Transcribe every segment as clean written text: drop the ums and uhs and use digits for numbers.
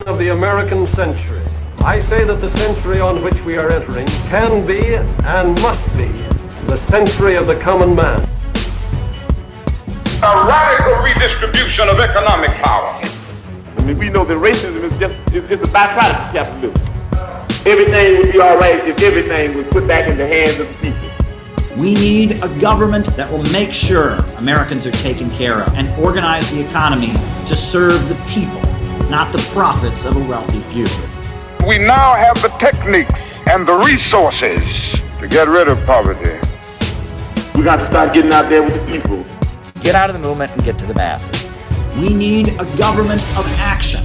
Of the American century. I say that the century on which we are entering can be and must be the century of the common man. A radical redistribution of economic power. I mean, we know that racism is just a byproduct of capitalism. Everything would be all right if everything was put back in the hands of the people. We need a government that will make sure Americans are taken care of and organize the economy to serve the people, not the profits of a wealthy few. We now have the techniques and the resources to get rid of poverty. We got to start getting out there with the people. Get out of the movement and get to the masses. We need a government of action.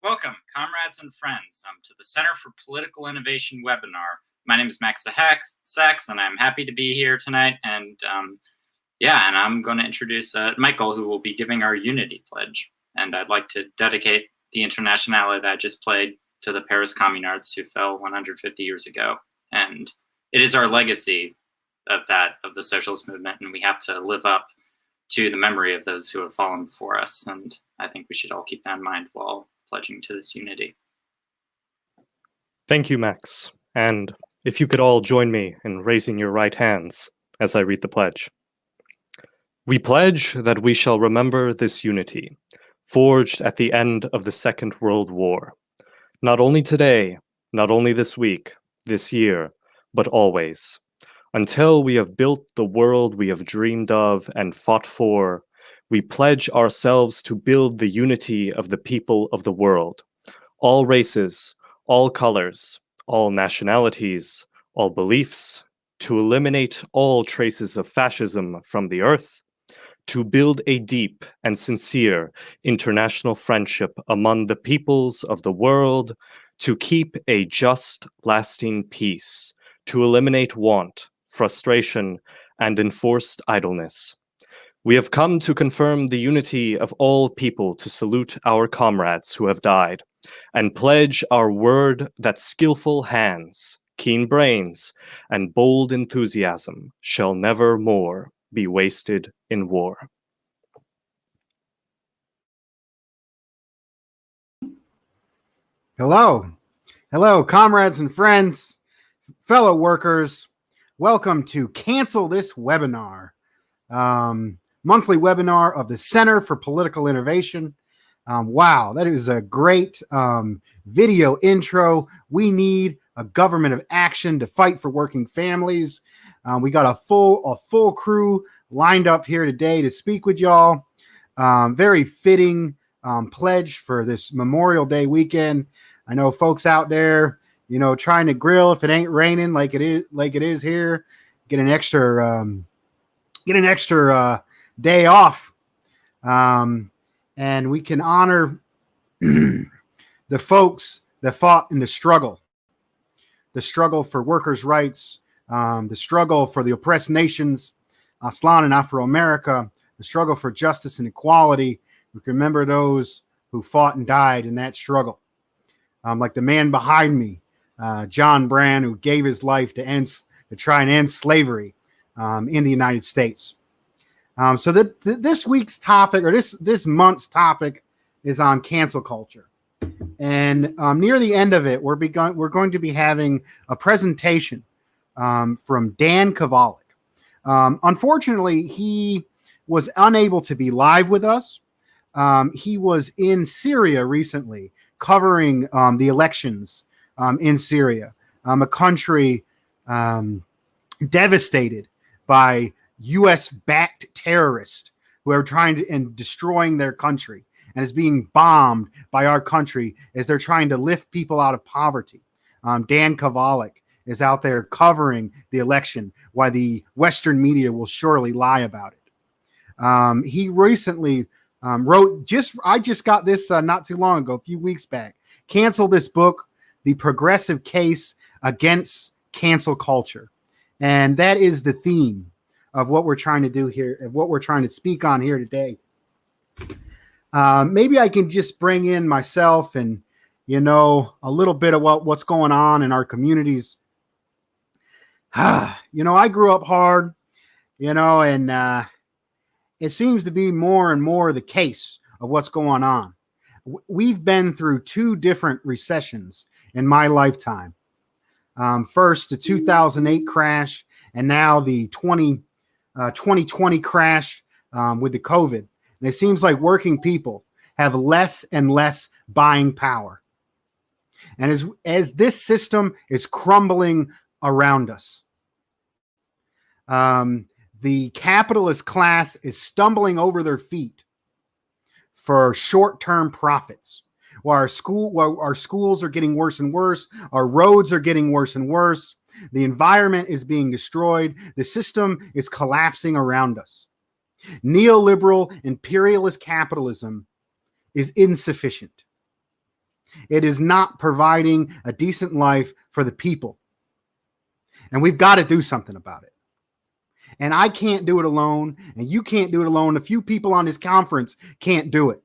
Welcome, comrades and friends, to the Center for Political Innovation webinar. My name is Max Sachs, and I'm happy to be here tonight. And and I'm going to introduce Michael, who will be giving our Unity Pledge. And I'd like to dedicate the Internationale that I just played to the Paris Communards who fell 150 years ago. And it is our legacy of the socialist movement, and we have to live up to the memory of those who have fallen before us. And I think we should all keep that in mind while pledging to this unity. Thank you, Max. And if you could all join me in raising your right hands as I read the pledge. We pledge that we shall remember this unity, forged at the end of the Second World War, not only today, not only this week, this year, but always, until we have built the world we have dreamed of and fought for. We pledge ourselves to build the unity of the people of the world, all races, all colors, all nationalities, all beliefs, to eliminate all traces of fascism from the earth, to build a deep and sincere international friendship among the peoples of the world, to keep a just, lasting peace, to eliminate want, frustration, and enforced idleness. We have come to confirm the unity of all people, to salute our comrades who have died, and pledge our word that skillful hands, keen brains, and bold enthusiasm shall never more be wasted in war. Hello, comrades and friends, fellow workers. Welcome to Cancel This Webinar. Monthly webinar of the Center for Political Innovation. Wow, that is a great video intro. We need a government of action to fight for working families. We got a full crew lined up here today to speak with y'all. Very fitting pledge for this Memorial Day weekend. I know folks out there, trying to grill if it ain't raining like it is here. Get an extra day off, and we can honor the folks that fought in the struggle for workers' rights, the struggle for the oppressed nations, Aslan and Afro-America, the struggle for justice and equality. We can remember those who fought and died in that struggle, like the man behind me, John Brand, who gave his life to try and end slavery in the United States. So this week's topic, or this month's topic, is on cancel culture. And near the end of it, we're going to be having a presentation from Dan Caballic. Unfortunately, he was unable to be live with us. He was in Syria recently covering the elections in Syria, a country devastated by U.S.-backed terrorists who are trying to and destroying their country, and is being bombed by our country as they're trying to lift people out of poverty. Dan Caballic is out there covering the election, while the Western media will surely lie about it. He recently wrote, I just got this not too long ago, a few weeks back, canceled this book, The Progressive Case Against Cancel Culture. And that is the theme of what we're trying to do here, of what we're trying to speak on here today. Maybe I can just bring in myself and, a little bit of what's going on in our communities. I grew up hard, and it seems to be more and more the case of what's going on. We've been through 2 different recessions in my lifetime. First, the 2008 crash, and now the 2020 crash with the COVID. And it seems like working people have less and less buying power. And as this system is crumbling around us, the capitalist class is stumbling over their feet for short-term profits. While our schools are getting worse and worse, our roads are getting worse and worse, the environment is being destroyed, the system is collapsing around us. Neoliberal imperialist capitalism is insufficient. It is not providing a decent life for the people. And we've got to do something about it. And I can't do it alone, and you can't do it alone. A few people on this conference can't do it.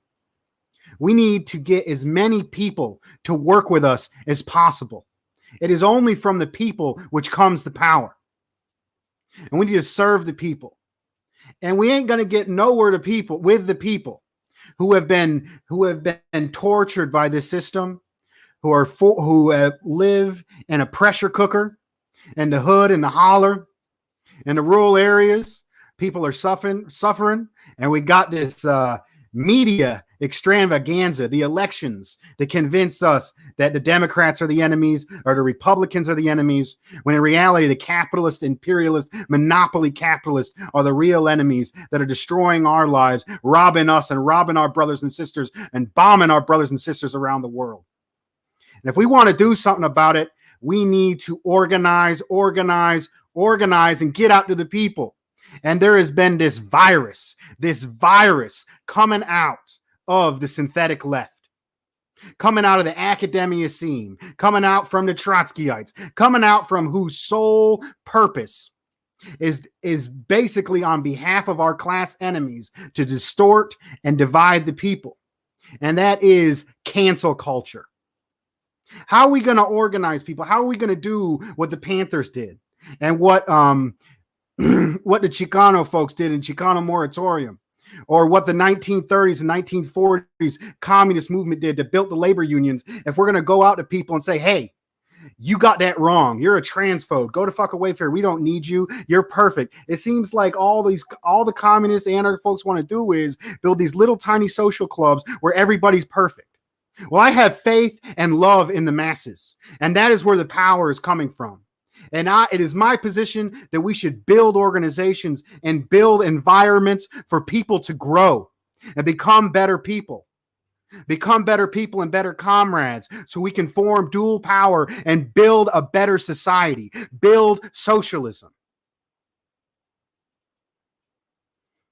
We need to get as many people to work with us as possible. It is only from the people which comes the power. And we need to serve the people. And we ain't going to get nowhere with the people who have been tortured by this system, who live in a pressure cooker, in the hood and the holler, in the rural areas. People are suffering, and we got this media extravaganza, the elections, to convince us that the Democrats are the enemies or the Republicans are the enemies, when in reality the capitalist, imperialist, monopoly capitalists are the real enemies that are destroying our lives, robbing us and robbing our brothers and sisters and bombing our brothers and sisters around the world. And if we want to do something about it, we need to organize and get out to the people. And there has been this virus coming out of the synthetic left, coming out of the academia scene, coming out from the Trotskyites, coming out from whose sole purpose is basically on behalf of our class enemies to distort and divide the people. And that is cancel culture. How are we going to organize people? How are we going to do what the Panthers did and what the Chicano folks did in Chicano moratorium, or what the 1930s and 1940s communist movement did to build the labor unions? If we're going to go out to people and say, hey, you got that wrong, you're a transphobe, go to fuck away from here, we don't need you, you're perfect. It seems like all the communists and other folks want to do is build these little tiny social clubs where everybody's perfect. Well, I have faith and love in the masses, and that is where the power is coming from. And it is my position that we should build organizations and build environments for people to grow and become better people and better comrades, so we can form dual power and build a better society, build socialism.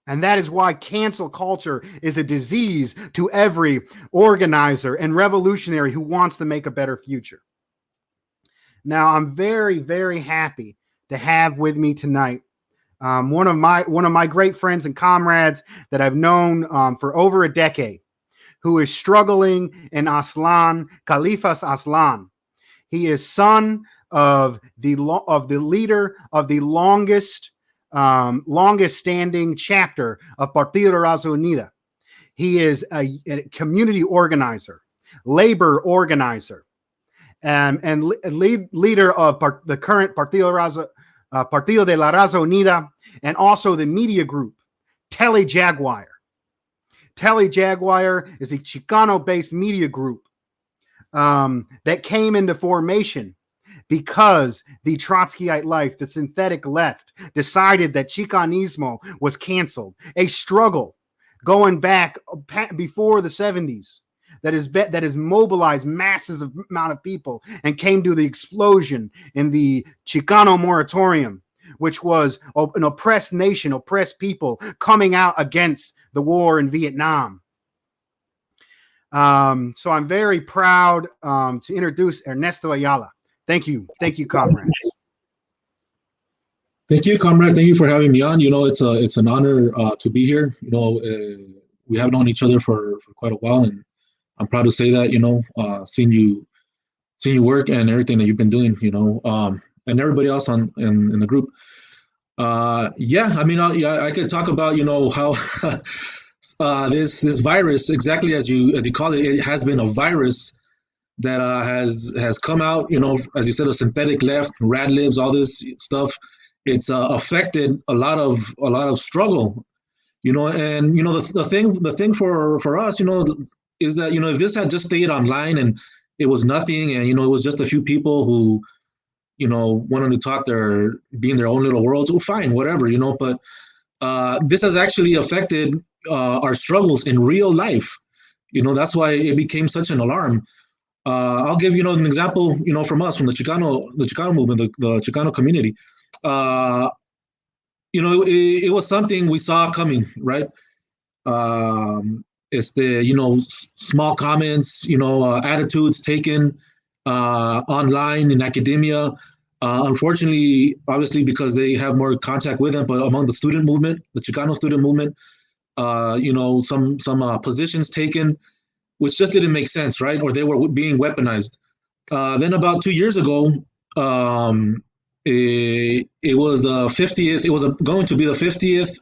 And that is why cancel culture is a disease to every organizer and revolutionary who wants to make a better future. Now, I'm very, very happy to have with me tonight one of my great friends and comrades that I've known for over a decade, who is struggling in Aslan, Khalifas Aslan. He is son of the leader of the longest standing chapter of Partido Raza Unida. He is a community organizer, labor organizer, and leader of the current Partido de la Raza Unida, and also the media group Telejaguar. Telejaguar is a Chicano-based media group that came into formation because the Trotskyite life, the synthetic left, decided that Chicanismo was canceled. A struggle going back before the 70s that has mobilized masses of amount of people and came to the explosion in the Chicano moratorium, which was an oppressed nation, oppressed people coming out against the war in Vietnam. So I'm very proud to introduce Ernesto Ayala. Thank you, comrades. Thank you, comrade. Thank you for having me on. It's an honor to be here. We have known each other for quite a while, and I'm proud to say that. Seeing you work and everything that you've been doing. And everybody else in the group. I could talk about how this virus, exactly as you call it, it has been a virus that has come out. As you said, a synthetic left, rad libs, all this stuff. It's affected a lot of struggle. The thing for us, is that if this had just stayed online and it was nothing, and it was just a few people who wanted to talk be in their own little worlds, well, fine, whatever, but this has actually affected our struggles in real life. That's why it became such an alarm. I'll give an example, from us, from the Chicano movement, the Chicano community. It was something we saw coming, right? It's the small comments, attitudes taken online in academia. Unfortunately, obviously, because they have more contact with them, but among the student movement, the Chicano student movement, some positions taken, which just didn't make sense, right? Or they were being weaponized. Then about 2 years ago, it was the 50th. It was going to be the 50th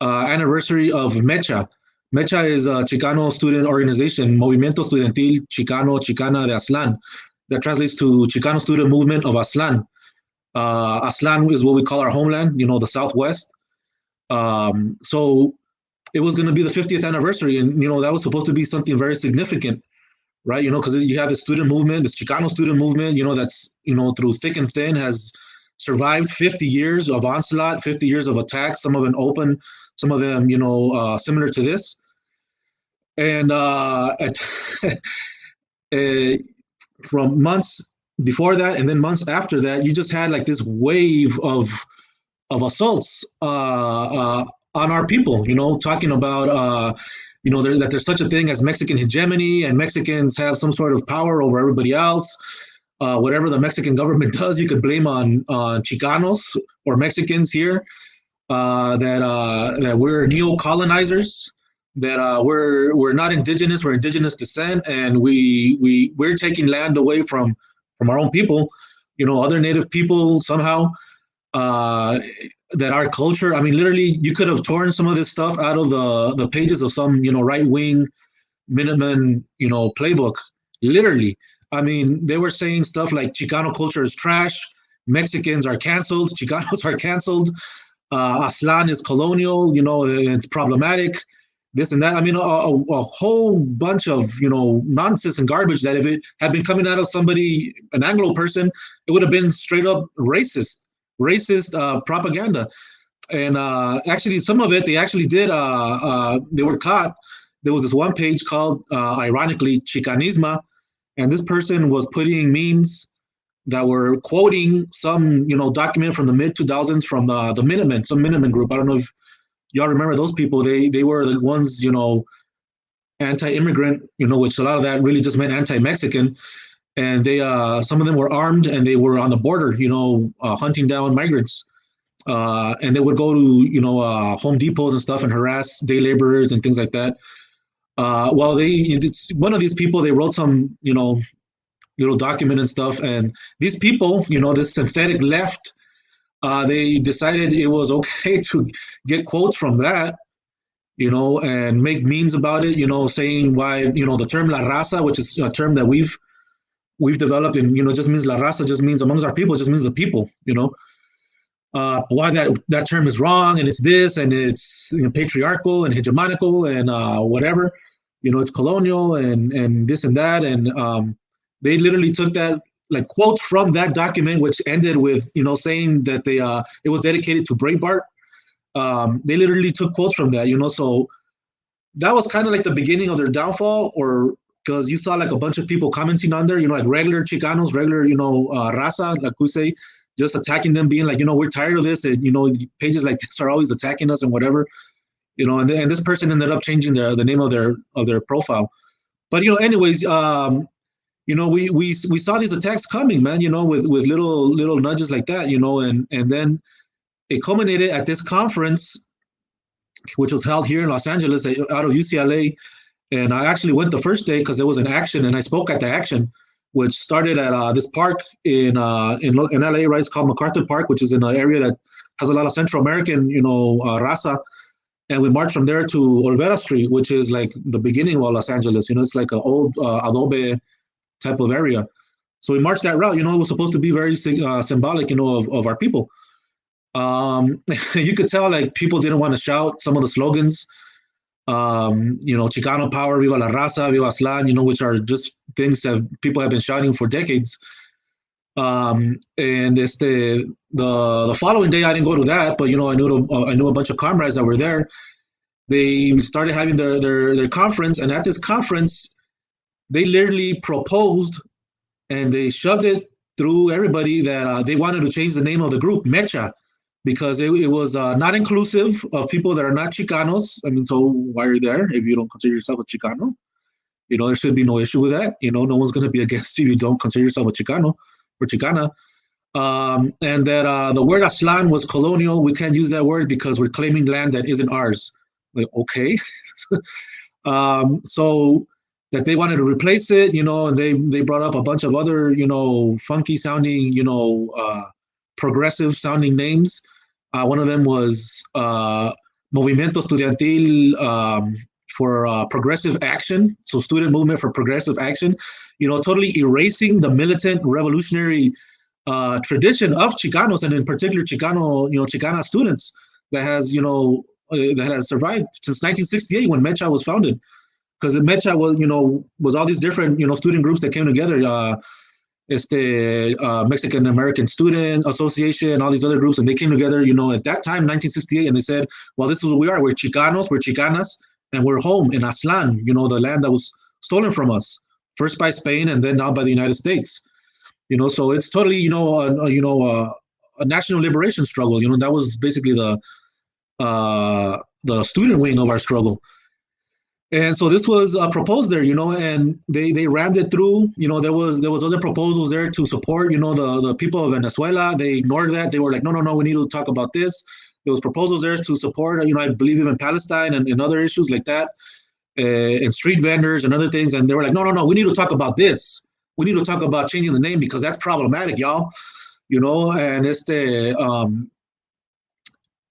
anniversary of Mecha. Mecha is a Chicano student organization, Movimiento Estudiantil Chicana de Aztlán. That translates to Chicano Student Movement of Aztlán. Aztlán is what we call our homeland, the Southwest. So it was going to be the 50th anniversary, and that was supposed to be something very significant, right? Because you have the student movement, this Chicano student movement, that's through thick and thin has survived 50 years of onslaught, 50 years of attacks, some of them open, some of them, similar to this. And from months before that and then months after that, you just had like this wave of assaults on our people, talking about, that there's such a thing as Mexican hegemony and Mexicans have some sort of power over everybody else. Whatever the Mexican government does, you could blame on Chicanos or Mexicans here, that we're neo-colonizers, that we're not indigenous, we're indigenous descent, and we're taking land away from our own people, other native people somehow, that our culture, literally you could have torn some of this stuff out of the pages of some, right-wing Minuteman, playbook, literally. They were saying stuff like Chicano culture is trash, Mexicans are canceled, Chicanos are canceled, Aztlán is colonial, it's problematic, this and that. A whole bunch of, nonsense and garbage that if it had been coming out of somebody, an Anglo person, it would have been straight up racist propaganda. And actually, some of it, they actually did, they were caught. There was this one page called, ironically, Chicanismo, and this person was putting memes that were quoting some, document from the mid-2000s from the Minutemen, some Minutemen group. I don't know if y'all remember those people. They were the ones, anti-immigrant, which a lot of that really just meant anti-Mexican. And they, some of them were armed and they were on the border, hunting down migrants. And they would go to, Home Depots and stuff and harass day laborers and things like that. It's one of these people, they wrote some, little document and stuff. And these people, this synthetic left, they decided it was okay to get quotes from that, and make memes about it, saying why, the term La Raza, which is a term that we've developed and, just means La Raza, just means amongst our people, just means the people, why that term is wrong, and it's this, and it's patriarchal and hegemonical and whatever, it's colonial and this and that, and they literally took that like quotes from that document, which ended with saying that it was dedicated to Breitbart. They literally took quotes from that, so that was kind of like the beginning of their downfall, or because you saw like a bunch of people commenting on there, like regular Chicanos, regular, raza, like we say, just attacking them, being like, we're tired of this, and pages like this are always attacking us and whatever, and this person ended up changing the name of their profile. But anyways, we saw these attacks coming, man, with little nudges like that, and then it culminated at this conference, which was held here in Los Angeles out of UCLA. And I actually went the first day because there was an action, and I spoke at the action, which started at this park in LA, right? It's called MacArthur Park, which is in an area that has a lot of Central American, raza. And we marched from there to Olvera Street, which is like the beginning of Los Angeles. It's like an old adobe type of area. So we marched that route. It was supposed to be very symbolic, of our people. You could tell like people didn't want to shout some of the slogans. Chicano power, viva la raza, viva Aslan, which are just things that people have been shouting for decades. And the following day, I didn't go to that, but I knew a bunch of comrades that were there. They started having their conference, and at this conference, they literally proposed and they shoved it through everybody that they wanted to change the name of the group, Mecha, because it was not inclusive of people that are not Chicanos. I mean, so why are you there if you don't consider yourself a Chicano? There should be no issue with that. No one's going to be against you if you don't consider yourself a Chicano or Chicana. And that the word Aslan was colonial. We can't use that word because we're claiming land that isn't ours. Like, okay. So that they wanted to replace it, and they brought up a bunch of other, funky sounding, progressive sounding names. One of them was Movimiento Estudiantil for Progressive Action, so Student Movement for Progressive Action, totally erasing the militant revolutionary tradition of Chicanos, and in particular Chicano, Chicana students that has survived since 1968 when Mecha was founded. Because Mecha was all these different, student groups that came together. Mexican American Student Association, all these other groups, and they came together, at that time, 1968, and they said, well, this is what we are. We're Chicanos, we're Chicanas, and we're home in Aslan, the land that was stolen from us, first by Spain and then now by the United States. So it's totally, a national liberation struggle. That was basically the student wing of our struggle. And so this was proposed there, and they rammed it through. There was other proposals there to support, the people of Venezuela. They ignored that. They were like, no, we need to talk about this. There was proposals there to support, I believe even Palestine and other issues like that, and street vendors and other things. And they were like, no, we need to talk about this. We need to talk about changing the name because that's problematic, y'all. And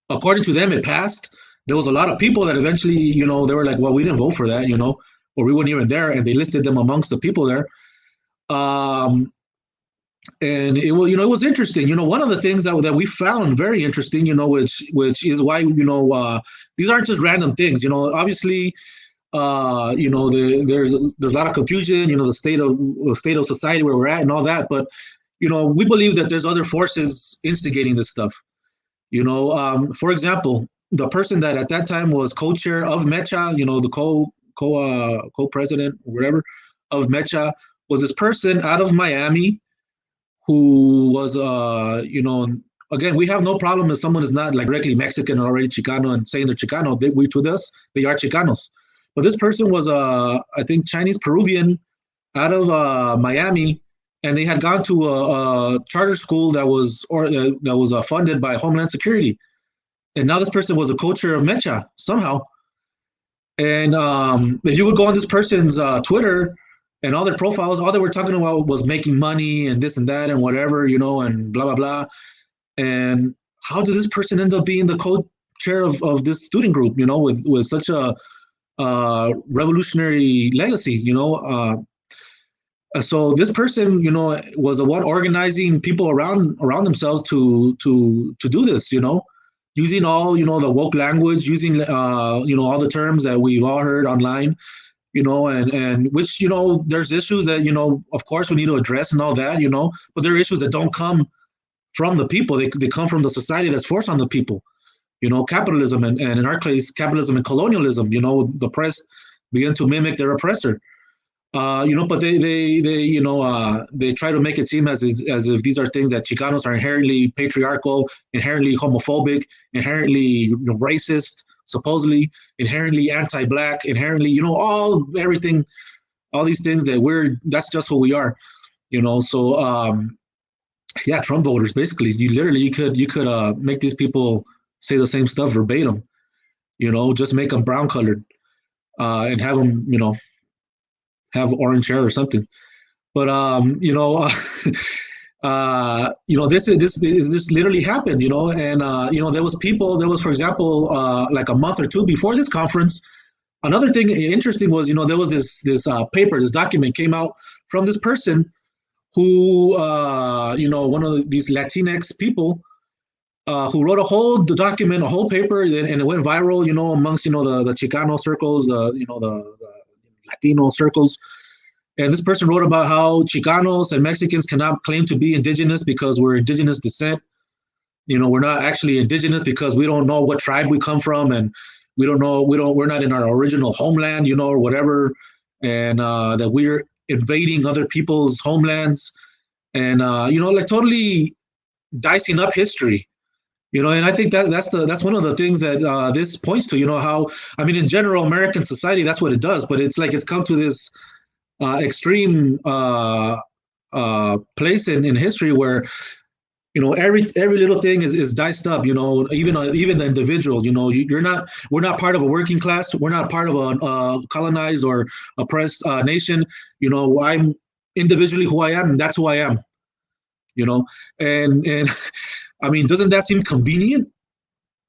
according to them, it passed. There was a lot of people that eventually, they were like, well, we didn't vote for that, or we weren't even there, and they listed them amongst the people there. And it was interesting. One of the things that we found very interesting, which is why, these aren't just random things. Obviously, there's a lot of confusion. The state of society where we're at and all that. But we believe that there's other forces instigating this stuff. For example, the person that at that time was co-chair of Mecha, the co-president or whatever of Mecha, was this person out of Miami who was, again, we have no problem if someone is not like directly Mexican or already Chicano and saying they're Chicano. To us, they are Chicanos. But this person was, I think, Chinese Peruvian out of Miami, and they had gone to a charter school that was funded by Homeland Security. And now this person was a co-chair of Mecha somehow. And if you would go on this person's Twitter and all their profiles, all they were talking about was making money and this and that and whatever, and blah, blah, blah. And how did this person end up being the co-chair of this student group, with such a revolutionary legacy, So this person, was the one organizing people around themselves to do this, using all, the woke language, using, all the terms that we've all heard online, and which, there's issues that, of course we need to address and all that, but there are issues that don't come from the people. They come from the society that's forced on the people, capitalism and in our case, capitalism and colonialism, the oppressed begin to mimic their oppressor. But they try to make it seem as if these are things that Chicanos are inherently patriarchal, inherently homophobic, inherently racist, supposedly inherently anti-black, inherently, everything, all these things that's just who we are, So, yeah, Trump voters, basically, you could make these people say the same stuff verbatim, just make them brown colored, and have them, have orange hair or something. But this literally happened, and there was, for example, like a month or two before this conference. Another thing interesting was, there was this paper, this document came out from this person who, one of these Latinx people, who wrote a whole document, a whole paper, and it went viral, amongst, the Chicano circles, the Latino circles. And this person wrote about how Chicanos and Mexicans cannot claim to be indigenous because we're indigenous descent. We're not actually indigenous because we don't know what tribe we come from, and we're not in our original homeland, or whatever, and that we're invading other people's homelands, and like totally dicing up history. And I think that's one of the things that this points to, how, in general, American society, that's what it does, but it's like it's come to this extreme place in history where, every little thing is diced up, even the individual, we're not part of a working class, we're not part of a colonized or oppressed nation, I'm individually who I am, and that's who I am, and doesn't that seem convenient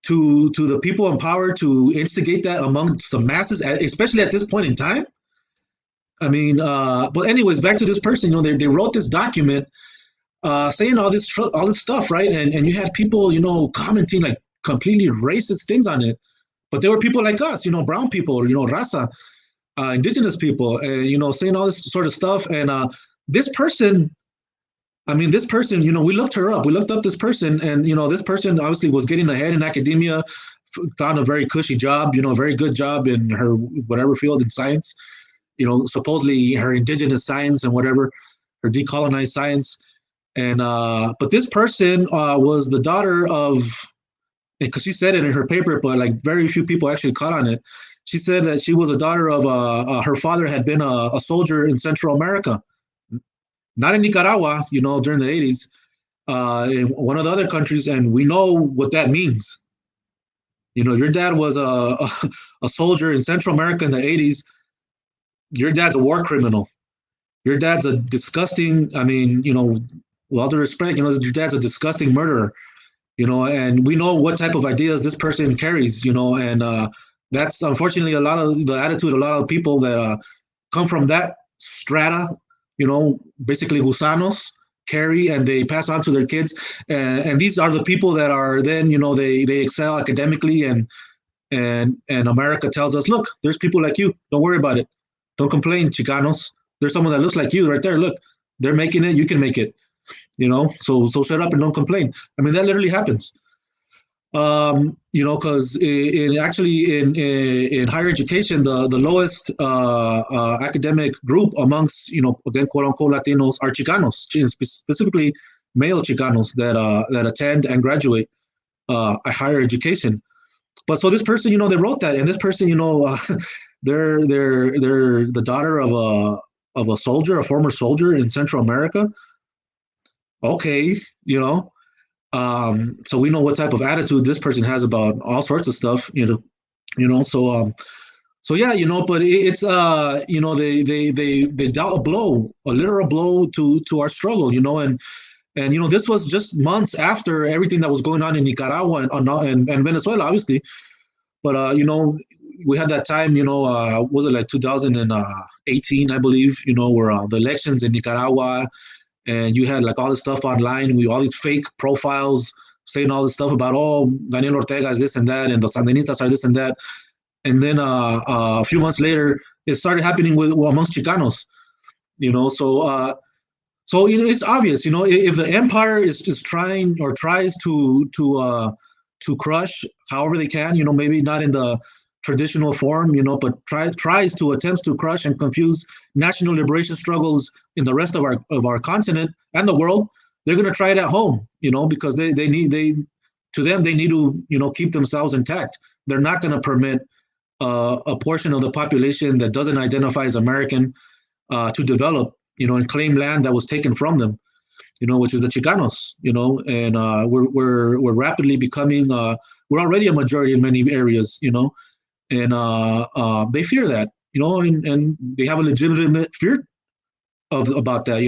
to the people in power to instigate that amongst the masses, especially at this point in time? But anyways, back to this person, they wrote this document saying all this stuff, right? And you had people, commenting like completely racist things on it. But there were people like us, brown people, raza, indigenous people, saying all this sort of stuff. And this person, we looked her up. We looked up this person, and this person obviously was getting ahead in academia, found a very cushy job, a very good job in her whatever field in science, supposedly her indigenous science and whatever, her decolonized science. And but this person was the daughter of, because she said it in her paper, but like very few people actually caught on it. She said that she was a daughter of her father had been a soldier in Central America. Not in Nicaragua, during the 80s, in one of the other countries, and we know what that means. Your dad was a soldier in Central America in the 80s. Your dad's a war criminal. Your dad's a disgusting, with all due respect, your dad's a disgusting murderer, and we know what type of ideas this person carries, and that's unfortunately a lot of the attitude, a lot of people that come from that strata, basically Gusanos carry, and they pass on to their kids. And these are the people that are then, they excel academically, and America tells us, look, there's people like you. Don't worry about it. Don't complain, Chicanos. There's someone that looks like you right there. Look, they're making it. You can make it. So shut up and don't complain. That literally happens. Because in higher education, the lowest academic group amongst, again, quote unquote Latinos are Chicanos, specifically male Chicanos that attend and graduate at higher education. But so this person, they wrote that, and this person, they're the daughter of a soldier, a former soldier in Central America. Okay, so we know what type of attitude this person has about all sorts of stuff, so yeah, but it's they dealt a literal blow to our struggle, and this was just months after everything that was going on in Nicaragua and Venezuela, obviously, but we had that time, was it like 2018, I believe, where the elections in Nicaragua, and you had like all this stuff online, all these fake profiles saying all this stuff about, Daniel Ortega is this and that, and the Sandinistas are this and that. And then a few months later, it started happening amongst Chicanos, So it's obvious, if the empire is trying or tries to crush however they can, maybe not in the traditional form, but attempts to crush and confuse national liberation struggles in the rest of our continent and the world, they're going to try it at home, because they need to keep themselves intact. They're not going to permit a portion of the population that doesn't identify as American to develop, and claim land that was taken from them, which is the Chicanos, and we're rapidly becoming, we're already a majority in many areas, and they fear that, and they have a legitimate fear about that,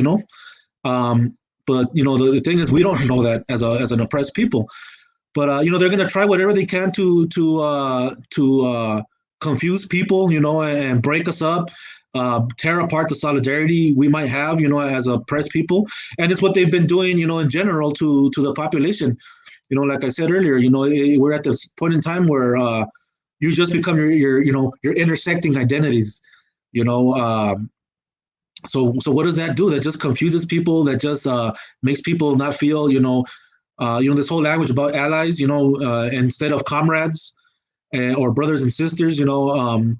but the thing is, we don't know that as an oppressed people, but they're going to try whatever they can to confuse people, and break us up. Tear apart the solidarity we might have, as oppressed people, and it's what they've been doing, in general to the population. Like I said earlier, we're at this point in time where you just become your intersecting identities. So what does that do? That just confuses people. That just makes people not feel, this whole language about allies, instead of comrades or brothers and sisters, have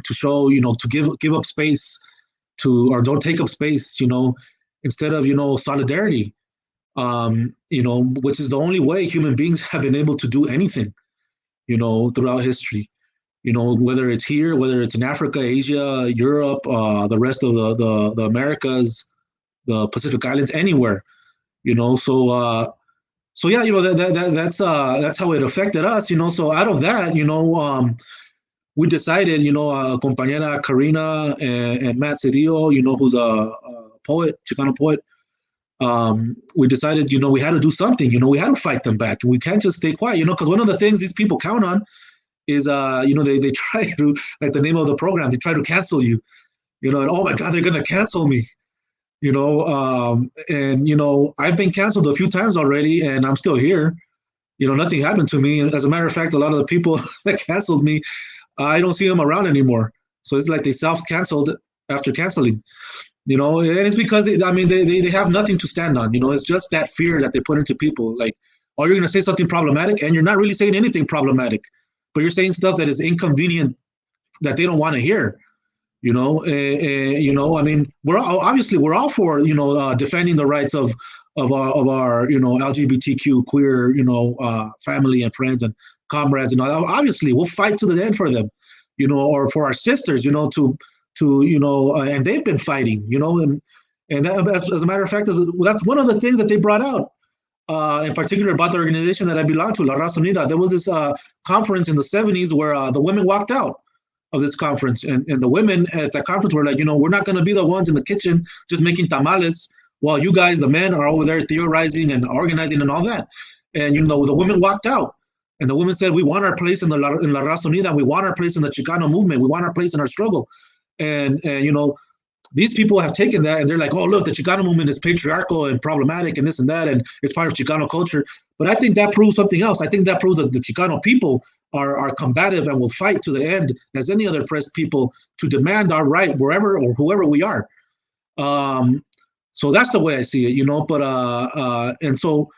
to show, to give up space or don't take up space, instead of solidarity, which is the only way human beings have been able to do anything, throughout history, whether it's here, whether it's in Africa, Asia, Europe, the rest of the Americas, the Pacific Islands, anywhere, So yeah, that's how it affected us, So out of that, we decided, compañera Karina and Matt Cedillo, who's a poet, Chicano poet, we decided, we had to do something, we had to fight them back. We can't just stay quiet, because one of the things these people count on is, they try to, like the name of the program, they try to cancel you, and oh my God, they're going to cancel me. And I've been canceled a few times already, and I'm still here. Nothing happened to me. As a matter of fact, a lot of the people that canceled me, I don't see them around anymore. So it's like they self-canceled after canceling, and it's because they have nothing to stand on. It's just that fear that they put into people. Like, oh, you're going to say something problematic, and you're not really saying anything problematic, but you're saying stuff that is inconvenient that they don't want to hear. We're all for, defending the rights of our, LGBTQ queer, family and friends and comrades, obviously we'll fight to the end for them, or for our sisters, and they've been fighting, and that, as a matter of fact, that's one of the things that they brought out, in particular about the organization that I belong to, La Raza Unida. There was this conference in the 70s where the women walked out of this conference, and the women at that conference were like, we're not going to be the ones in the kitchen just making tamales while you guys, the men, are over there theorizing and organizing and all that. And the women walked out, and the women said, we want our place in La Raza Unida, we want our place in the Chicano movement, we want our place in our struggle. And these people have taken that, and they're like, oh, look, the Chicano movement is patriarchal and problematic and this and that, and it's part of Chicano culture. But I think that proves something else. I think that proves that the Chicano people are combative and will fight to the end, as any other oppressed people, to demand our right wherever or whoever we are. So that's the way I see it, But and so,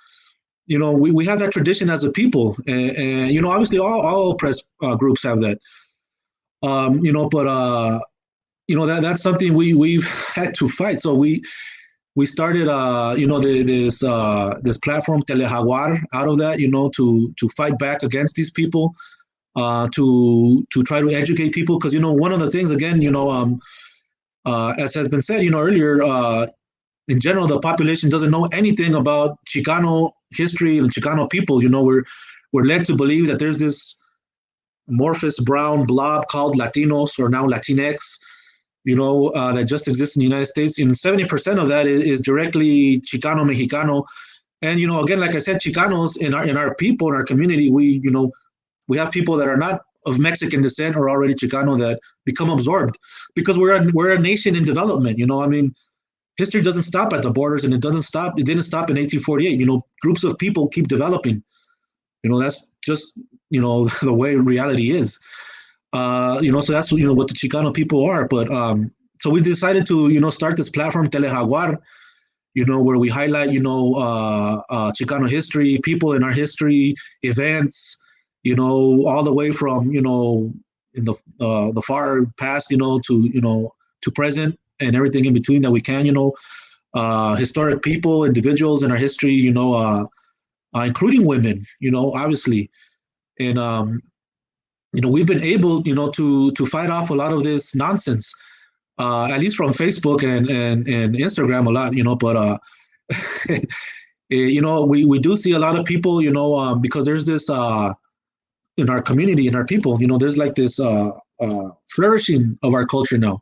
we have that tradition as a people, and obviously all oppressed groups have that. But that's something we've had to fight. So we started, this platform Telejaguar out of that, to fight back against these people, to try to educate people. Because, one of the things, again, as has been said, earlier, in general, the population doesn't know anything about Chicano history and Chicano people. We're led to believe that there's this amorphous brown blob called Latinos, or now Latinx, that just exists in the United States. And 70% of that is directly Chicano, Mexicano. And, again, like I said, Chicanos in our people, in our community, we're we have people that are not of Mexican descent or already Chicano that become absorbed because we're a nation in development. I mean, history doesn't stop at the borders, and it didn't stop in 1848. Groups of people keep developing. That's just the way reality is. So that's what the Chicano people are. But so we decided to start this platform Telejaguar, where we highlight Chicano history, people in our history, events, all the way from in the far past, to present and everything in between that we can, historic people, individuals in our history, including women, obviously. And, we've been able, to fight off a lot of this nonsense, at least from Facebook and Instagram a lot, but, we do see a lot of people, because there's this, in our community, in our people, there's like this flourishing of our culture now.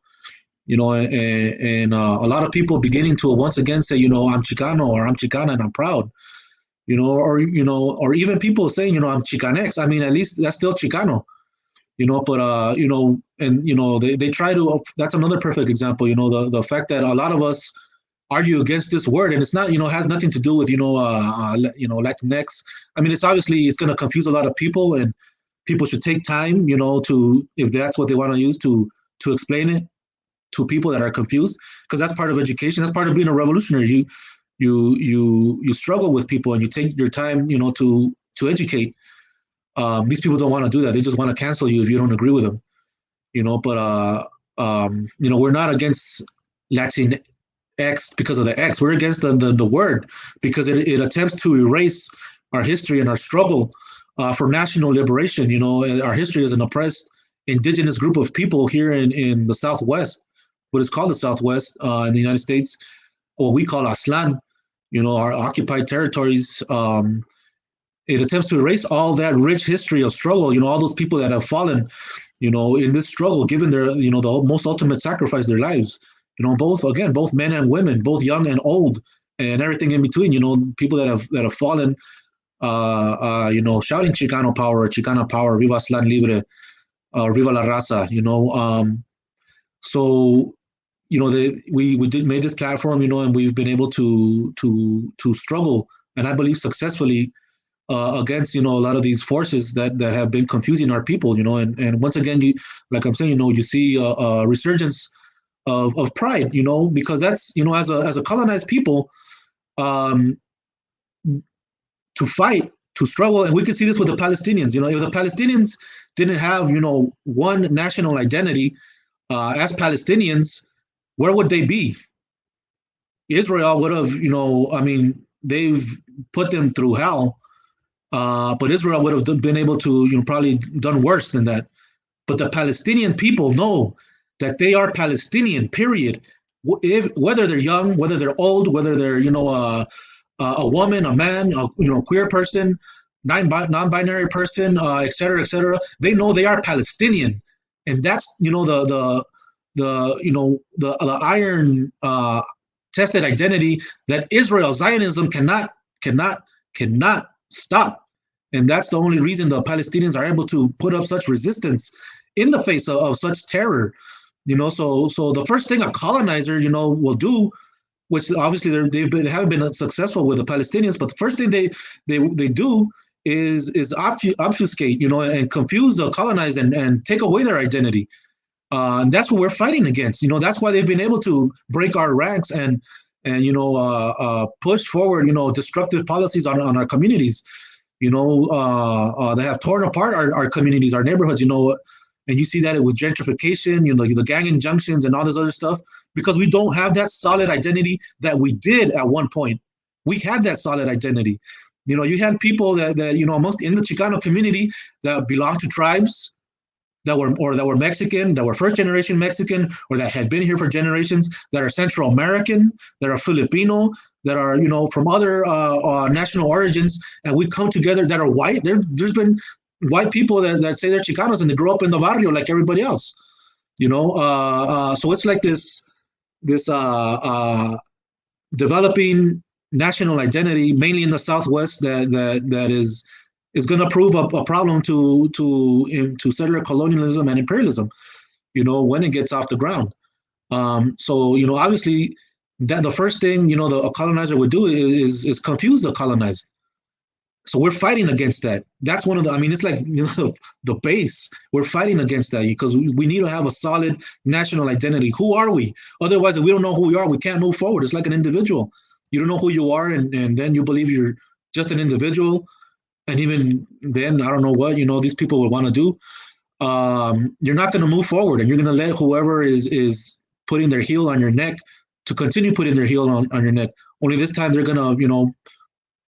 And a lot of people beginning to once again say, I'm Chicano or I'm Chicana and I'm proud, or even people saying, I'm Chicanx. I mean, at least that's still Chicano, but, they try to, that's another perfect example, the fact that a lot of us argue against this word, and it's not, has nothing to do with, Latinx. I mean, it's going to confuse a lot of people, and people should take time, to, if that's what they want to use to explain it to people that are confused, because that's part of education. That's part of being a revolutionary. You struggle with people, and you take your time, to educate. These people don't want to do that. They just want to cancel you if you don't agree with them, but we're not against Latin X because of the X. We're against the word because it attempts to erase our history and our struggle for national liberation. Our history as an oppressed indigenous group of people here in the Southwest, what is called the Southwest in the United States, what we call Aztlán, our occupied territories. It attempts to erase all that rich history of struggle, all those people that have fallen, in this struggle, given their, the most ultimate sacrifice, their lives, both men and women, both young and old, and everything in between, people that have fallen, shouting Chicano power, Chicana power, Viva Aztlán Libre, or Viva la Raza, So, we made this platform, and we've been able to struggle, and I believe successfully, against a lot of these forces that have been confusing our people, and once again, like I'm saying, you see a resurgence of pride, because that's as a colonized people, to fight, to struggle, and we can see this with the Palestinians. If the Palestinians didn't have one national identity as Palestinians, where would they be? Israel would have, they've put them through hell. But Israel would have been able to, probably done worse than that. But the Palestinian people know that they are Palestinian, period. Whether they're young, whether they're old, whether they're, a woman, a man, a queer person, non-binary person, et cetera, they know they are Palestinian. And that's, the iron tested identity that Israel, Zionism cannot stop. And that's the only reason the Palestinians are able to put up such resistance in the face of such terror. So the first thing a colonizer, will do, which obviously they haven't been successful with the Palestinians, but the first thing they do is obfuscate, and confuse the colonized and take away their identity. And that's what we're fighting against. That's why they've been able to break our ranks and push forward, destructive policies on our communities. They have torn apart our communities, our neighborhoods, and you see that with gentrification, the gang injunctions and all this other stuff, because we don't have that solid identity that we did at one point. We had that solid identity. You had people that amongst in the Chicano community that belonged to tribes that were Mexican, that were first generation Mexican, or that had been here for generations, that are Central American, that are Filipino, that are from other national origins, and we come together that are white. There's been white people that say they're Chicanos and they grow up in the barrio like everybody else. So it's like this developing national identity, mainly in the Southwest, that is is going to prove a problem to settler colonialism and imperialism, when it gets off the ground. So, obviously, that the first thing, the colonizer would do is confuse the colonized. So we're fighting against that. That's one of the, it's like, the base. We're fighting against that because we need to have a solid national identity. Who are we? Otherwise, if we don't know who we are, we can't move forward. It's like an individual. You don't know who you are, and then you believe you're just an individual. And even then, I don't know what, these people would want to do. You're not going to move forward, and you're going to let whoever is putting their heel on your neck to continue putting their heel on your neck. Only this time they're going to,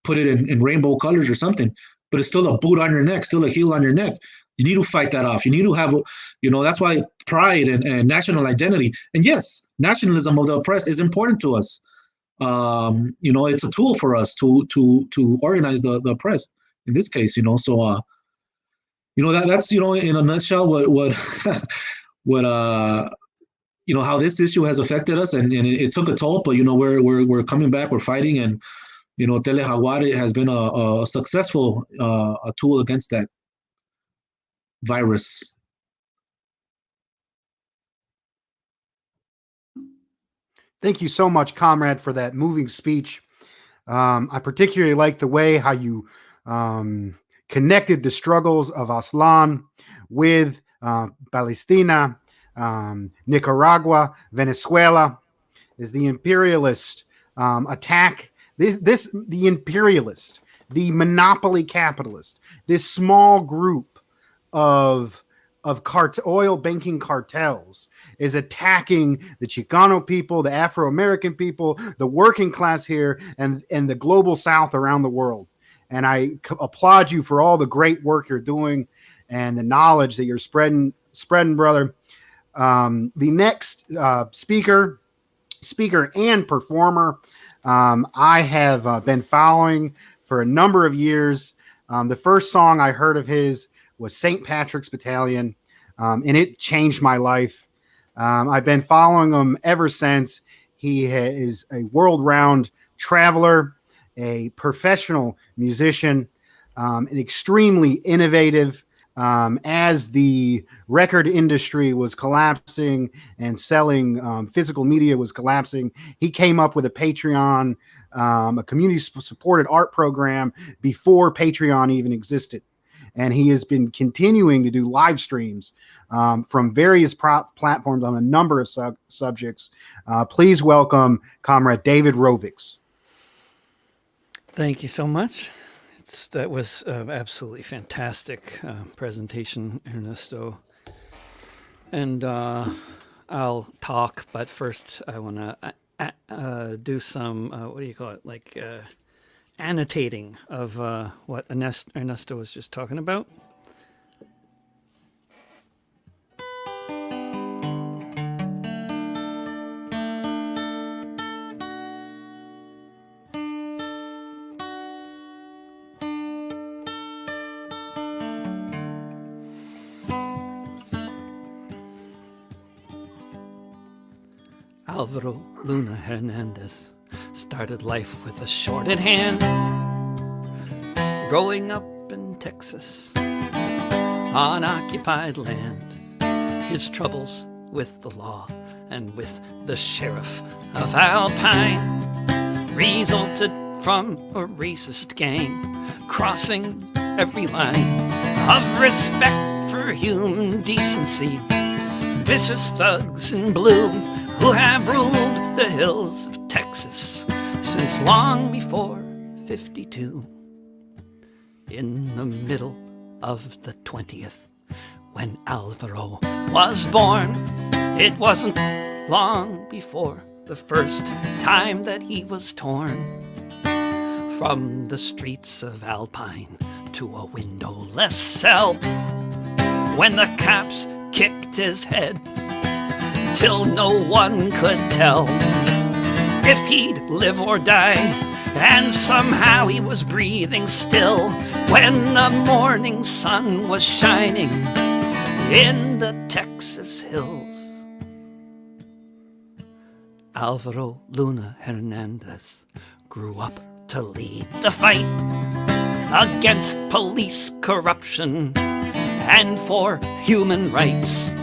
put it in rainbow colors or something, but it's still a boot on your neck, still a heel on your neck. You need to fight that off. You need to have, that's why pride and national identity, and yes, nationalism of the oppressed is important to us. It's a tool for us to organize the oppressed in this case, so, that's, in a nutshell, what how this issue has affected us, and it took a toll, but, we're coming back, we're fighting, and, Telejaguar has been a successful a tool against that virus. Thank you so much, comrade, for that moving speech. I particularly like the way how you connected the struggles of Aztlán with Palestina, Nicaragua, Venezuela, is the imperialist attack. The imperialist, the monopoly capitalist, this small group of oil banking cartels is attacking the Chicano people, the Afro-American people, the working class here, and the global South around the world. And I applaud you for all the great work you're doing and the knowledge that you're spreading, brother. The next speaker and performer, I have been following for a number of years. The first song I heard of his was St. Patrick's Battalion, and it changed my life. I've been following him ever since. He is a world-round traveler, a professional musician, and extremely innovative. As the record industry was collapsing and selling physical media was collapsing, he came up with a Patreon, a community-supported art program before Patreon even existed. And he has been continuing to do live streams from various platforms on a number of subjects. Please welcome Comrade David Rovics. Thank you so much. That was absolutely fantastic presentation, Ernesto. And I'll talk, but first I want to do some, what do you call it, like annotating of what Ernesto was just talking about. Alvaro Luna Hernandez started life with a shorted hand, growing up in Texas on occupied land. His troubles with the law and with the sheriff of Alpine resulted from a racist gang crossing every line of respect for human decency. Vicious thugs in blue who have ruled the hills of Texas since long before 52. In the middle of the 20th, when Alvaro was born, it wasn't long before the first time that he was torn from the streets of Alpine to a windowless cell, when the cops kicked his head till no one could tell if he'd live or die, and somehow he was breathing still when the morning sun was shining in the Texas hills. Alvaro Luna Hernandez grew up to lead the fight against police corruption and for human rights.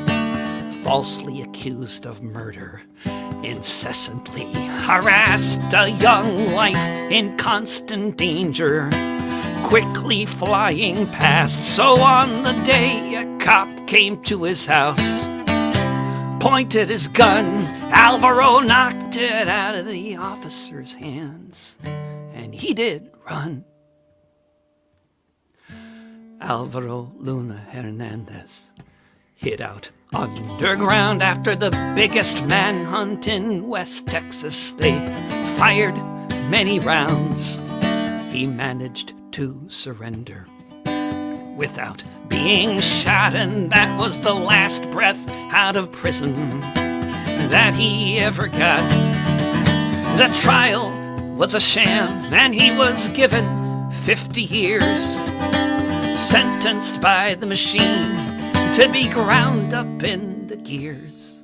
Falsely accused of murder, incessantly harassed, a young life in constant danger, quickly flying past. So on the day a cop came to his house, pointed his gun, Alvaro knocked it out of the officer's hands, and he did run. Alvaro Luna Hernandez hid out underground after the biggest manhunt in West Texas. They fired many rounds. He managed to surrender without being shot, and that was the last breath out of prison that he ever got. The trial was a sham, and he was given 50 years, sentenced by the machine to be ground up in the gears.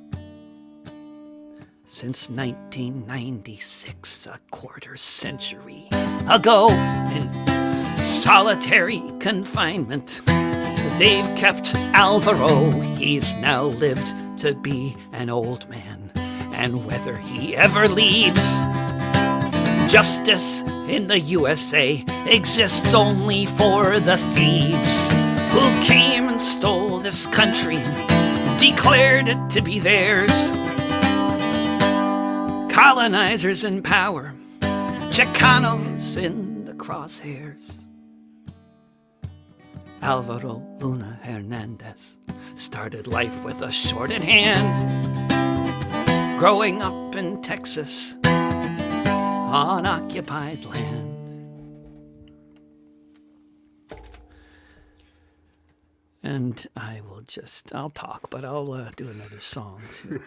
Since 1996, a quarter century ago, in solitary confinement, they've kept Alvaro. He's now lived to be an old man, and whether he ever leaves, justice in the USA exists only for the thieves who came and stole this country, declared it to be theirs. Colonizers in power, Chicanos in the crosshairs. Alvaro Luna Hernandez started life with a shorted hand, growing up in Texas on occupied land. And I'll talk, but I'll do another song to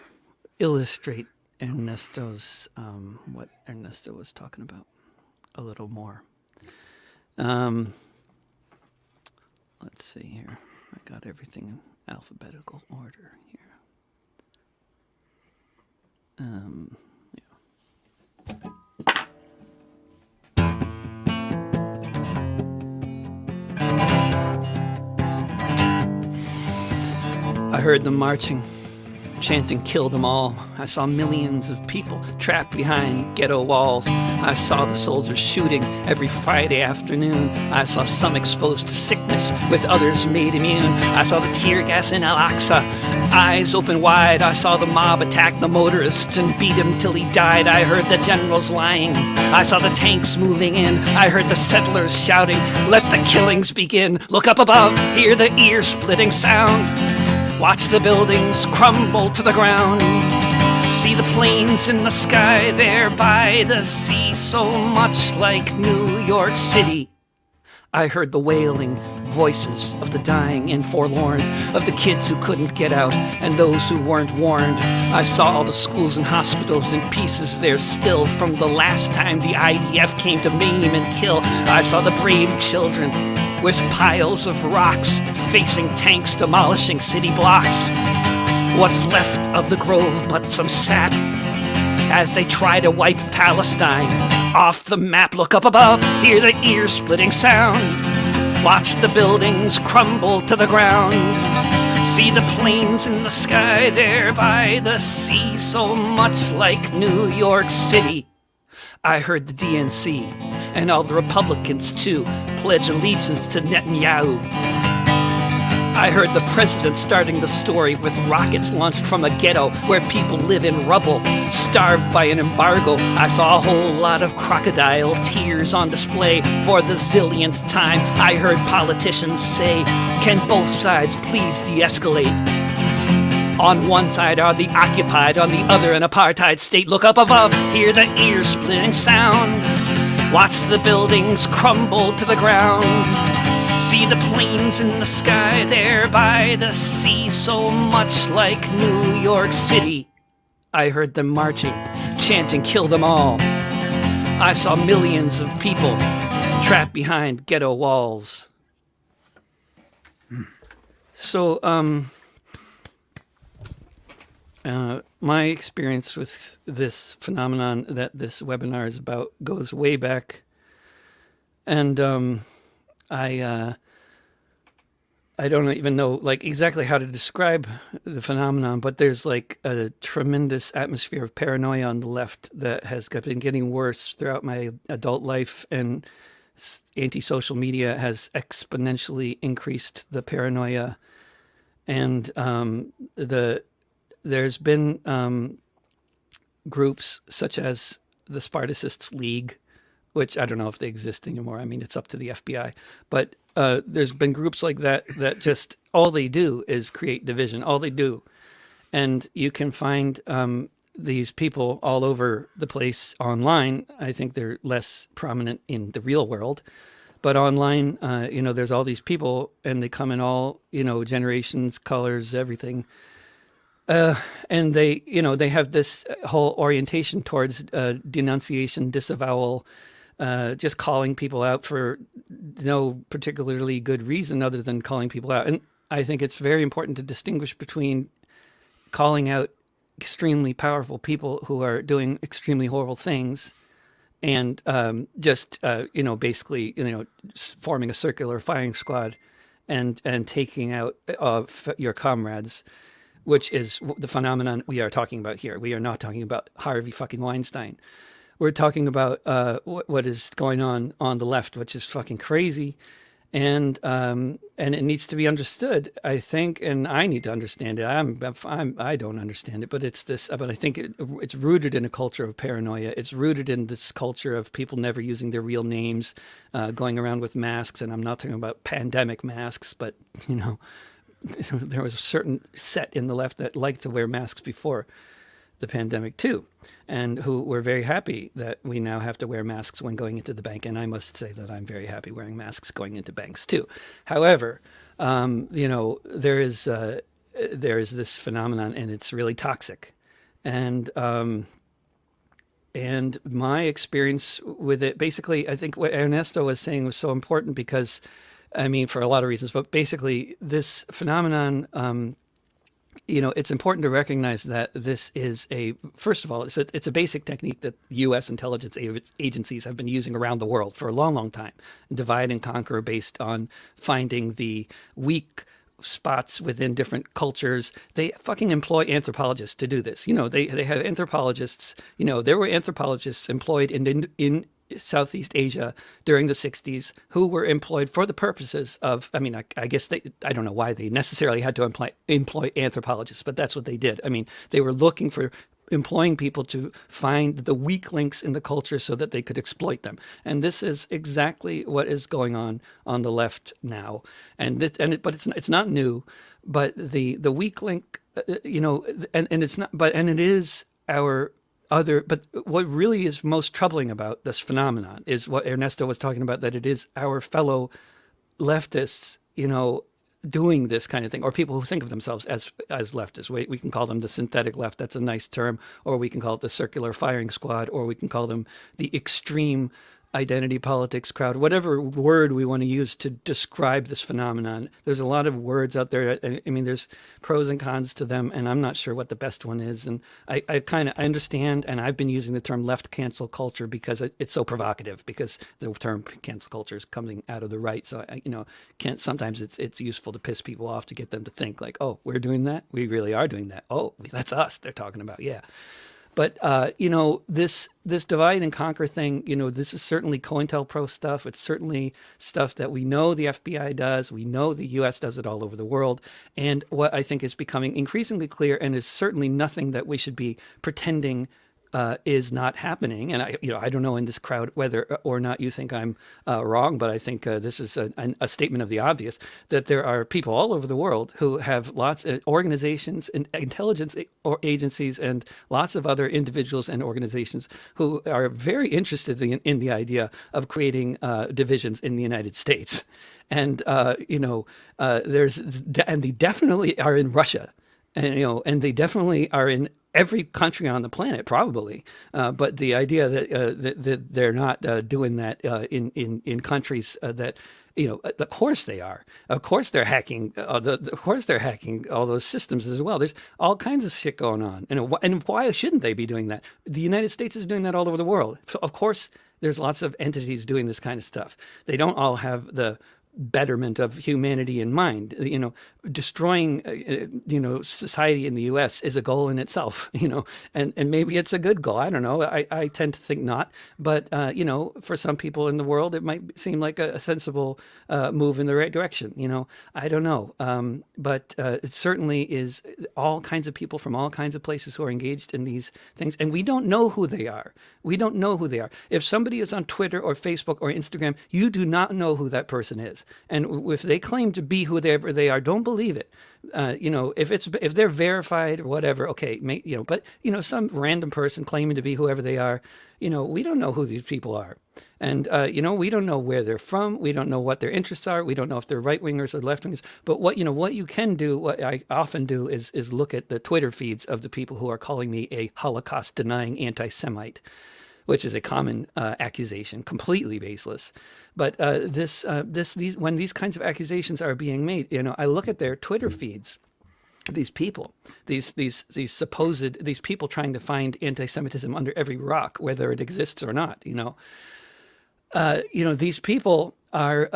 illustrate Ernesto's, what Ernesto was talking about a little more. Let's see here. I got everything in alphabetical order here. I heard them marching, chanting, "Kill them all." I saw millions of people trapped behind ghetto walls. I saw the soldiers shooting every Friday afternoon. I saw some exposed to sickness, with others made immune. I saw the tear gas in Al-Aqsa, eyes open wide. I saw the mob attack the motorist and beat him till he died. I heard the generals lying. I saw the tanks moving in. I heard the settlers shouting, "Let the killings begin." Look up above, hear the ear-splitting sound. Watch the buildings crumble to the ground. See the planes in the sky there by the sea, so much like New York City. I heard the wailing voices of the dying and forlorn, of the kids who couldn't get out and those who weren't warned. I saw all the schools and hospitals in pieces there still from the last time the IDF came to maim and kill. I saw the brave children with piles of rocks facing tanks demolishing city blocks. What's left of the grove but some sap as they try to wipe Palestine off the map. Look up above, hear the ear-splitting sound. Watch the buildings crumble to the ground. See the planes in the sky there by the sea, so much like New York City. I heard the DNC and all the Republicans too pledge allegiance to Netanyahu. I heard the president starting the story with rockets launched from a ghetto where people live in rubble, starved by an embargo. I saw a whole lot of crocodile tears on display for the zillionth time. I heard politicians say, "Can both sides please de-escalate?" On one side are the occupied, on the other an apartheid state. Look up above, hear the ear-splitting sound. Watch the buildings crumble to the ground. See the planes in the sky there by the sea, so much like New York City. I heard them marching, chanting, "Kill them all." I saw millions of people trapped behind ghetto walls. So, my experience with this phenomenon that this webinar is about goes way back. And I don't even know like exactly how to describe the phenomenon, but there's like a tremendous atmosphere of paranoia on the left that has been getting worse throughout my adult life, and anti-social media has exponentially increased the paranoia. And there's been groups such as the Spartan League, which I don't know if they exist anymore. I mean, it's up to the FBI, but there's been groups like that just all they do is create division. All they do, and you can find these people all over the place online. I think they're less prominent in the real world, but online, there's all these people, and they come in all generations, colors, everything. And they have this whole orientation towards denunciation, disavowal, just calling people out for no particularly good reason other than calling people out. And I think it's very important to distinguish between calling out extremely powerful people who are doing extremely horrible things and basically forming a circular firing squad and taking out your comrades, which is the phenomenon we are talking about here. We are not talking about Harvey fucking Weinstein. We're talking about what is going on the left, which is fucking crazy, and it needs to be understood, I think, and I need to understand it. I don't understand it, but it's this. But I think it's rooted in a culture of paranoia. It's rooted in this culture of people never using their real names, going around with masks, and I'm not talking about pandemic masks, but there was a certain set in the left that liked to wear masks before the pandemic too, and who were very happy that we now have to wear masks when going into the bank. And I must say that I'm very happy wearing masks going into banks too. However, there is this phenomenon, and it's really toxic. And my experience with it, basically, I think what Ernesto was saying was so important because, I mean, for a lot of reasons, but basically this phenomenon, it's important to recognize that this is first of all, it's a basic technique that U.S. intelligence agencies have been using around the world for a long, long time. Divide and conquer based on finding the weak spots within different cultures. They fucking employ anthropologists to do this. They have anthropologists. There were anthropologists employed in Southeast Asia during the 60s who were employed for the purposes of, I guess I don't know why they necessarily had to employ anthropologists, but that's what they did. I mean, they were looking for employing people to find the weak links in the culture so that they could exploit them. And this is exactly what is going on the left now. But it's not new, but the weak link, and it's not, and it is our but what really is most troubling about this phenomenon is what Ernesto was talking about, that it is our fellow leftists, doing this kind of thing, or people who think of themselves as leftists. We can call them the synthetic left. That's a nice term. Or we can call it the circular firing squad, or we can call them the extreme identity politics crowd, whatever word we want to use to describe this phenomenon. There's a lot of words out there. I mean, there's pros and cons to them, and I'm not sure what the best one is. And I understand, and I've been using the term left cancel culture because it's so provocative, because the term cancel culture is coming out of the right. So, sometimes it's useful to piss people off, to get them to think like, oh, we're doing that? We really are doing that. Oh, that's us they're talking about. Yeah. But, this divide and conquer thing, this is certainly COINTELPRO stuff. It's certainly stuff that we know the FBI does. We know the U.S. does it all over the world. And what I think is becoming increasingly clear, and is certainly nothing that we should be pretending is not happening. And I don't know in this crowd whether or not you think I'm wrong, but I think this is a statement of the obvious, that there are people all over the world who have lots of organizations and intelligence agencies and lots of other individuals and organizations who are very interested in the idea of creating divisions in the United States. And, they definitely are in Russia, and they definitely are in every country on the planet, probably. But the idea that they're not doing that in countries that, of course they are. Of course they're hacking. Of course they're hacking all those systems as well. There's all kinds of shit going on. And why shouldn't they be doing that? The United States is doing that all over the world. Of course, there's lots of entities doing this kind of stuff. They don't all have the betterment of humanity in mind. Destroying society in the U.S. is a goal in itself. And maybe it's a good goal. I don't know. I tend to think not. But for some people in the world, it might seem like a sensible move in the right direction. I don't know. But it certainly is all kinds of people from all kinds of places who are engaged in these things, and we don't know who they are. We don't know who they are. If somebody is on Twitter or Facebook or Instagram, you do not know who that person is. And if they claim to be whoever they are, don't believe it. If they're verified or whatever, okay, but some random person claiming to be whoever they are, we don't know who these people are. And, we don't know where they're from. We don't know what their interests are. We don't know if they're right wingers or left wingers. But what you can do, what I often do is look at the Twitter feeds of the people who are calling me a Holocaust denying anti-Semite, which is a common accusation, completely baseless. But when these kinds of accusations are being made, I look at their Twitter feeds. These people, these people trying to find anti-Semitism under every rock, whether it exists or not. These people are,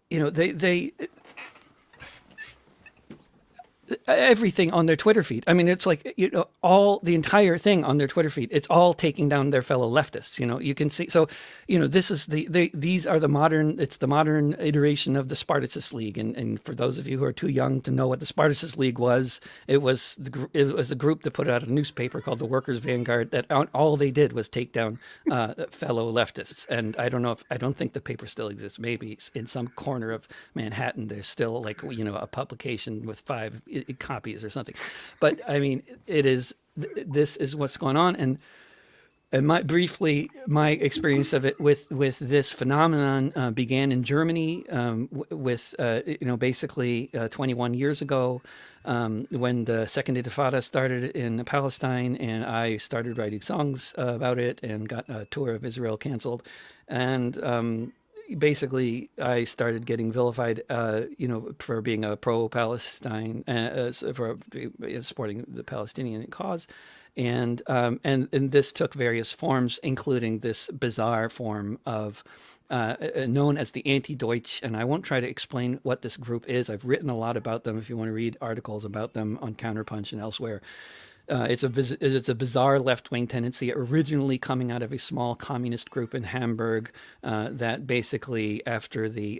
they everything on their Twitter feed. I mean, it's like, the entire thing on their Twitter feed, it's all taking down their fellow leftists. You can see, so, this is these are the modern iteration of the Spartacist League. And for those of you who are too young to know what the Spartacist League was, it was a group that put out a newspaper called the Workers' Vanguard that all they did was take down fellow leftists. And I don't think the paper still exists. Maybe in some corner of Manhattan, there's still a publication with 5 copies or something. But I mean, this is what's going on. And my experience of it with this phenomenon began in Germany basically 21 years ago when the Second Intifada started in Palestine, and I started writing songs about it and got a tour of Israel canceled. And basically, I started getting vilified, for being a pro-Palestine, for supporting the Palestinian cause, and this took various forms, including this bizarre form of known as the anti-Deutsch. And I won't try to explain what this group is. I've written a lot about them. If you want to read articles about them on Counterpunch and elsewhere. It's a bizarre left-wing tendency, originally coming out of a small communist group in Hamburg that basically, after the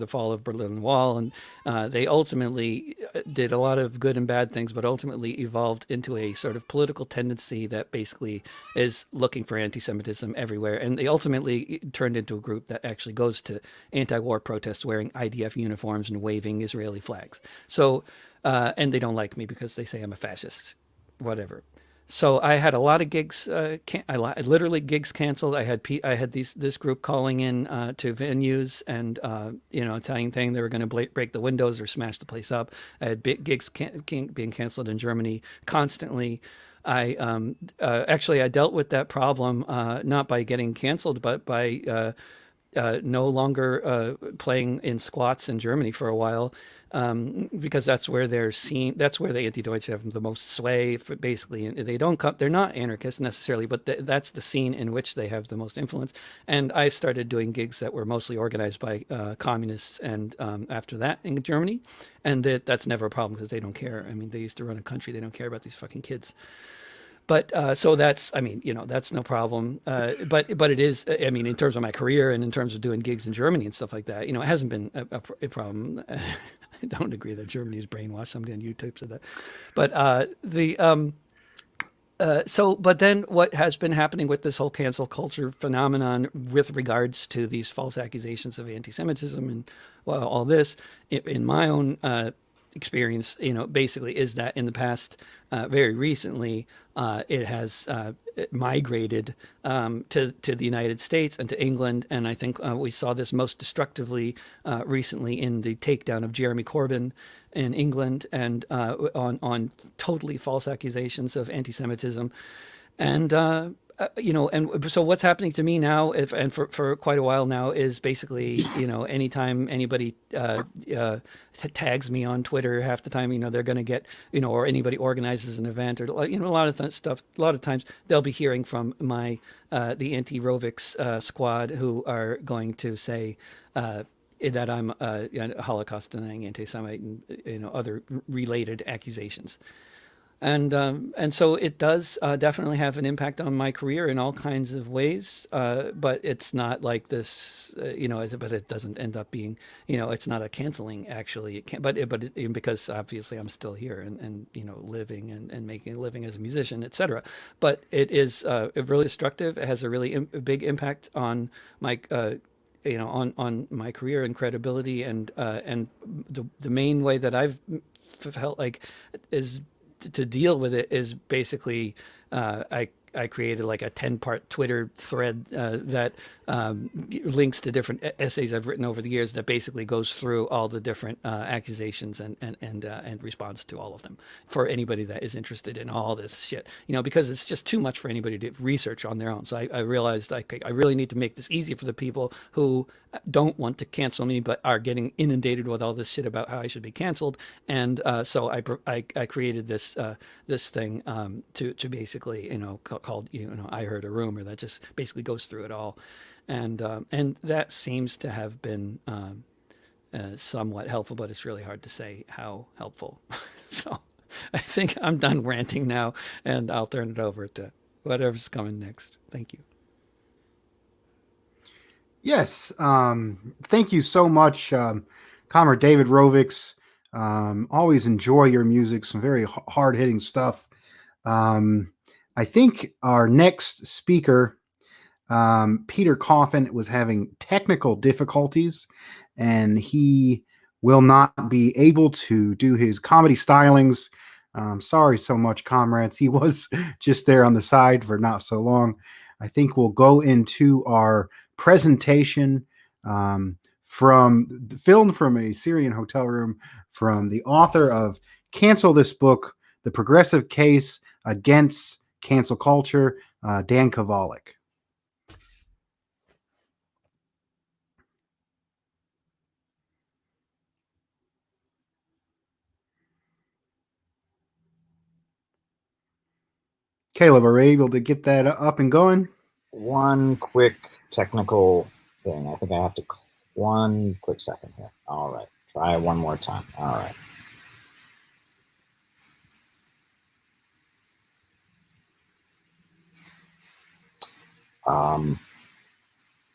fall of Berlin Wall, and they ultimately did a lot of good and bad things, but ultimately evolved into a sort of political tendency that basically is looking for anti-Semitism everywhere. And they ultimately turned into a group that actually goes to anti-war protests wearing IDF uniforms and waving Israeli flags. So, and they don't like me because they say I'm a fascist. Whatever. So I had a lot of gigs. Literally gigs canceled. I had this group calling in to venues and telling they were going to break the windows or smash the place up. I had big gigs being canceled in Germany constantly. I dealt with that problem not by getting canceled, but by no longer playing in squats in Germany for a while, because that's where that's where the anti-Deutsch have the most sway. Basically, they're not anarchists necessarily, but that's the scene in which they have the most influence. And I started doing gigs that were mostly organized by communists, and after that in Germany, and that's never a problem because they don't care. I mean, they used to run a country; they don't care about these fucking kids. But so that's no problem. But it is, in terms of my career and in terms of doing gigs in Germany and stuff like that, it hasn't been a problem. I don't agree that Germany is brainwashed. Somebody on YouTube said that. But but then what has been happening with this whole cancel culture phenomenon with regards to these false accusations of anti-Semitism and all this, in my own experience, basically is that in the past, very recently, it has migrated to the United States and to England. And I think we saw this most destructively recently in the takedown of Jeremy Corbyn in England and on totally false accusations of anti-Semitism. And and so what's happening to me now, and for quite a while now, is basically, anytime anybody tags me on Twitter, half the time, they're going to get, or anybody organizes an event, or a lot of stuff. A lot of times they'll be hearing from the anti-Rovics squad, who are going to say that I'm a Holocaust-denying anti-Semite, and other related accusations. And so it does definitely have an impact on my career in all kinds of ways, but it's not like this, but it doesn't end up being, it's not a canceling, actually. It can't, but because obviously I'm still here and living and making a living as a musician, etc. But it is really destructive. It has a really big impact on my on my career and credibility, and the main way that I've felt like is to deal with it is basically I created like a 10-part Twitter thread that links to different essays I've written over the years, that basically goes through all the different accusations and responds to all of them for anybody that is interested in all this shit. Because it's just too much for anybody to research on their own. So I realized I really need to make this easy for the people who don't want to cancel me but are getting inundated with all this shit about how I should be canceled. And so I created this thing to basically called I Heard a Rumor, that just basically goes through it all, and that seems to have been somewhat helpful, but it's really hard to say how helpful. So I think I'm done ranting now, and I'll turn it over to whatever's coming next. Thank you. Yes, thank you so much, Comrade David Rovics. Always enjoy your music, some very hard-hitting stuff. I think our next speaker, Peter Coffin, was having technical difficulties, and he will not be able to do his comedy stylings. Sorry so much, comrades. He was just there on the side for not so long. I think we'll go into our presentation filmed from a Syrian hotel room, from the author of Cancel This Book, The Progressive Case Against Cancel Culture, Dan Caballic. Caleb, are we able to get that up and going? One quick technical thing. I think I have to. One quick second here. All right. Try one more time. All right.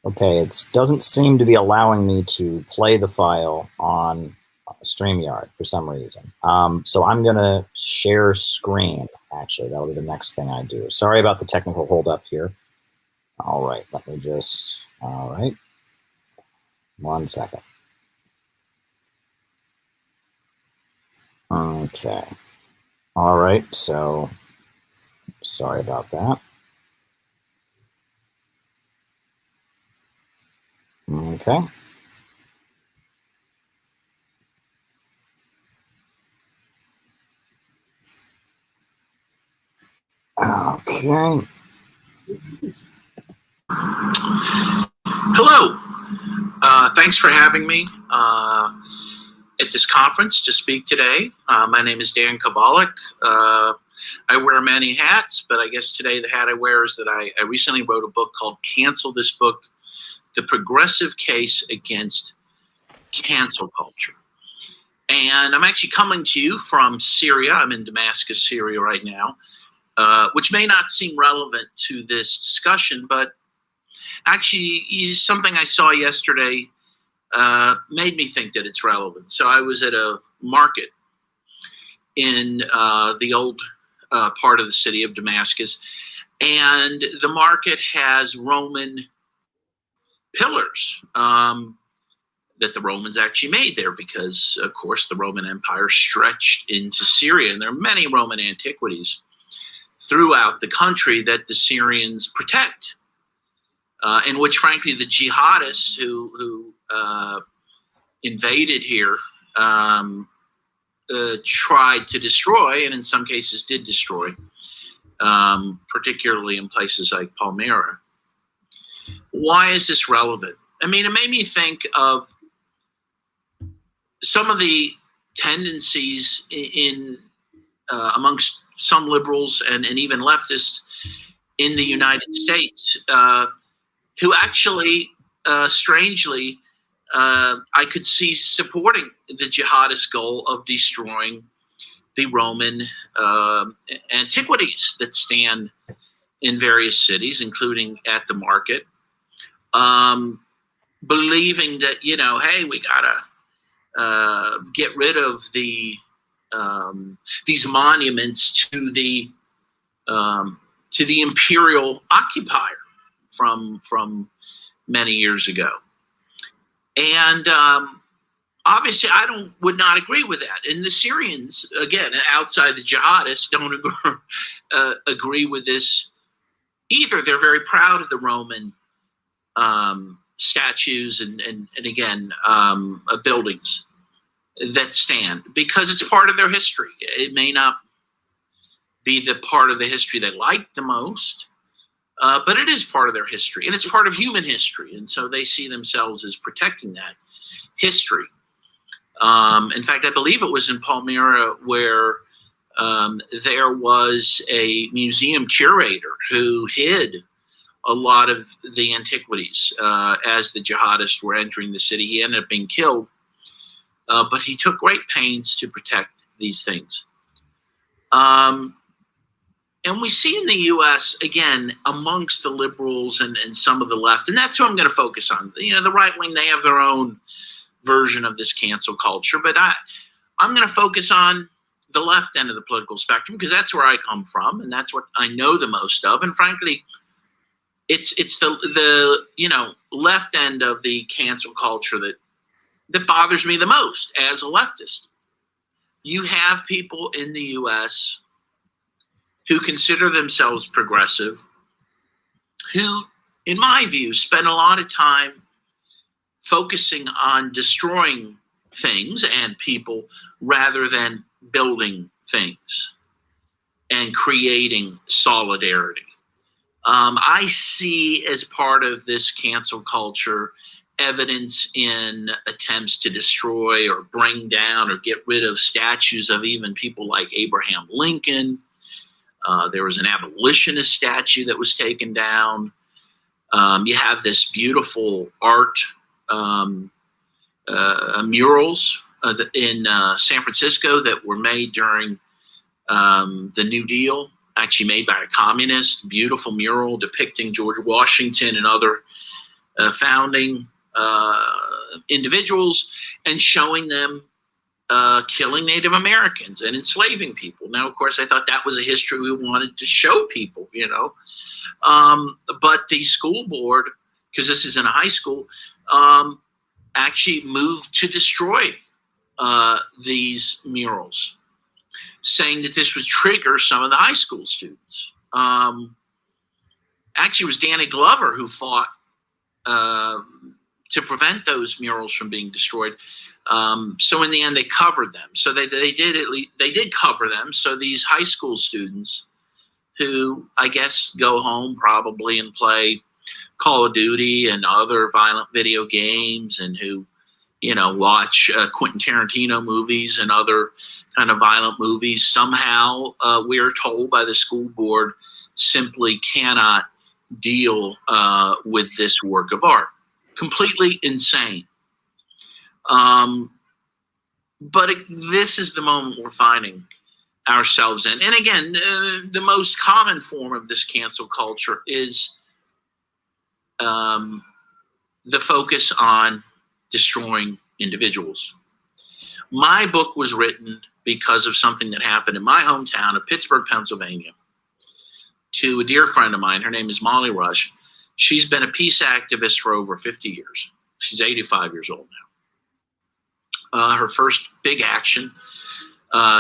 Okay, it doesn't seem to be allowing me to play the file on StreamYard for some reason. So I'm going to share screen, actually. That'll be the next thing I do. Sorry about the technical holdup here. All right, let me just, all right. 1 second. Okay. All right, so sorry about that. Okay. Okay. Hello. Thanks for having me at this conference to speak today. My name is Dan Caballic. I wear many hats, but I guess today the hat I wear is that I recently wrote a book called Cancel This Book, The Progressive Case Against Cancel Culture. And I'm actually coming to you from Syria. I'm in Damascus, Syria right now, which may not seem relevant to this discussion, but actually something I saw yesterday made me think that it's relevant. So I was at a market in the old part of the city of Damascus, and the market has Roman pillars that the Romans actually made there because, of course, the Roman Empire stretched into Syria, and there are many Roman antiquities throughout the country that the Syrians protect, in which, frankly, the jihadists who invaded here tried to destroy, and in some cases did destroy. particularly in places like Palmyra. Why is this relevant? I mean, it made me think of some of the tendencies in amongst some liberals and even leftists in the United States who actually, strangely, I could see supporting the jihadist goal of destroying the Roman antiquities that stand in various cities, including at the market, believing that, hey, we gotta get rid of these monuments to the imperial occupier from many years ago. And obviously, I would not agree with that. And the Syrians, again, outside the jihadists, don't agree with this either. They're very proud of the Roman statues and again, buildings that stand because it's part of their history. It may not be the part of the history they like the most, but it is part of their history, and it's part of human history. And so they see themselves as protecting that history. In fact, I believe it was in Palmyra where there was a museum curator who hid a lot of the antiquities as the jihadists were entering the city. He ended up being killed, but he took great pains to protect these things. And we see in the U.S., again, amongst the liberals and some of the left, and that's who I'm going to focus on. The right wing, they have their own version of this cancel culture, but I'm going to focus on the left end of the political spectrum because that's where I come from, and that's what I know the most of. And frankly, it's the left end of the cancel culture that bothers me the most as a leftist. You have people in the U.S. who consider themselves progressive, who, in my view, spend a lot of time focusing on destroying things and people rather than building things and creating solidarity. I see as part of this cancel culture evidence in attempts to destroy or bring down or get rid of statues of even people like Abraham Lincoln. There was an abolitionist statue that was taken down. You have this beautiful art murals in San Francisco that were made during the New Deal, actually made by a communist. Beautiful mural depicting George Washington and other founding individuals and showing them killing Native Americans and enslaving people. Now, of course, I thought that was a history we wanted to show people, but the school board, because this is in a high school, actually moved to destroy these murals, saying that this would trigger some of the high school students. Actually, it was Danny Glover who fought to prevent those murals from being destroyed. So in the end, they covered them. So they did cover them. So these high school students who I guess go home probably and play Call of Duty and other violent video games and who, watch Quentin Tarantino movies and other kind of violent movies, somehow we are told by the school board simply cannot deal with this work of art. Completely insane. But this is the moment we're finding ourselves in. And again, the most common form of this cancel culture is the focus on destroying individuals. My book was written because of something that happened in my hometown of Pittsburgh, Pennsylvania, to a dear friend of mine. Her name is Molly Rush. She's been a peace activist for over 50 years. She's 85 years old now. Her first big action,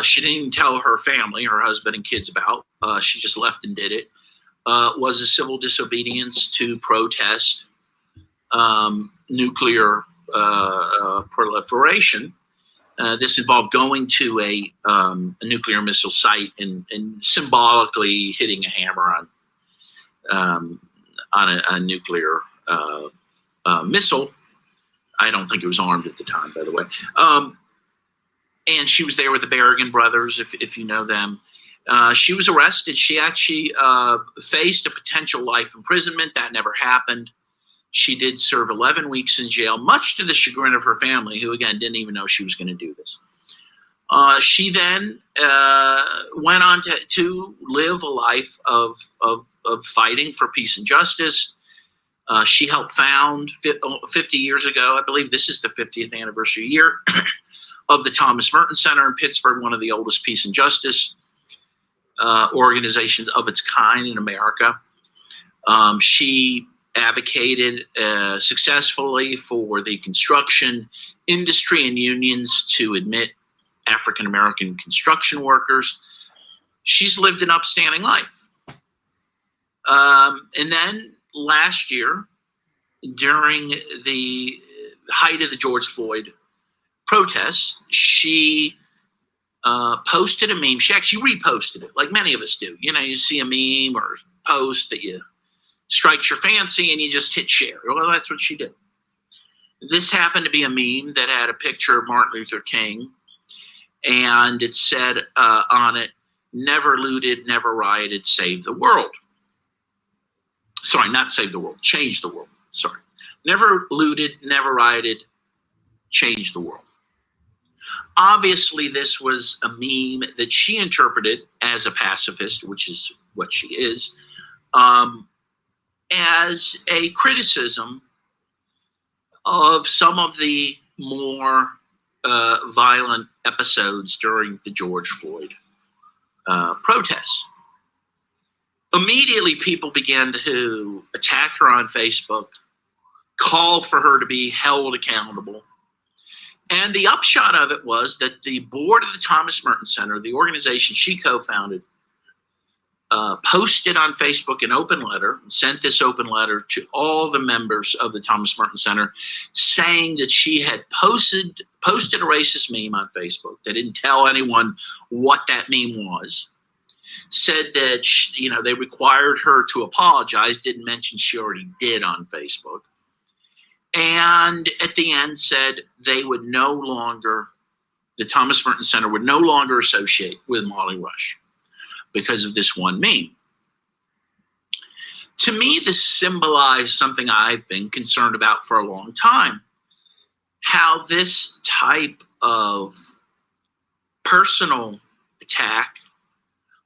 she didn't even tell her family, her husband and kids about. She just left and did it. Was a civil disobedience to protest nuclear proliferation This involved going to a nuclear missile site and symbolically hitting a hammer on a nuclear missile. I don't think it was armed at the time, by the way. And she was there with the Berrigan brothers, if you know them. She was arrested. She actually faced a potential life imprisonment. That never happened. She did serve 11 weeks in jail, much to the chagrin of her family, who, again, didn't even know she was going to do this. She then went on to live a life of fighting for peace and justice. She helped found 50 years ago, I believe this is the 50th anniversary year, of the Thomas Merton Center in Pittsburgh, one of the oldest peace and justice organizations of its kind in America. She advocated successfully for the construction industry and unions to admit African American construction workers. She's lived an upstanding life. And then last year, during the height of the George Floyd protests, she posted a meme. She actually reposted it, like many of us do. You know, you see a meme or post that you strikes your fancy and you just hit share. Well, that's what she did. This happened to be a meme that had a picture of Martin Luther King, and it said on it, "Never looted, never rioted, save the world." Sorry, not save the world, change the world. Sorry. Never looted, never rioted, change the world. Obviously, this was a meme that she interpreted as a pacifist, which is what she is, as a criticism of some of the more violent episodes during the George Floyd protests. Immediately, people began to attack her on Facebook, call for her to be held accountable. And the upshot of it was that the board of the Thomas Merton Center, the organization she co-founded, posted on Facebook an open letter, sent this open letter to all the members of the Thomas Merton Center, saying that she had posted a racist meme on Facebook. They didn't tell anyone what that meme was. Said that they required her to apologize. Didn't mention she already did on Facebook. And at the end said they would no longer, the Thomas Merton Center would no longer associate with Molly Rush because of this one meme. To me, this symbolized something I've been concerned about for a long time, how this type of personal attack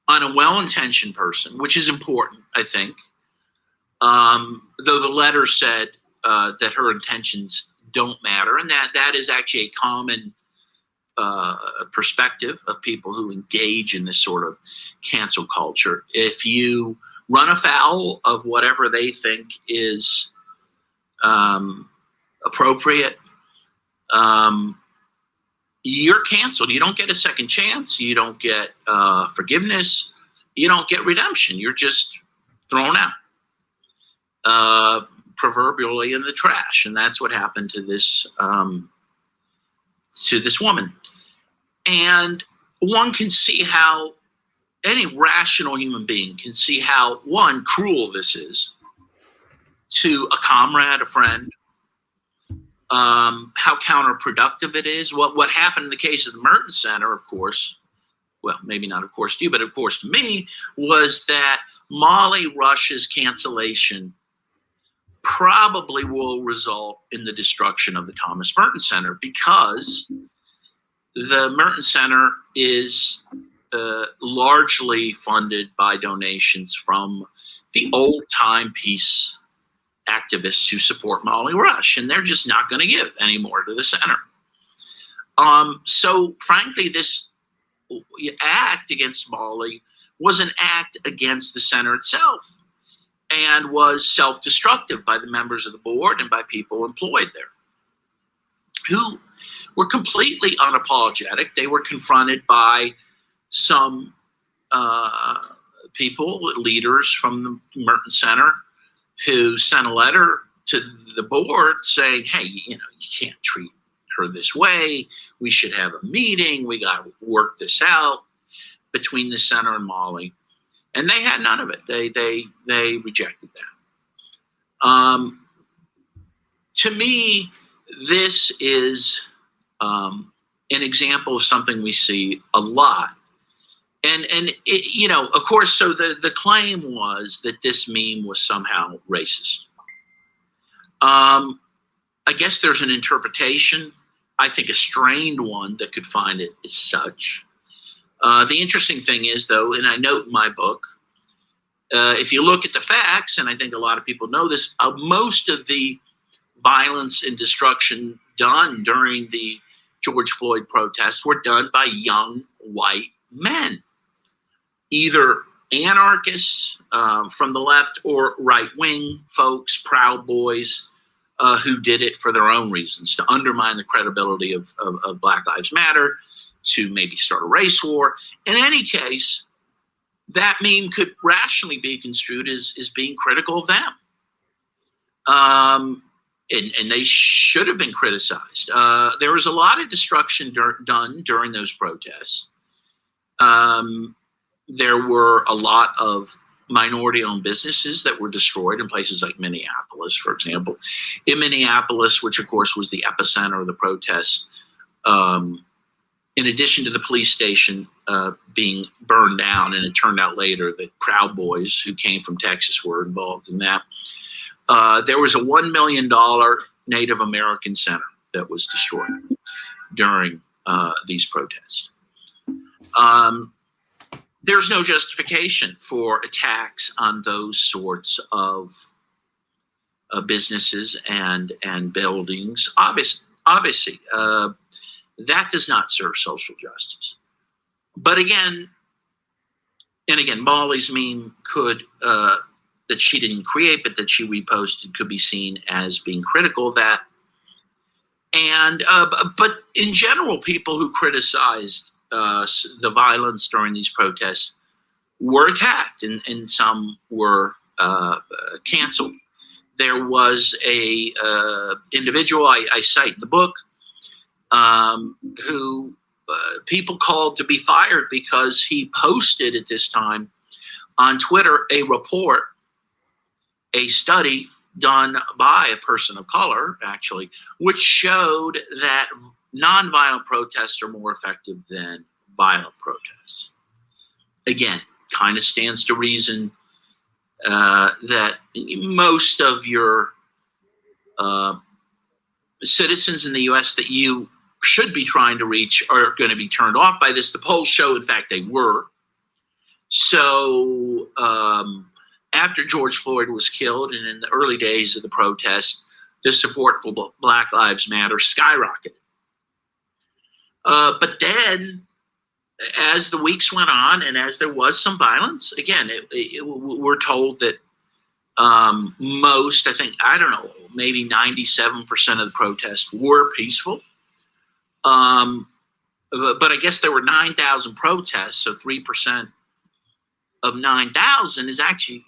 on a well-intentioned person, which is important, I think, though the letter said that her intentions don't matter, and that is actually a common perspective of people who engage in this sort of cancel culture. If you run afoul of whatever they think is appropriate, you're canceled. You don't get a second chance. You don't get forgiveness. You don't get redemption. You're just thrown out, proverbially in the trash. And that's what happened to this woman. And one can see how any rational human being can see how, one, cruel this is to a comrade, a friend, how counterproductive it is. What happened in the case of the Merton Center, of course, well, maybe not of course to you, but of course to me, was that Molly Rush's cancellation probably will result in the destruction of the Thomas Merton Center, because the Merton Center is largely funded by donations from the old-time peace activists who support Molly Rush, and they're just not going to give any more to the center. So frankly, this act against Molly was an act against the center itself, and was self-destructive by the members of the board and by people employed there, who were completely unapologetic. They were confronted by some people, leaders from the Merton Center, who sent a letter to the board saying, hey, you can't treat her this way. We should have a meeting. We got to work this out between the center and Molly. And they had none of it. They rejected that. To me, this is an example of something we see a lot. And it, you know, of course, so the claim was that this meme was somehow racist. I guess there's an interpretation, I think a strained one, that could find it as such. The interesting thing is, though, and I note in my book, if you look at the facts, and I think a lot of people know this, most of the violence and destruction done during the George Floyd protests were done by young white men, either anarchists from the left or right-wing folks, Proud Boys, who did it for their own reasons, to undermine the credibility of Black Lives Matter, to maybe start a race war. In any case, that meme could rationally be construed as being critical of them. And they should have been criticized. There was a lot of destruction done during those protests. There were a lot of minority-owned businesses that were destroyed in places like Minneapolis, for example. In Minneapolis, which of course was the epicenter of the protests, in addition to the police station being burned down, and it turned out later that Proud Boys, who came from Texas, were involved in that, there was a $1 million Native American center that was destroyed during these protests. There's no justification for attacks on those sorts of businesses and buildings. Obviously, that does not serve social justice. But again, Molly's meme could, that she didn't create, but that she reposted, could be seen as being critical of that. And but in general, people who criticized the violence during these protests were attacked, and some were canceled. There was a individual, I cite the book, who people called to be fired because he posted at this time on Twitter a report, a study done by a person of color, actually, which showed that nonviolent protests are more effective than violent protests. Again, kind of stands to reason that most of your citizens in the U.S. that you should be trying to reach are going to be turned off by this. The polls show, in fact, they were. So after George Floyd was killed, and in the early days of the protest, the support for Black Lives Matter skyrocketed. But then, as the weeks went on, and as there was some violence, again, we're told that most, I think, I don't know, maybe 97% of the protests were peaceful. But I guess there were 9,000 protests, so 3% of 9,000 is actually,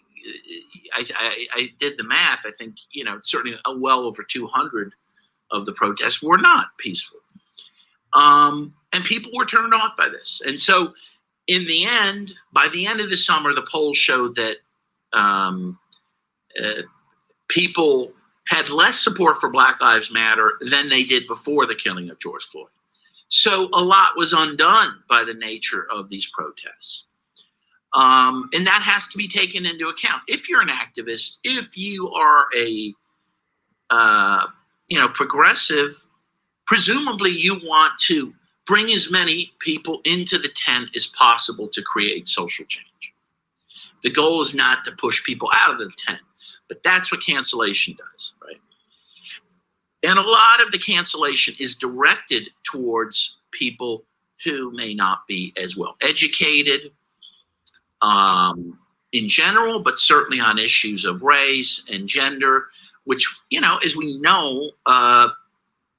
I did the math, I think, you know, certainly well over 200 of the protests were not peaceful. And people were turned off by this. And so in the end, by the end of the summer, the polls showed that people had less support for Black Lives Matter than they did before the killing of George Floyd. So a lot was undone by the nature of these protests. And that has to be taken into account. If you're an activist, if you are a progressive, presumably you want to bring as many people into the tent as possible to create social change. The goal is not to push people out of the tent, but that's what cancellation does, right? And a lot of the cancellation is directed towards people who may not be as well educated in general, but certainly on issues of race and gender, which, you know, as we know,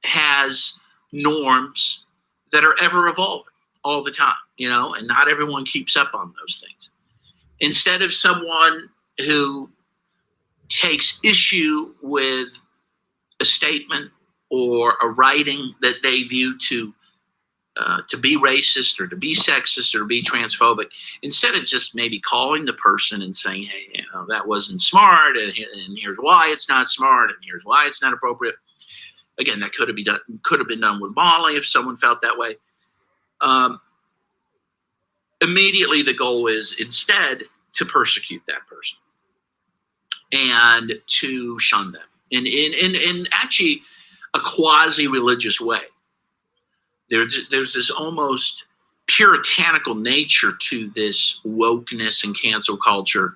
has norms that are ever evolving all the time, you know, and not everyone keeps up on those things. Instead of someone who takes issue with a statement or a writing that they view to be racist or to be sexist or to be transphobic, instead of just maybe calling the person and saying, hey, that wasn't smart, and here's why it's not smart, and here's why it's not appropriate. Again, that could have been done with Molly if someone felt that way. Immediately the goal is instead to persecute that person and to shun them in actually a quasi-religious way. There's this almost puritanical nature to this wokeness and cancel culture,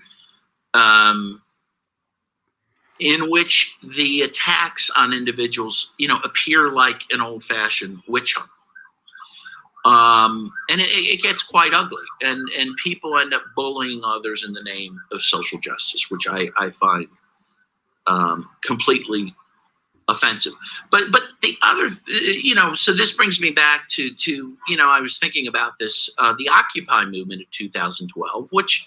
in which the attacks on individuals, appear like an old-fashioned witch hunt. And it gets quite ugly, and people end up bullying others in the name of social justice, which I find completely offensive. But the other, so this brings me back to I was thinking about this, the Occupy movement of 2012, which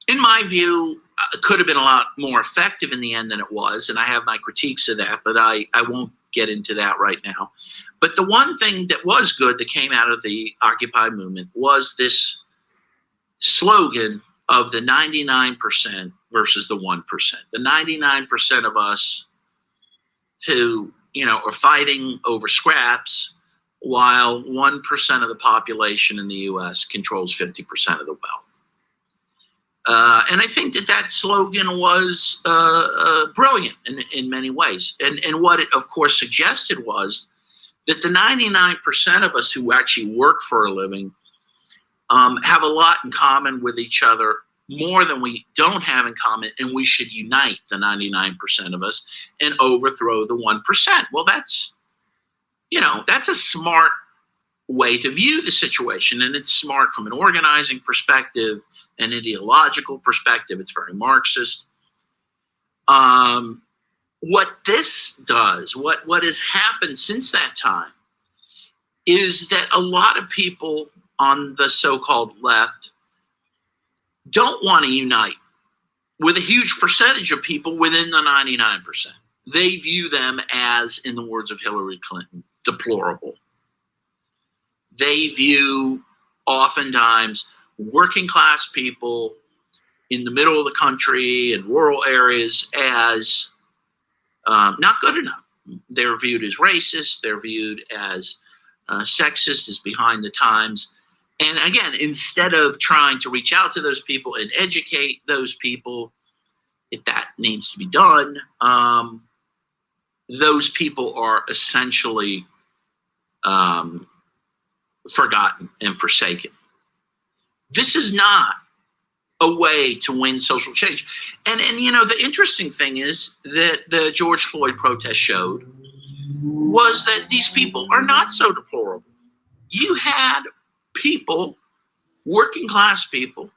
in my view could have been a lot more effective in the end than it was. And I have my critiques of that, but I won't get into that right now. But the one thing that was good that came out of the Occupy movement was this slogan of the 99% versus the 1%. The 99% of us who, are fighting over scraps, while 1% of the population in the U.S. controls 50% of the wealth. And I think that slogan was brilliant in many ways. And what it, of course, suggested was that the 99% of us who actually work for a living have a lot in common with each other, more than we don't have in common, and we should unite the 99% of us and overthrow the 1%. Well, that's a smart way to view the situation, and it's smart from an organizing perspective, an ideological perspective. It's very Marxist. What this does, what has happened since that time, is that a lot of people on the so-called left don't want to unite with a huge percentage of people within the 99%. They view them as, in the words of Hillary Clinton, deplorable. They view oftentimes working class people in the middle of the country and rural areas as not good enough. They're viewed as racist. They're viewed as sexist, as behind the times. And again, instead of trying to reach out to those people and educate those people, if that needs to be done, those people are essentially forgotten and forsaken. This is not a way to win social change. And the interesting thing is that the George Floyd protest showed was that these people are not so deplorable. You had people, working class people,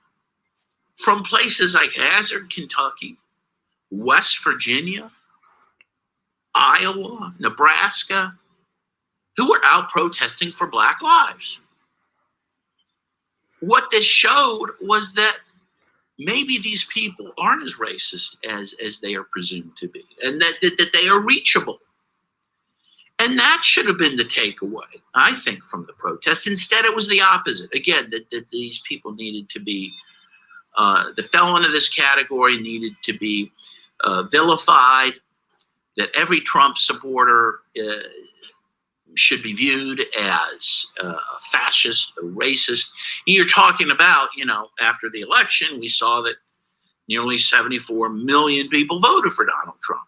from places like Hazard, Kentucky, West Virginia, Iowa, Nebraska, who were out protesting for Black lives. What this showed was that maybe these people aren't as racist as they are presumed to be, and that they are reachable. And that should have been the takeaway, I think, from the protest. Instead, it was the opposite. Again, that these people needed to be, the felon of this category needed to be vilified, that every Trump supporter should be viewed as a fascist, a racist. You're talking about, after the election, we saw that nearly 74 million people voted for Donald Trump.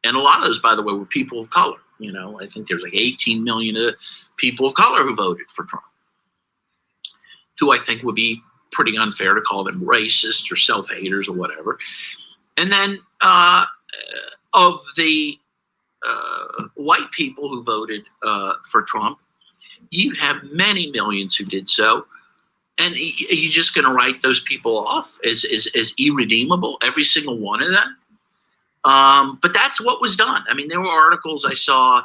And a lot of those, by the way, were people of color. I think there's like 18 million people of color who voted for Trump, who I think would be pretty unfair to call them racist or self-haters or whatever. And then of the white people who voted for Trump, you have many millions who did so. And you're just going to write those people off as irredeemable, every single one of them? But that's what was done. I mean, there were articles I saw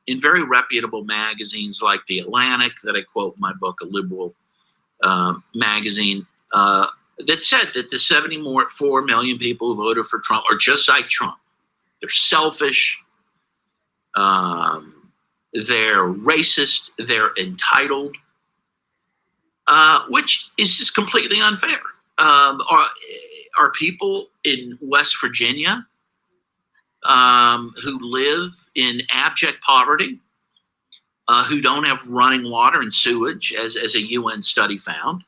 in very reputable magazines like The Atlantic, that I quote in my book, a liberal magazine, that said that the 74 million people who voted for Trump are just like Trump. They're selfish. They're racist. They're entitled, which is just completely unfair. Are people in West Virginia who live in abject poverty, who don't have running water and sewage, as a UN study found,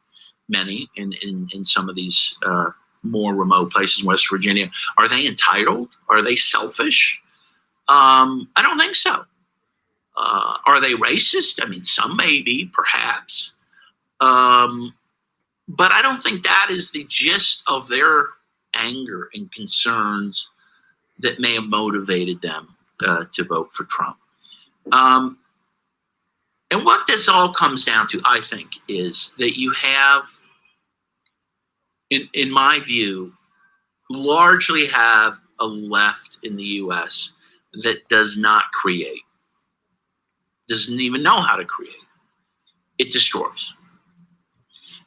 many in some of these more remote places in West Virginia, are they entitled? Are they selfish? I don't think so. Are they racist? I mean, some may be, perhaps. But I don't think that is the gist of their anger and concerns that may have motivated them to vote for Trump. And what this all comes down to, I think, is that you have, in my view, largely have a left in the U.S. that does not create, doesn't even know how to create. It destroys.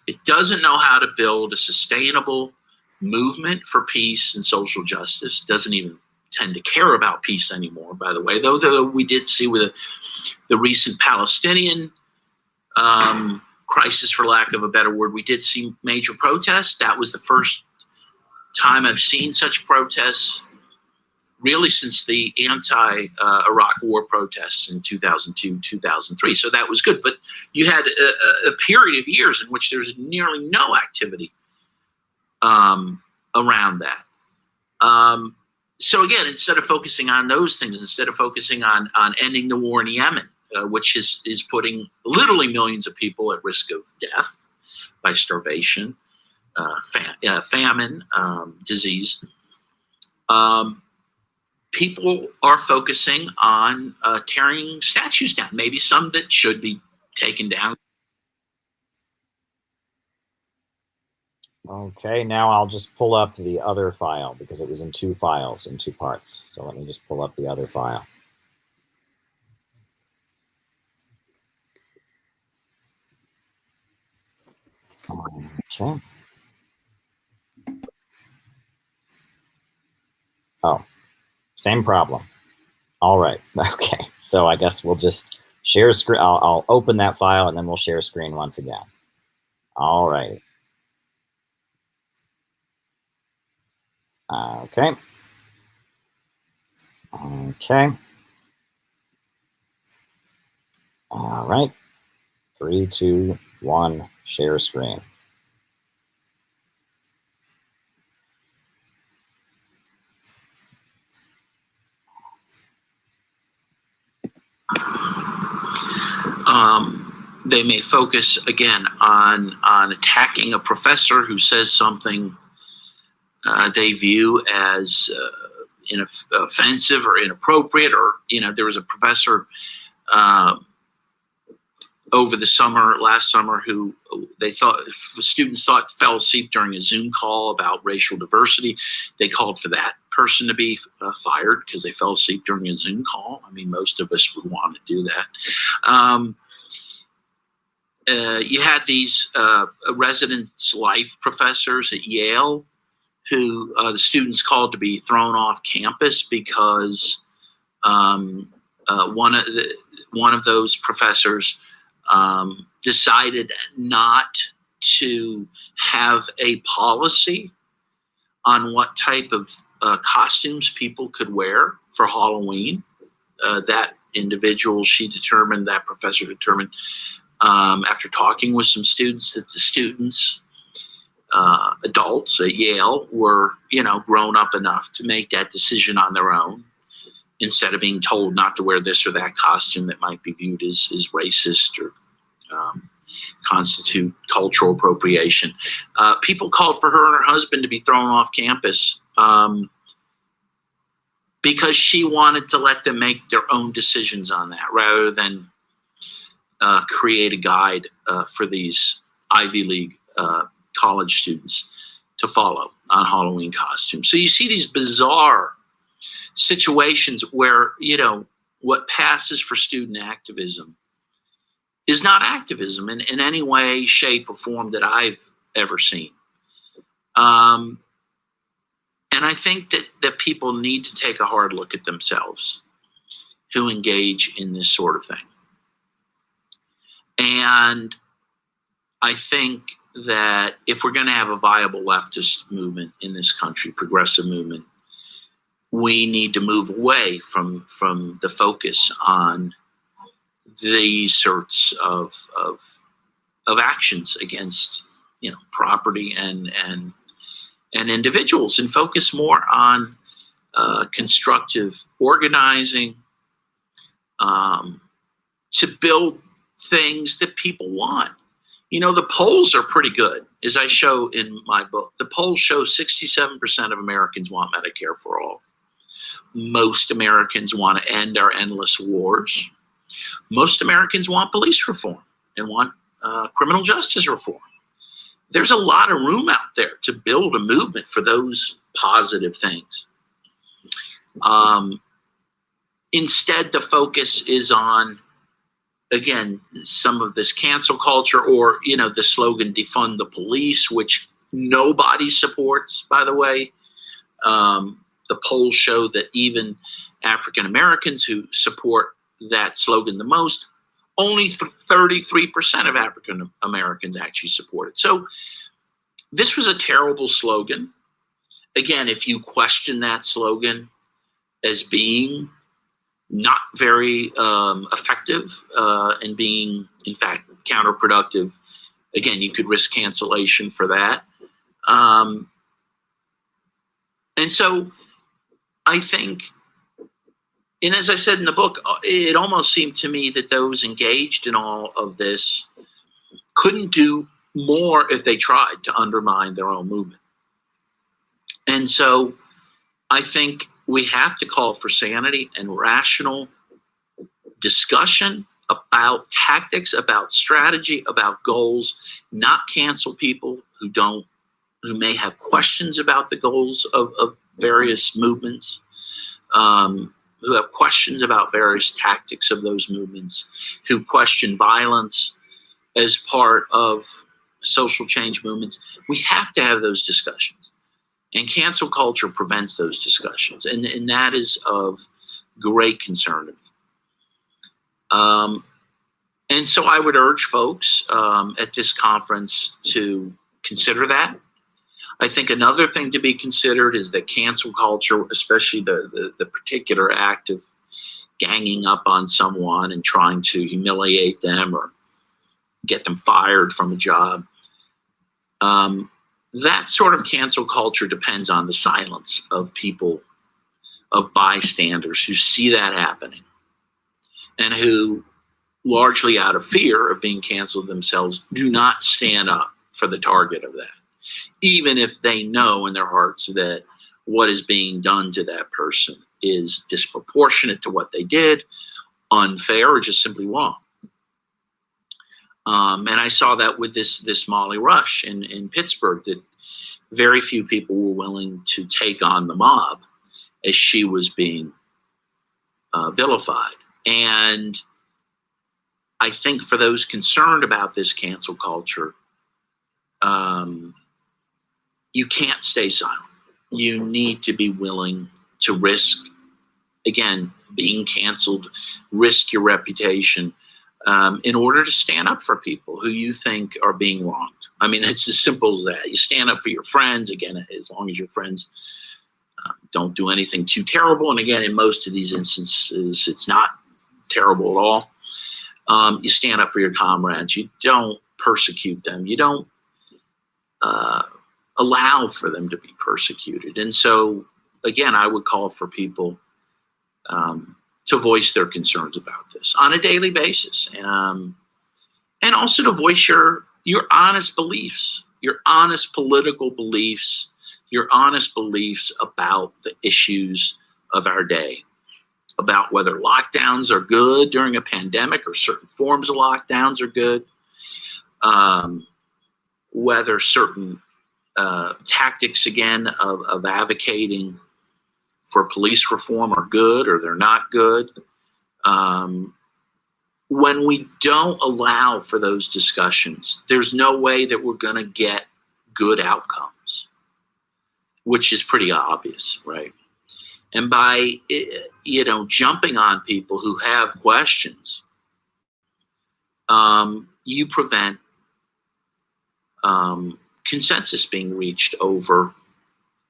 It doesn't know how to build a sustainable movement for peace and social justice. Doesn't even tend to care about peace anymore, by the way, though we did see with the recent Palestinian crisis, for lack of a better word, we did see major protests. That was the first time I've seen such protests really since the anti-Iraq war protests in 2002, 2003. So that was good. But you had a period of years in which there was nearly no activity around that. So again, instead of focusing on those things, instead of focusing on ending the war in Yemen, which is putting literally millions of people at risk of death by starvation, famine, disease, people are focusing on tearing statues down, maybe some that should be taken down. Okay, now I'll just pull up the other file because it was in two files, in two parts. So let me just pull up the other file. Okay. Oh, same problem. All right. Okay. So I guess we'll just share screen. I'll open that file and then we'll share screen once again. All right. Okay. Okay. All right. 3, 2, 1, share screen. They may focus again on attacking a professor who says something they view as offensive or inappropriate, or there was a professor over the summer, last summer, who students thought fell asleep during a Zoom call about racial diversity. They called for that person to be fired because they fell asleep during a Zoom call. I mean, most of us would want to do that. You had these residence life professors at Yale who the students called to be thrown off campus because one of those professors decided not to have a policy on what type of costumes people could wear for Halloween. That individual, that professor determined, after talking with some students, that the students, adults at Yale, were, grown up enough to make that decision on their own, instead of being told not to wear this or that costume that might be viewed as racist or constitute cultural appropriation. People called for her and her husband to be thrown off campus because she wanted to let them make their own decisions on that, rather than create a guide for these Ivy League college students to follow on Halloween costumes. So you see these bizarre situations where, what passes for student activism is not activism in any way, shape, or form that I've ever seen. And I think that people need to take a hard look at themselves who engage in this sort of thing. And I think that if we're going to have a viable leftist movement in this country, progressive movement, we need to move away from the focus on these sorts of actions against, property and individuals, and focus more on constructive organizing to build things that people want. The polls are pretty good, as I show in my book. The polls show 67% of Americans want Medicare for all. Most Americans want to end our endless wars. Most Americans want police reform and want criminal justice reform. There's a lot of room out there to build a movement for those positive things. Instead, the focus is on, again, some of this cancel culture, or, the slogan defund the police, which nobody supports, by the way. The polls show that even African Americans who support that slogan the most, only 33% of African Americans actually support it. So this was a terrible slogan. Again, if you question that slogan as being not very effective and being, in fact, counterproductive, again, you could risk cancellation for that. And so I think, and as I said in the book, it almost seemed to me that those engaged in all of this couldn't do more if they tried to undermine their own movement. And so I think we have to call for sanity and rational discussion about tactics, about strategy, about goals, not cancel people who may have questions about the goals of various movements, who have questions about various tactics of those movements, who question violence as part of social change movements. We have to have those discussions. And cancel culture prevents those discussions. And that is of great concern to me. And so I would urge folks at this conference to consider that. I think another thing to be considered is that cancel culture, especially the particular act of ganging up on someone and trying to humiliate them or get them fired from a job, that sort of cancel culture depends on the silence of people, of bystanders who see that happening and who, largely out of fear of being canceled themselves, do not stand up for the target of that, even if they know in their hearts that what is being done to that person is disproportionate to what they did, unfair, or just simply wrong. And I saw that with this Molly Rush in Pittsburgh, that very few people were willing to take on the mob as she was being vilified. And I think for those concerned about this cancel culture, you can't stay silent. You need to be willing to risk, again, being canceled, risk your reputation, in order to stand up for people who you think are being wronged. I mean, it's as simple as that. You stand up for your friends, again, as long as your friends don't do anything too terrible. And again, in most of these instances, it's not terrible at all. You stand up for your comrades. You don't persecute them. You don't allow for them to be persecuted. And so, again, I would call for people to voice their concerns about this on a daily basis, and also to voice your honest beliefs, your honest political beliefs, your honest beliefs about the issues of our day, about whether lockdowns are good during a pandemic or certain forms of lockdowns are good, whether certain tactics, again, of advocating for police reform are good or they're not good. When we don't allow for those discussions, there's no way that we're going to get good outcomes, which is pretty obvious, right? And by, jumping on people who have questions, you prevent consensus being reached over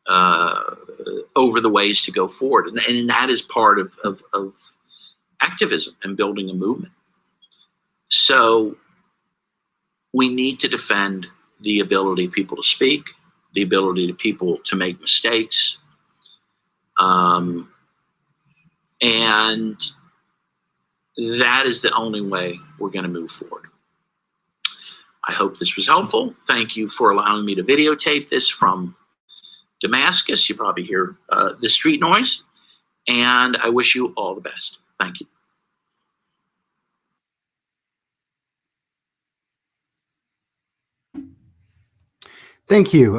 the ways to go forward. And that is part of activism and building a movement. So we need to defend the ability of people to speak, the ability of people to make mistakes. And that is the only way we're going to move forward. I hope this was helpful. Thank you for allowing me to videotape this from Damascus. You probably hear the street noise. And I wish you all the best. Thank you. Thank you.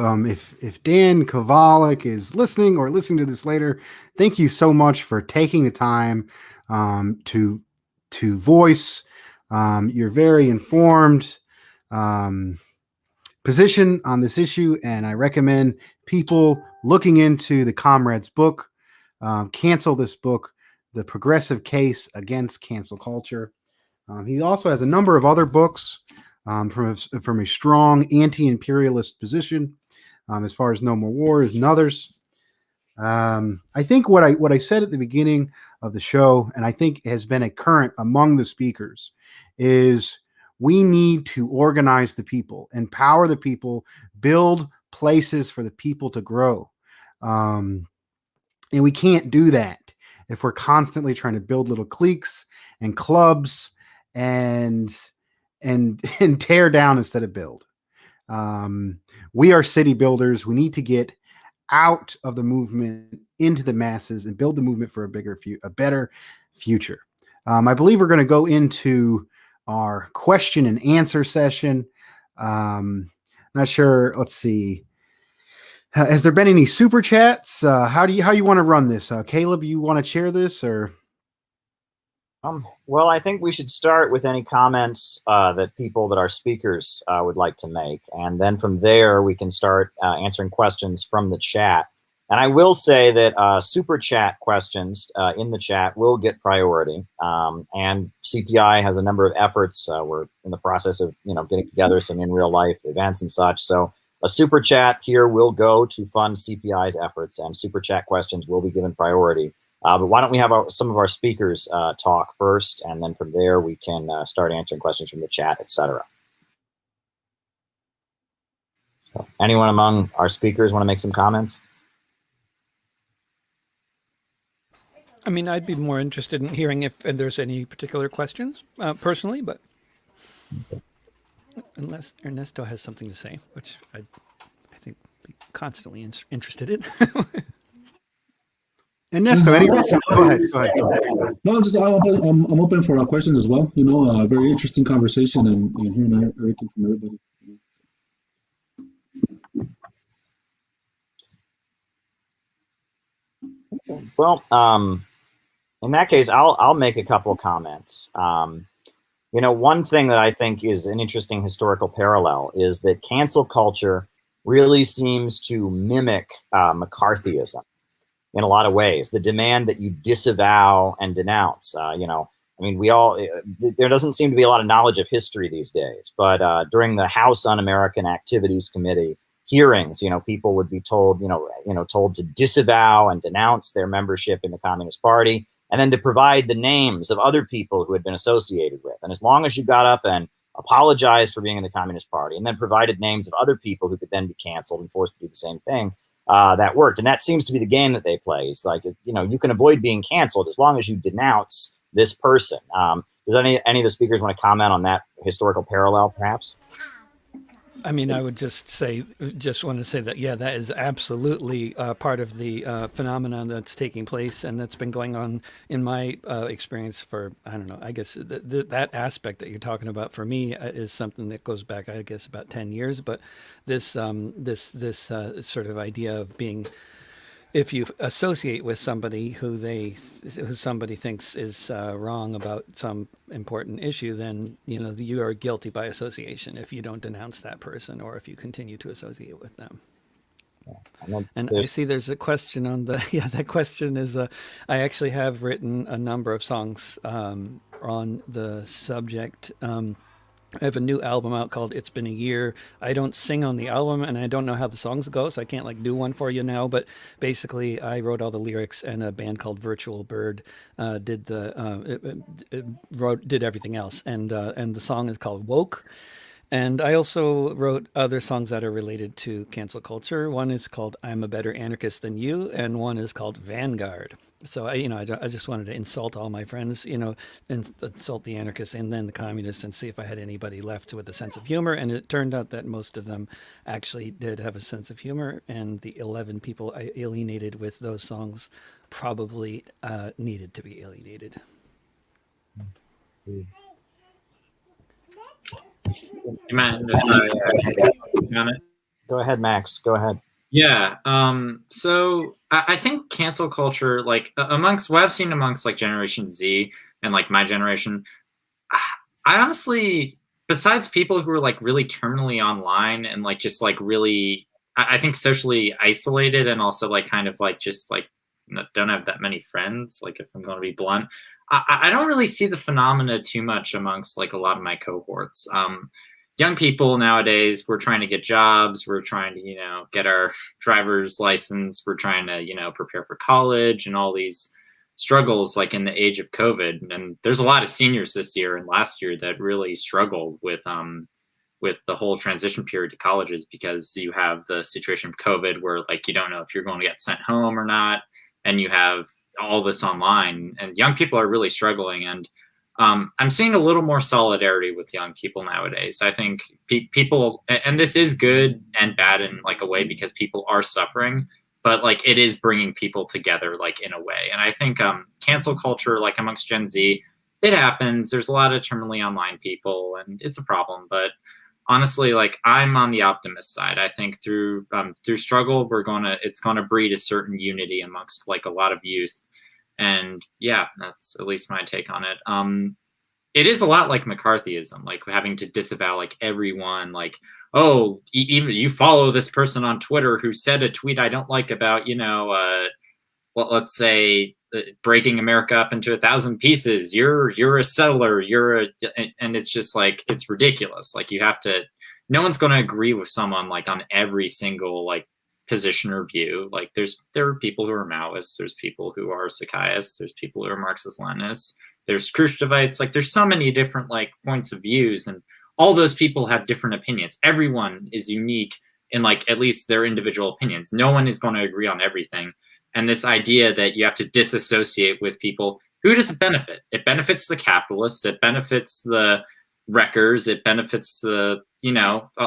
If Dan Caballic is listening or listening to this later, thank you so much for taking the time to voice your very informed position on this issue. And I recommend people looking into the Comrade's book, Cancel This Book, The Progressive Case Against Cancel Culture. He also has a number of other books from a strong anti-imperialist position, as far as No More Wars and others. I think what I said at the beginning of the show, and I think has been a current among the speakers, is we need to organize the people, empower the people, build places for the people to grow. And we can't do that if we're constantly trying to build little cliques and clubs and tear down instead of build. We are city builders. We need to get out of the movement into the masses and build the movement for a better future. I believe we're going to go into our question and answer session. Not sure. Let's see. Has there been any super chats? How you want to run this? Caleb, you want to chair this or? Well, I think we should start with any comments that our speakers would like to make. And then from there, we can start answering questions from the chat. And I will say that super chat questions in the chat will get priority. And CPI has a number of efforts. We're in the process of, getting together some in real life events and such. So a super chat here will go to fund CPI's efforts, and super chat questions will be given priority. But why don't we have some of our speakers talk first, and then from there we can start answering questions from the chat, etc. So anyone among our speakers want to make some comments? I mean, I'd be more interested in hearing if there's any particular questions personally, but unless Ernesto has something to say, which I think be constantly interested in. Ernesto, any questions? Go ahead. No, I'm open for questions as well. Very interesting conversation and hearing everything from everybody. Well, in that case, I'll make a couple of comments. One thing that I think is an interesting historical parallel is that cancel culture really seems to mimic McCarthyism in a lot of ways. The demand that you disavow and denounce. There doesn't seem to be a lot of knowledge of history these days, but during the House Un-American Activities Committee hearings, people would be told, told to disavow and denounce their membership in the Communist Party, and then to provide the names of other people who had been associated with. And as long as you got up and apologized for being in the Communist Party and then provided names of other people who could then be canceled and forced to do the same thing, that worked. And that seems to be the game that they play. It's like, you can avoid being canceled as long as you denounce this person. Does any of the speakers want to comment on that historical parallel, perhaps? I mean, I would just want to say that, yeah, that is absolutely part of the phenomenon that's taking place and that's been going on in my experience for, I don't know, I guess that aspect that you're talking about for me is something that goes back, I guess, about 10 years. But this sort of idea of being, if you associate with somebody who somebody thinks is wrong about some important issue, then you are guilty by association if you don't denounce that person or if you continue to associate with them. And I see there's a question on the, that question is, I actually have written a number of songs on the subject. I have a new album out called It's Been a Year. I don't sing on the album, and I don't know how the songs go, so I can't like do one for you now, but basically I wrote all the lyrics, and a band called Virtual Bird did everything else, and the song is called Woke. And I also wrote other songs that are related to cancel culture. One is called I'm a Better Anarchist Than You, and one is called Vanguard. So I just wanted to insult all my friends, and insult the anarchists and then the communists, and see if I had anybody left with a sense of humor. And it turned out that most of them actually did have a sense of humor, and the 11 people I alienated with those songs probably needed to be alienated. You mind if I on it? Go ahead, Max. Go ahead. Yeah. So I think cancel culture, like amongst what I've seen amongst like Generation Z and like my generation, I honestly, besides people who are like really terminally online and like just like really, I think socially isolated, and also like kind of like just like don't have that many friends, like if I'm going to be blunt, I don't really see the phenomena too much amongst like a lot of my cohorts. Young people nowadays, we're trying to get jobs. We're trying to, get our driver's license. We're trying to, prepare for college and all these struggles like in the age of COVID. And there's a lot of seniors this year and last year that really struggled with the whole transition period to colleges, because you have the situation of COVID where like you don't know if you're going to get sent home or not. And you have all this online, and young people are really struggling. And I'm seeing a little more solidarity with young people nowadays. I think people, and this is good and bad in like a way, because people are suffering, but like it is bringing people together like in a way. And I think cancel culture, like amongst Gen Z, it happens. There's a lot of terminally online people, and it's a problem. But honestly, like I'm on the optimist side. I think through struggle, it's gonna breed a certain unity amongst like a lot of youth. And yeah, that's at least my take on it. It is a lot like McCarthyism, like having to disavow like everyone, like, oh, even you follow this person on Twitter who said a tweet I don't like about, let's say breaking America up into 1,000 pieces. You're a settler. And it's just like, it's ridiculous. Like no one's going to agree with someone like on every single like position or view. Like there are people who are Maoists, there's people who are Sakaists, there's people who are Marxist-Leninists, there's Khrushchevites, like there's so many different like points of views, and all those people have different opinions. Everyone is unique in like at least their individual opinions. No one is going to agree on everything. And this idea that you have to disassociate with people, who does it benefit? It benefits the capitalists, it benefits the wreckers, it benefits the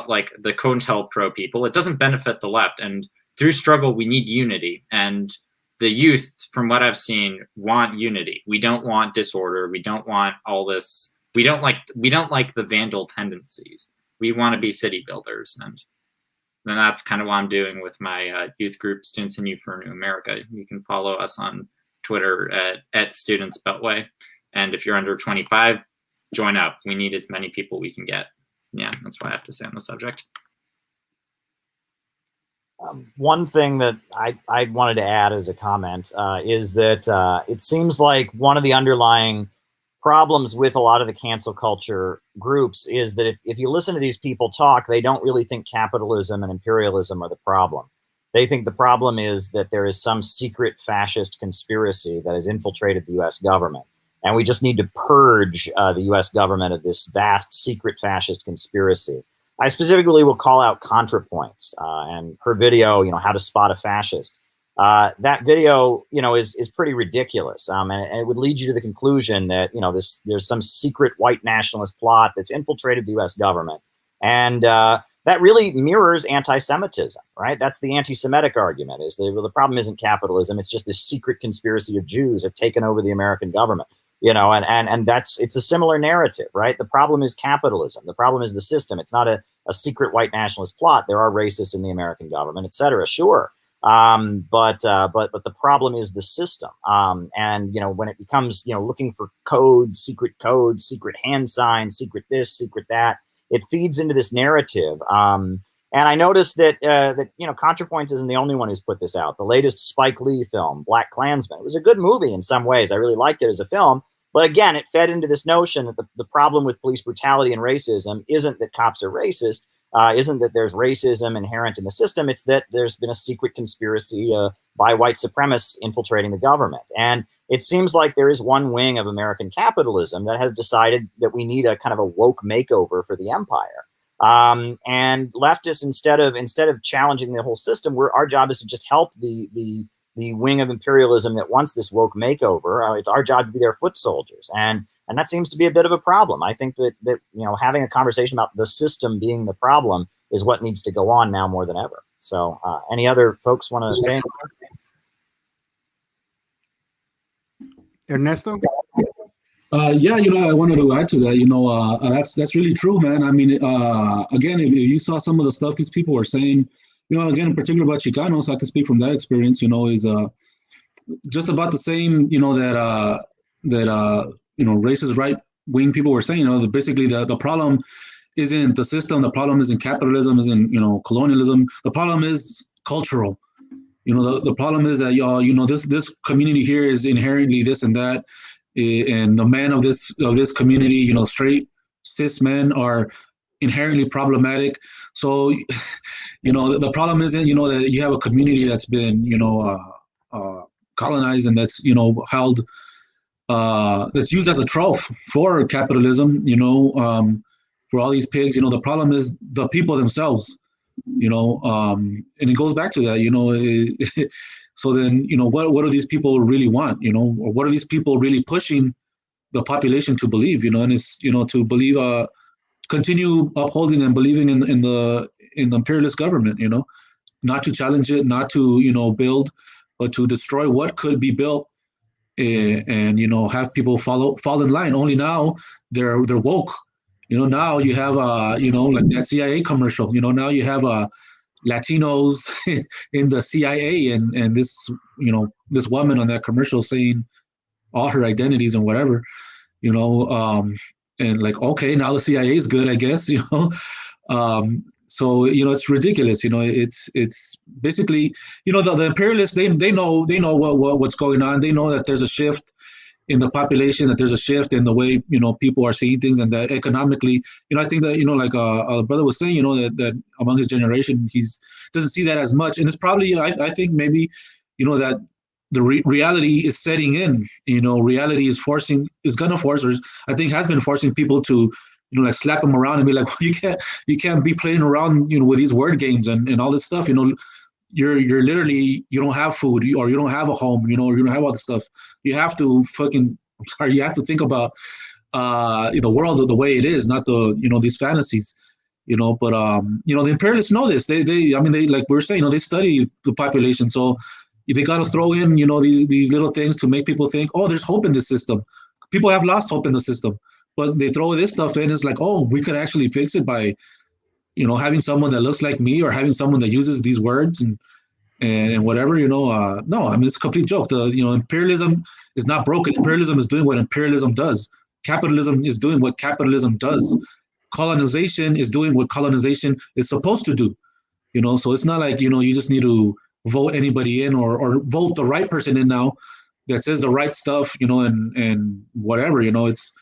like the COINTELPRO people. It doesn't benefit the left. And through struggle, we need unity. And the youth, from what I've seen, want unity. We don't want disorder. We don't want all this. We don't like the vandal tendencies. We want to be city builders. And that's kind of what I'm doing with my youth group, Students in Youth for a New America. You can follow us on Twitter at Students Beltway. And if you're under 25, join up. We need as many people we can get. Yeah, that's what I have to say on the subject. One thing that I wanted to add as a comment is that it seems like one of the underlying problems with a lot of the cancel culture groups is that if you listen to these people talk, they don't really think capitalism and imperialism are the problem. They think the problem is that there is some secret fascist conspiracy that has infiltrated the U.S. government. And we just need to purge the U.S. government of this vast secret fascist conspiracy. I specifically will call out ContraPoints and her video, How to Spot a Fascist. That video, is pretty ridiculous. And it would lead you to the conclusion that, there's some secret white nationalist plot that's infiltrated the U.S. government. And that really mirrors anti-Semitism, right? That's the anti-Semitic argument, is the problem isn't capitalism. It's just this secret conspiracy of Jews have taken over the American government. And it's a similar narrative, right? The problem is capitalism. The problem is the system. It's not a secret white nationalist plot. There are racists in the American government, et cetera. Sure. But the problem is the system. And when it becomes, looking for codes, secret hand signs, secret this, secret that, it feeds into this narrative. And I noticed that ContraPoints isn't the only one who's put this out. The latest Spike Lee film, Black Klansman, it was a good movie in some ways. I really liked it as a film. But again, it fed into this notion that the problem with police brutality and racism isn't that cops are racist, isn't that there's racism inherent in the system. It's that there's been a secret conspiracy by white supremacists infiltrating the government. And it seems like there is one wing of American capitalism that has decided that we need a kind of a woke makeover for the empire. And leftists, instead of challenging the whole system, our job is to just help the wing of imperialism that wants this woke makeover. It's our job to be their foot soldiers, and that seems to be a bit of a problem. I think that having a conversation about the system being the problem is what needs to go on now more than ever. So, any other folks want to say anything? Ernesto? Yeah, I wanted to add to that. That's really true, man. I mean, again, if you saw some of the stuff these people were saying, again, in particular about Chicanos, I can speak from that experience. Is just about the same. That racist right wing people were saying. That basically the problem isn't the system. The problem isn't capitalism. Isn't colonialism. The problem is cultural. The problem is that this community here is inherently this and that. And the men of this community, straight cis men, are inherently problematic. So, the problem isn't, that you have a community that's been, colonized and that's, held, that's used as a trough for capitalism, for all these pigs. The problem is the people themselves, and it goes back to that, so then, what do these people really want, or what are these people really pushing the population to believe, and it's, to believe, continue upholding and believing in the imperialist government, not to challenge it, not to, build, but to destroy what could be built, and, have people fall in line. Only now they're woke, now you have, like that CIA commercial, now you have, Latinos in the CIA, and this this woman on that commercial saying all her identities and whatever, and like, okay, now the CIA is good, I guess, so it's ridiculous, it's basically, the imperialists, they know what's going on. They know that there's a shift in the population, that there's a shift in the way people are seeing things, and that economically, I think that like a brother was saying, that among his generation, doesn't see that as much, and it's probably I think maybe that the reality is setting in. Reality is gonna force, or I think has been forcing people to like slap them around and be like, well, you can't be playing around with these word games and all this stuff. You're literally, you don't have food, or you don't have a home, or you don't have all this stuff. You have to you have to think about the world the way it is, not these fantasies, but the imperialists know this. They like we were saying, they study the population. So they got to throw in, these little things to make people think, oh, there's hope in this system. People have lost hope in the system, but they throw this stuff in. It's like, oh, we could actually fix it by having someone that looks like me, or having someone that uses these words and whatever, no, I mean, it's a complete joke. Imperialism is not broken. Imperialism is doing what imperialism does. Capitalism is doing what capitalism does. Colonization is doing what colonization is supposed to do, so it's not like, you just need to vote anybody in or vote the right person in now that says the right stuff, and whatever, it's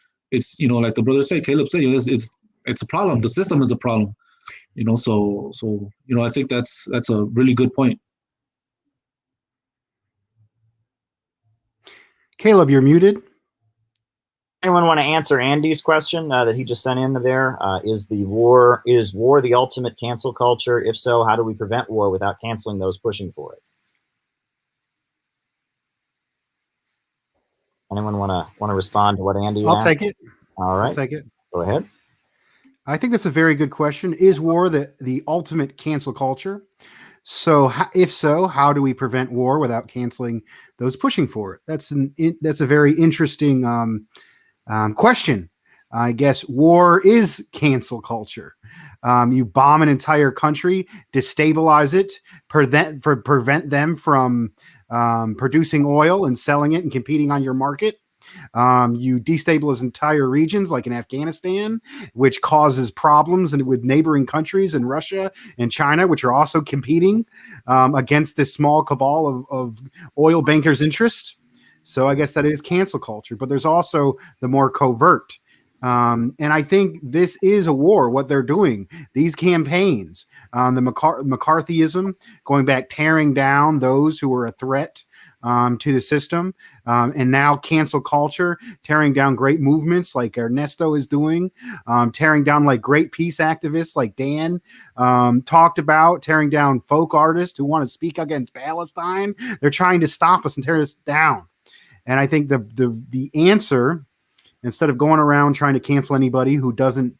like the brother said, Caleb said, it's a problem. The system is the problem. So I think that's a really good point. Caleb, you're muted. Anyone want to answer Andy's question that he just sent in there? Is war the ultimate cancel culture? If so, how do we prevent war without canceling those pushing for it? Anyone want to respond to what Andy asked? I'll take it. All right. I'll take it. Go ahead. I think that's a very good question. Is war the ultimate cancel culture? So if so, how do we prevent war without canceling those pushing for it? That's a very interesting question. I guess war is cancel culture. You bomb an entire country, destabilize it, prevent them from producing oil and selling it and competing on your market. You destabilize entire regions like in Afghanistan, which causes problems with neighboring countries in Russia and China, which are also competing against this small cabal of oil bankers' interest. So I guess that is cancel culture. But there's also the more covert. And I think this is a war, what they're doing. These campaigns, the McCarthyism, going back, tearing down those who are a threat to the system, and now cancel culture, tearing down great movements like Ernesto is doing, tearing down like great peace activists like Dan talked about, tearing down folk artists who want to speak against Palestine. They're trying to stop us and tear us down. And I think the answer, instead of going around trying to cancel anybody who doesn't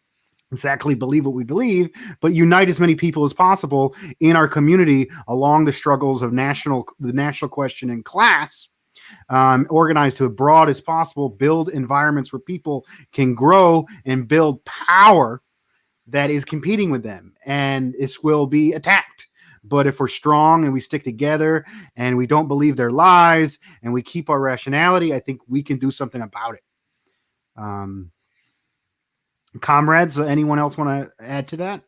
exactly believe what we believe, but unite as many people as possible in our community along the struggles of the national question and class, organized to as broad as possible, build environments where people can grow and build power that is competing with them. And this will be attacked. But if we're strong and we stick together and we don't believe their lies and we keep our rationality, I think we can do something about it. Comrades, anyone else want to add to that?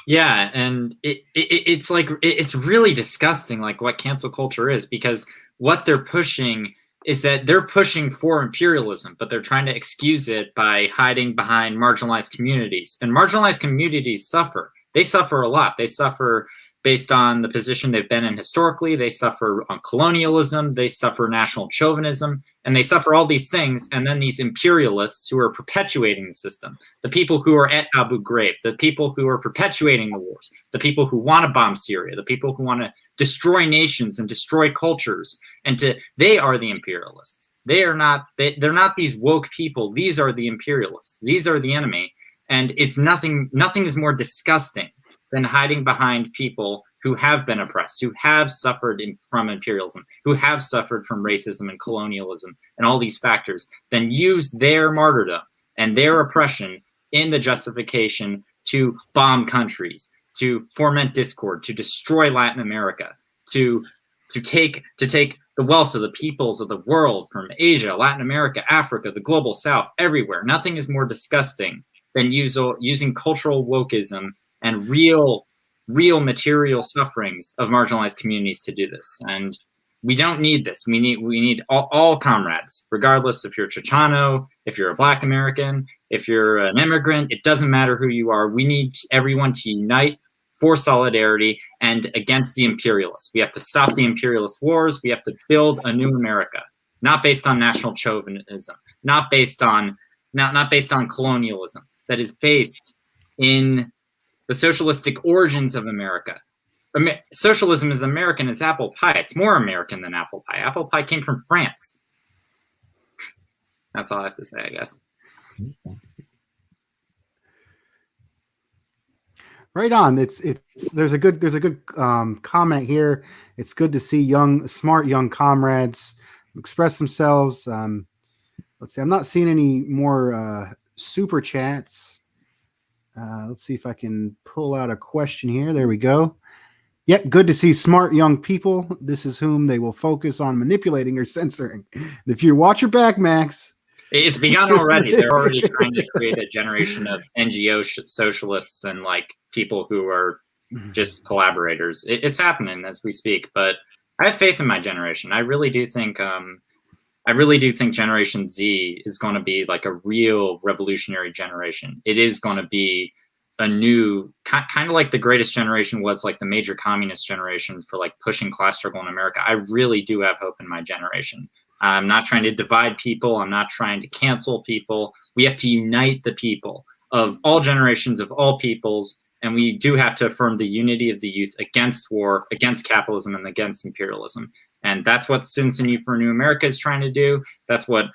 Yeah, and it's like, it's really disgusting, like what cancel culture is, because what they're pushing is that they're pushing for imperialism, but they're trying to excuse it by hiding behind marginalized communities. And marginalized communities suffer. They suffer a lot. They suffer based on the position they've been in historically. They suffer on colonialism. They suffer national chauvinism. And they suffer all these things. And then these imperialists who are perpetuating the system, the people who are at Abu Ghraib, the people who are perpetuating the wars, the people who want to bomb Syria, the people who want to destroy nations and destroy cultures. They are the imperialists. They're not these woke people. These are the imperialists. These are the enemy. And it's nothing is more disgusting than hiding behind people who have been oppressed, who have suffered from imperialism, who have suffered from racism and colonialism and all these factors, then use their martyrdom and their oppression in the justification to bomb countries, to foment discord, to destroy Latin America, to take the wealth of the peoples of the world from Asia, Latin America, Africa, the global South, everywhere. Nothing is more disgusting than using cultural wokeism and real material sufferings of marginalized communities to do this. And we don't need this. We need all comrades, regardless if you're Chicano, if you're a Black American, if you're an immigrant, it doesn't matter who you are. We need everyone to unite for solidarity and against the imperialists. We have to stop the imperialist wars. We have to build a new America, not based on national chauvinism, not based on colonialism, that is based in the socialistic origins of America. Socialism is American as apple pie. It's more American than apple pie. Apple pie came from France. That's all I have to say, I guess. Right on. There's a good comment here. It's good to see smart young comrades express themselves. Let's see. I'm not seeing any more super chats. Let's see if I can pull out a question here. There we go. Yep, good to see smart young people. This is whom they will focus on manipulating or censoring. If you watch your back, Max. It's begun already. They're already trying to create a generation of NGO socialists and like people who are just collaborators. It's happening as we speak. But I have faith in my generation. I really do think Generation Z is going to be like a real revolutionary generation. It is going to be a new, kind of like the greatest generation was like the major communist generation for like pushing class struggle in America. I really do have hope in my generation. I'm not trying to divide people. I'm not trying to cancel people. We have to unite the people of all generations, of all peoples. And we do have to affirm the unity of the youth against war, against capitalism, and against imperialism. And that's what Students in Youth for a New America is trying to do. That's what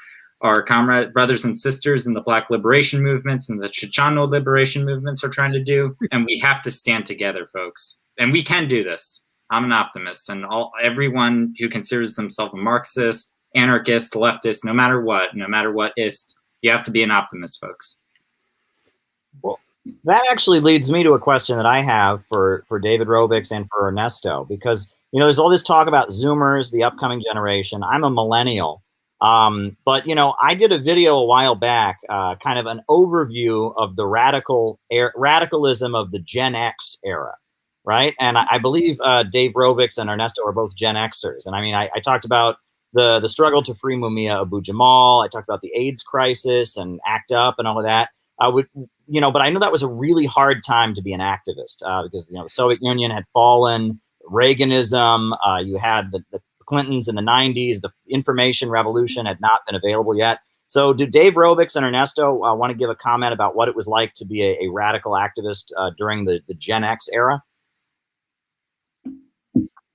our comrade brothers and sisters in the Black liberation movements and the Chicano liberation movements are trying to do. And we have to stand together, folks. And we can do this. I'm an optimist. And everyone who considers themselves a Marxist, anarchist, leftist, no matter what ist, you have to be an optimist, folks. Well, that actually leads me to a question that I have for David Rovics and for Ernesto, because there's all this talk about Zoomers, the upcoming generation. I'm a millennial, But I did a video a while back, kind of an overview of the radicalism of the Gen X era, right? And I believe Dave Rovix and Ernesto are both Gen Xers. And I mean, I talked about the struggle to free Mumia Abu-Jamal. I talked about the AIDS crisis and ACT UP and all of that. But I know that was a really hard time to be an activist because the Soviet Union had fallen, Reaganism, you had the Clintons in the 90s, the information revolution had not been available yet. So do Dave Rovix and Ernesto want to give a comment about what it was like to be a radical activist during the Gen X era?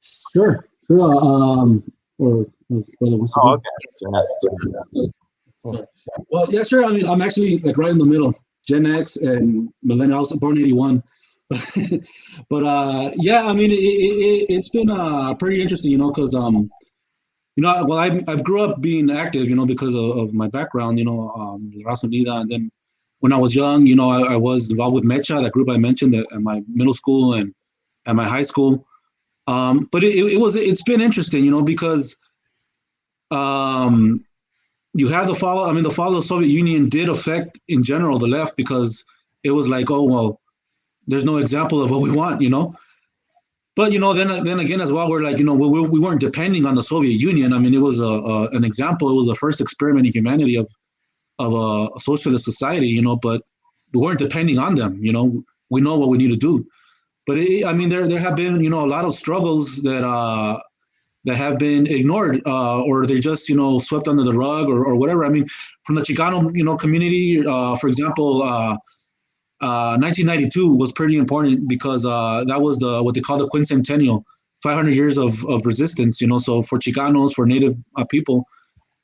Sure. Brother wants to okay. Sorry. Well, yeah, sure. I mean, I'm actually like right in the middle, Gen X and millennial. I was born 81. But yeah, I mean, it's been pretty interesting, because well, I grew up being active, because of my background, Raza Unida, and then when I was young, I was involved with Mecha, that group I mentioned at my middle school and at my high school. But it's been interesting, because you had the fall. I mean, the fall of the Soviet Union did affect, in general, the left, because it was like, oh well, there's no example of what we want, But then again as well, we're like, we weren't depending on the Soviet Union. I mean, it was an example. It was the first experiment in humanity of a socialist society, But we weren't depending on them. We know what we need to do. But I mean, there have been a lot of struggles that have been ignored, or they just swept under the rug or whatever. I mean, from the Chicano community, for example. 1992 was pretty important because that was what they call the quincentennial, 500 years of resistance. So for Chicanos, for Native people,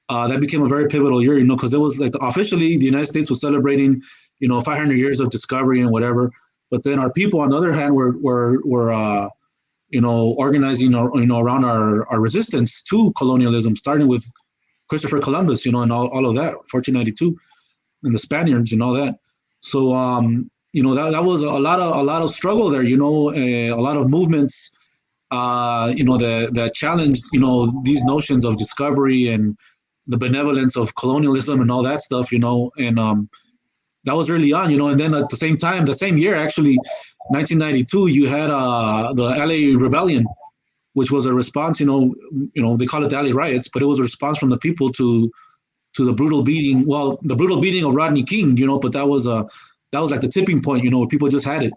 that became a very pivotal year. Because it was like officially the United States was celebrating 500 years of discovery and whatever. But then our people, on the other hand, were organizing around our resistance to colonialism, starting with Christopher Columbus, and all of that, 1492, and the Spaniards and all that. So that was a lot of struggle there, a lot of movements, that challenged these notions of discovery and the benevolence of colonialism and all that stuff, and that was early on, and then at the same time, the same year actually, 1992, you had the LA Rebellion, which was a response, they call it the LA riots, but it was a response from the people to the brutal beating. Well, the brutal beating of Rodney King, but that was like the tipping point, where people just had it.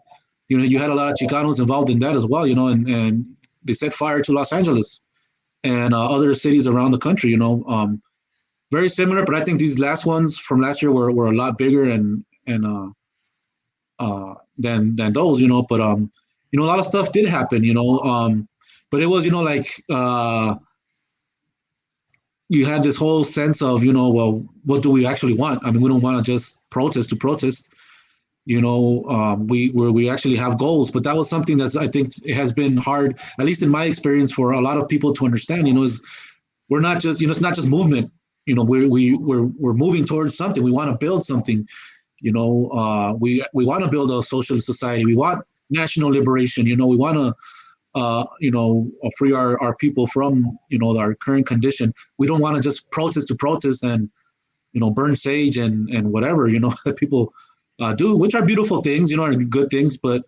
You had a lot of Chicanos involved in that as well, and they set fire to Los Angeles and other cities around the country, very similar, but I think these last ones from last year were a lot bigger and than those, but a lot of stuff did happen, but it was, you had this whole sense of, well, what do we actually want? I mean, we don't want to just protest to protest. We actually have goals, but that was something that's, I think it has been hard, at least in my experience, for a lot of people to understand, is we're not just, it's not just movement, we're moving towards something. We want to build something, we want to build a socialist society. We want national liberation, we want to, free our people from, our current condition. We don't want to just protest to protest and, burn sage and whatever, that people do, which are beautiful things, are good things, but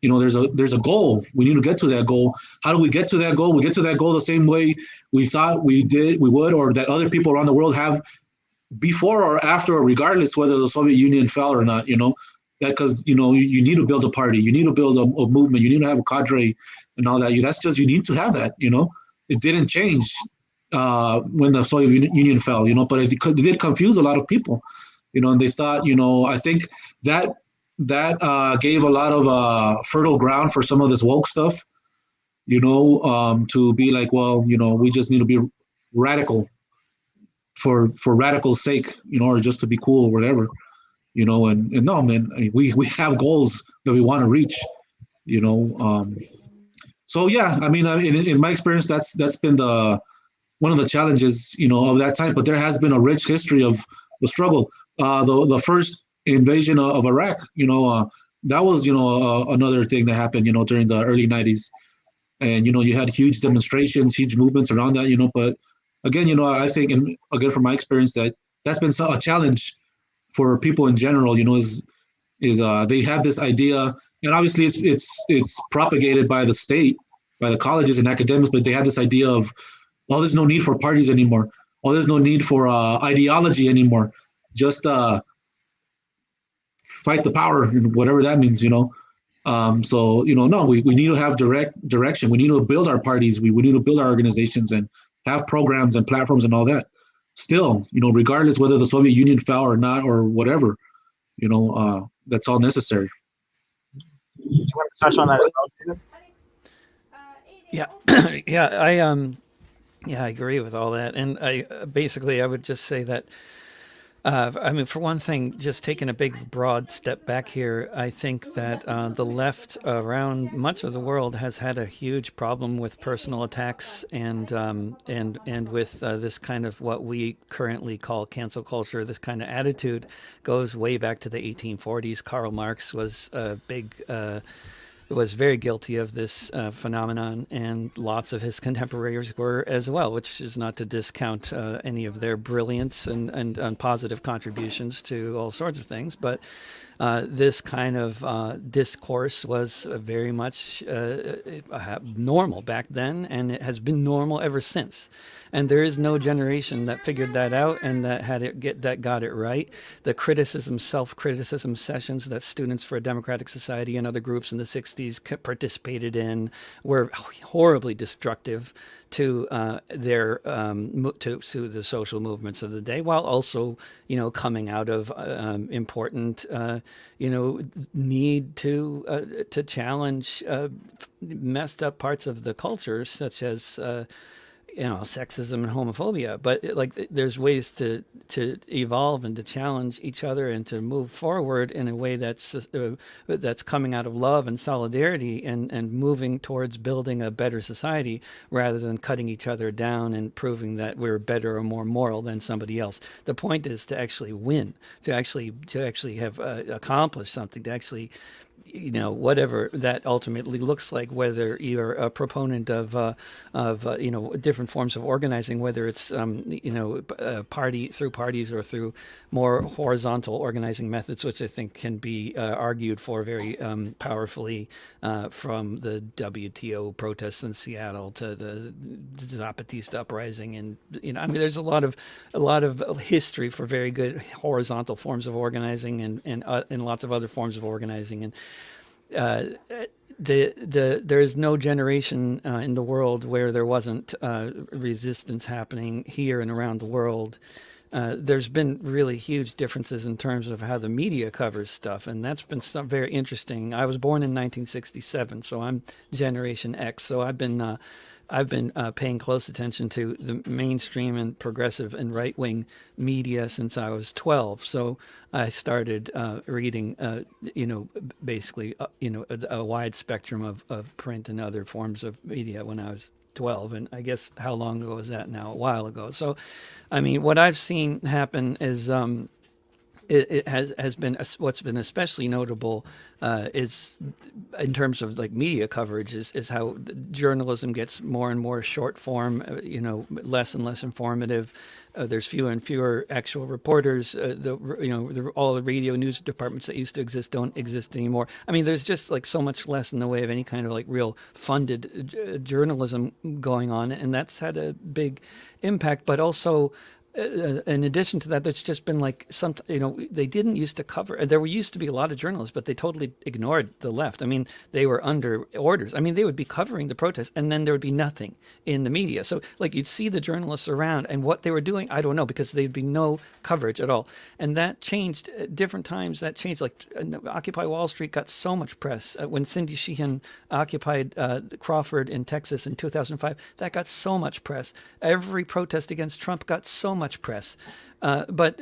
there's a goal. We need to get to that goal. How do we get to that goal? We get to that goal the same way we thought we would, or that other people around the world have before or after, or regardless whether the Soviet Union fell or not, that because, you need to build a party, you need to build a movement, you need to have a cadre and all that. That's just, you need to have that, it didn't change when the Soviet Union fell, but it did confuse a lot of people. And they thought, I think that gave a lot of fertile ground for some of this woke stuff, to be like, well, we just need to be radical for radical's sake, or just to be cool or whatever, and no, man, we have goals that we want to reach, so yeah, I mean, in my experience, that's been one of the challenges, of that time, but there has been a rich history of the struggle. The first invasion of Iraq, that was, another thing that happened, during the early 90s. And, you had huge demonstrations, huge movements around that, but again, I think, and again from my experience, that's been a challenge for people in general. Is they have this idea, and obviously it's propagated by the state, by the colleges and academics, but they have this idea of, well, there's no need for parties anymore. Well, there's no need for ideology anymore. Just fight the power, whatever that means. So no, we need to have direct direction. We need to build our parties. We need to build our organizations and have programs and platforms and all that. Still, regardless whether the Soviet Union fell or not or whatever, that's all necessary. You want to touch on that as well, Yeah, I agree with all that, and I would just say that. For one thing, just taking a big, broad step back here, I think that the left around much of the world has had a huge problem with personal attacks and with this kind of what we currently call cancel culture. This kind of attitude goes way back to the 1840s. Karl Marx was a big. Was very guilty of this phenomenon, and lots of his contemporaries were as well, which is not to discount any of their brilliance and positive contributions to all sorts of things. But this kind of discourse was very much normal back then, and it has been normal ever since. And there is no generation that figured that out and that got it right. The self-criticism sessions that Students for a Democratic Society and other groups in the 60s participated in were horribly destructive to to the social movements of the day, while also coming out of important need to challenge messed up parts of the culture, such as sexism and homophobia. But there's ways to evolve and to challenge each other and to move forward in a way that's coming out of love and solidarity and moving towards building a better society, rather than cutting each other down and proving that we're better or more moral than somebody else. The point is to actually win, to actually have accomplished something, to actually whatever that ultimately looks like, whether you're a proponent of different forms of organizing, whether it's through parties or through more horizontal organizing methods, which I think can be argued for very powerfully from the WTO protests in Seattle to the Zapatista uprising, and there's a lot of history for very good horizontal forms of organizing and lots of other forms of organizing. And there is no generation in the world where there wasn't resistance happening here and around the world. There's been really huge differences in terms of how the media covers stuff, and that's been very interesting. I was born in 1967, so I'm Generation X. So I've been paying close attention to the mainstream and progressive and right-wing media since I was 12. So I started reading, basically, a wide spectrum of print and other forms of media when I was 12. And I guess how long ago was that now? A while ago. So, what I've seen happen is it has been what's been especially notable is in terms of media coverage is how journalism gets more and more short form, less and less informative. There's fewer and fewer actual reporters. All the radio news departments that used to exist don't exist anymore. There's just so much less in the way of any kind of real funded journalism going on, and that's had a big impact. But also, in addition to that, there's just been they didn't used to cover. There used to be a lot of journalists, but they totally ignored the left. They were under orders. They would be covering the protests, and then there would be nothing in the media. So you'd see the journalists around, and what they were doing, I don't know, because there'd be no coverage at all. And that changed at different times. That changed. Occupy Wall Street got so much press when Cindy Sheehan occupied Crawford in Texas in 2005. That got so much press. Every protest against Trump got so much press, but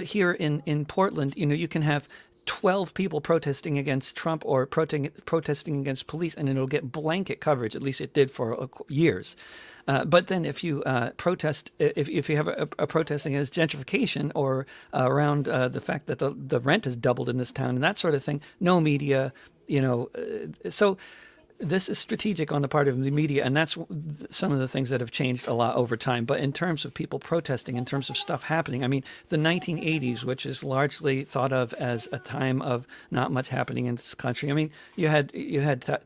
here in Portland, you can have 12 people protesting against Trump or protesting against police, and it'll get blanket coverage. At least it did for years. But then if you protest, if you have a protest against gentrification or around the fact that the rent has doubled in this town and that sort of thing, no media, so. this is strategic on the part of the media, and that's some of the things that have changed a lot over time. But in terms of people protesting, in terms of stuff happening, I mean, the 1980s, which is largely thought of as a time of not much happening in this country. I mean, you had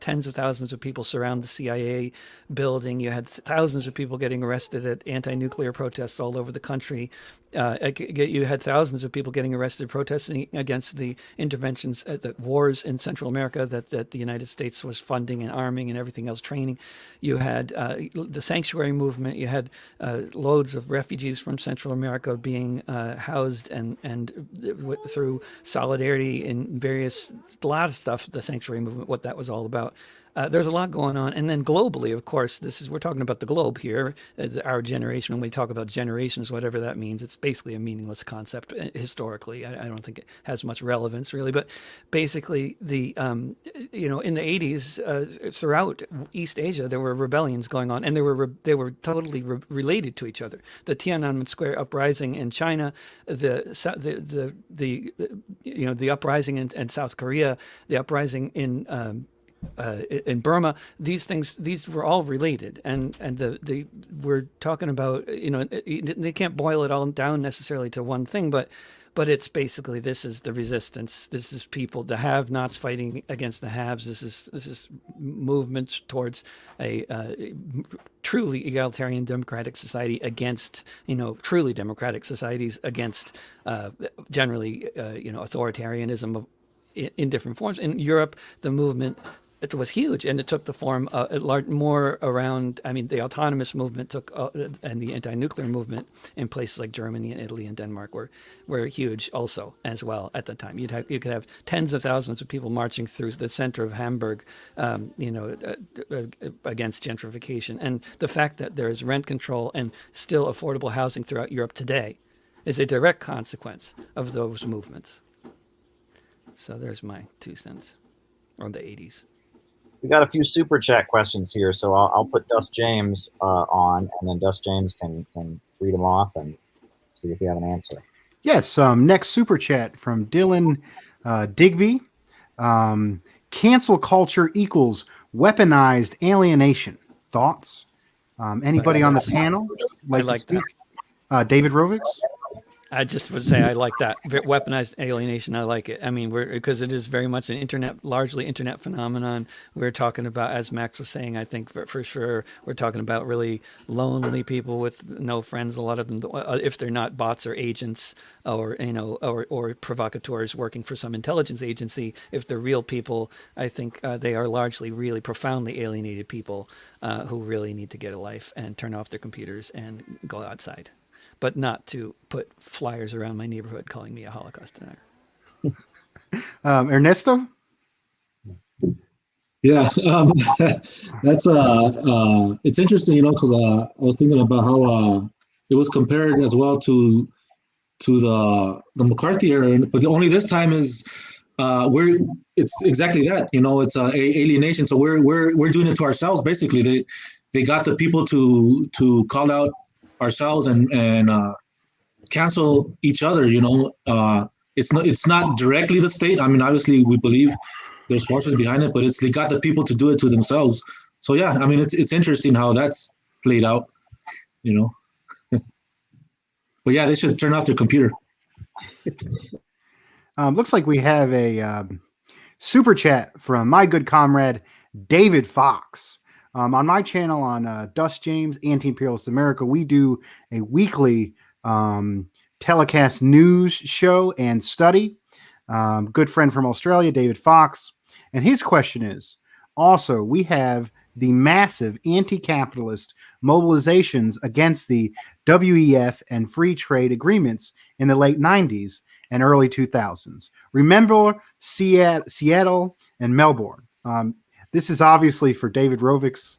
tens of thousands of people surround the CIA building. You had thousands of people getting arrested at anti-nuclear protests all over the country. You had thousands of people getting arrested protesting against the interventions, the wars in Central America that the United States was funding and arming and everything else, training. You had the sanctuary movement. You had loads of refugees from Central America being housed and through solidarity in a lot of stuff, the sanctuary movement, what that was all about. There's a lot going on. And then globally, of course, we're talking about the globe here, our generation. When we talk about generations, whatever that means, it's basically a meaningless concept historically. I don't think it has much relevance really, but basically in the 80s, throughout East Asia, there were rebellions going on, and they were totally related to each other. The Tiananmen Square uprising in China, the uprising in South Korea, the uprising in Burma, these were all related, and we're talking about, they can't boil it all down necessarily to one thing, but it's basically, this is the resistance. This is people, the have-nots fighting against the haves. This is movements towards a truly egalitarian democratic society against, truly democratic societies against generally, authoritarianism in different forms. In Europe, the movement, it was huge, and it took the form more around. I mean, the autonomous movement took, and the anti-nuclear movement in places like Germany and Italy and Denmark were huge also as well at the time. You could have tens of thousands of people marching through the center of Hamburg, against gentrification, and the fact that there is rent control and still affordable housing throughout Europe today is a direct consequence of those movements. So there's my 2 cents on the 80s. We got a few super chat questions here, so I'll put Dust James on, and then Dust James can read them off and see if we have an answer. Yes. Next super chat from Dylan Digby. Cancel culture equals weaponized alienation. Thoughts? Anybody on the panel like to speak? David Rovix? I just would say I like that. Weaponized alienation, I like it. I mean, because it is very much an largely internet phenomenon. We're talking about, as Max was saying, I think for sure, we're talking about really lonely people with no friends. A lot of them, if they're not bots or agents or provocateurs working for some intelligence agency, if they're real people, I think they are largely really profoundly alienated people who really need to get a life and turn off their computers and go outside. But not to put flyers around my neighborhood calling me a Holocaust denier. Ernesto? Yeah, that's it's interesting, because I was thinking about how it was compared as well to the McCarthy era, but only this time is it's exactly that, it's alienation. So we're doing it to ourselves basically. They got the people to call out ourselves and cancel each other. It's not directly the state. I mean, obviously we believe there's forces behind it, but they got the people to do it to themselves. So yeah, I mean, it's interesting how that's played out, But yeah, they should turn off their computer. Looks like we have a super chat from my good comrade David Fox. On my channel on Dust James, Anti-Imperialist America, we do a weekly telecast news show and study. Good friend from Australia, David Fox. And his question is, also, we have the massive anti-capitalist mobilizations against the WEF and free trade agreements in the late 90s and early 2000s. Remember Seattle and Melbourne. This is obviously for David Rovix.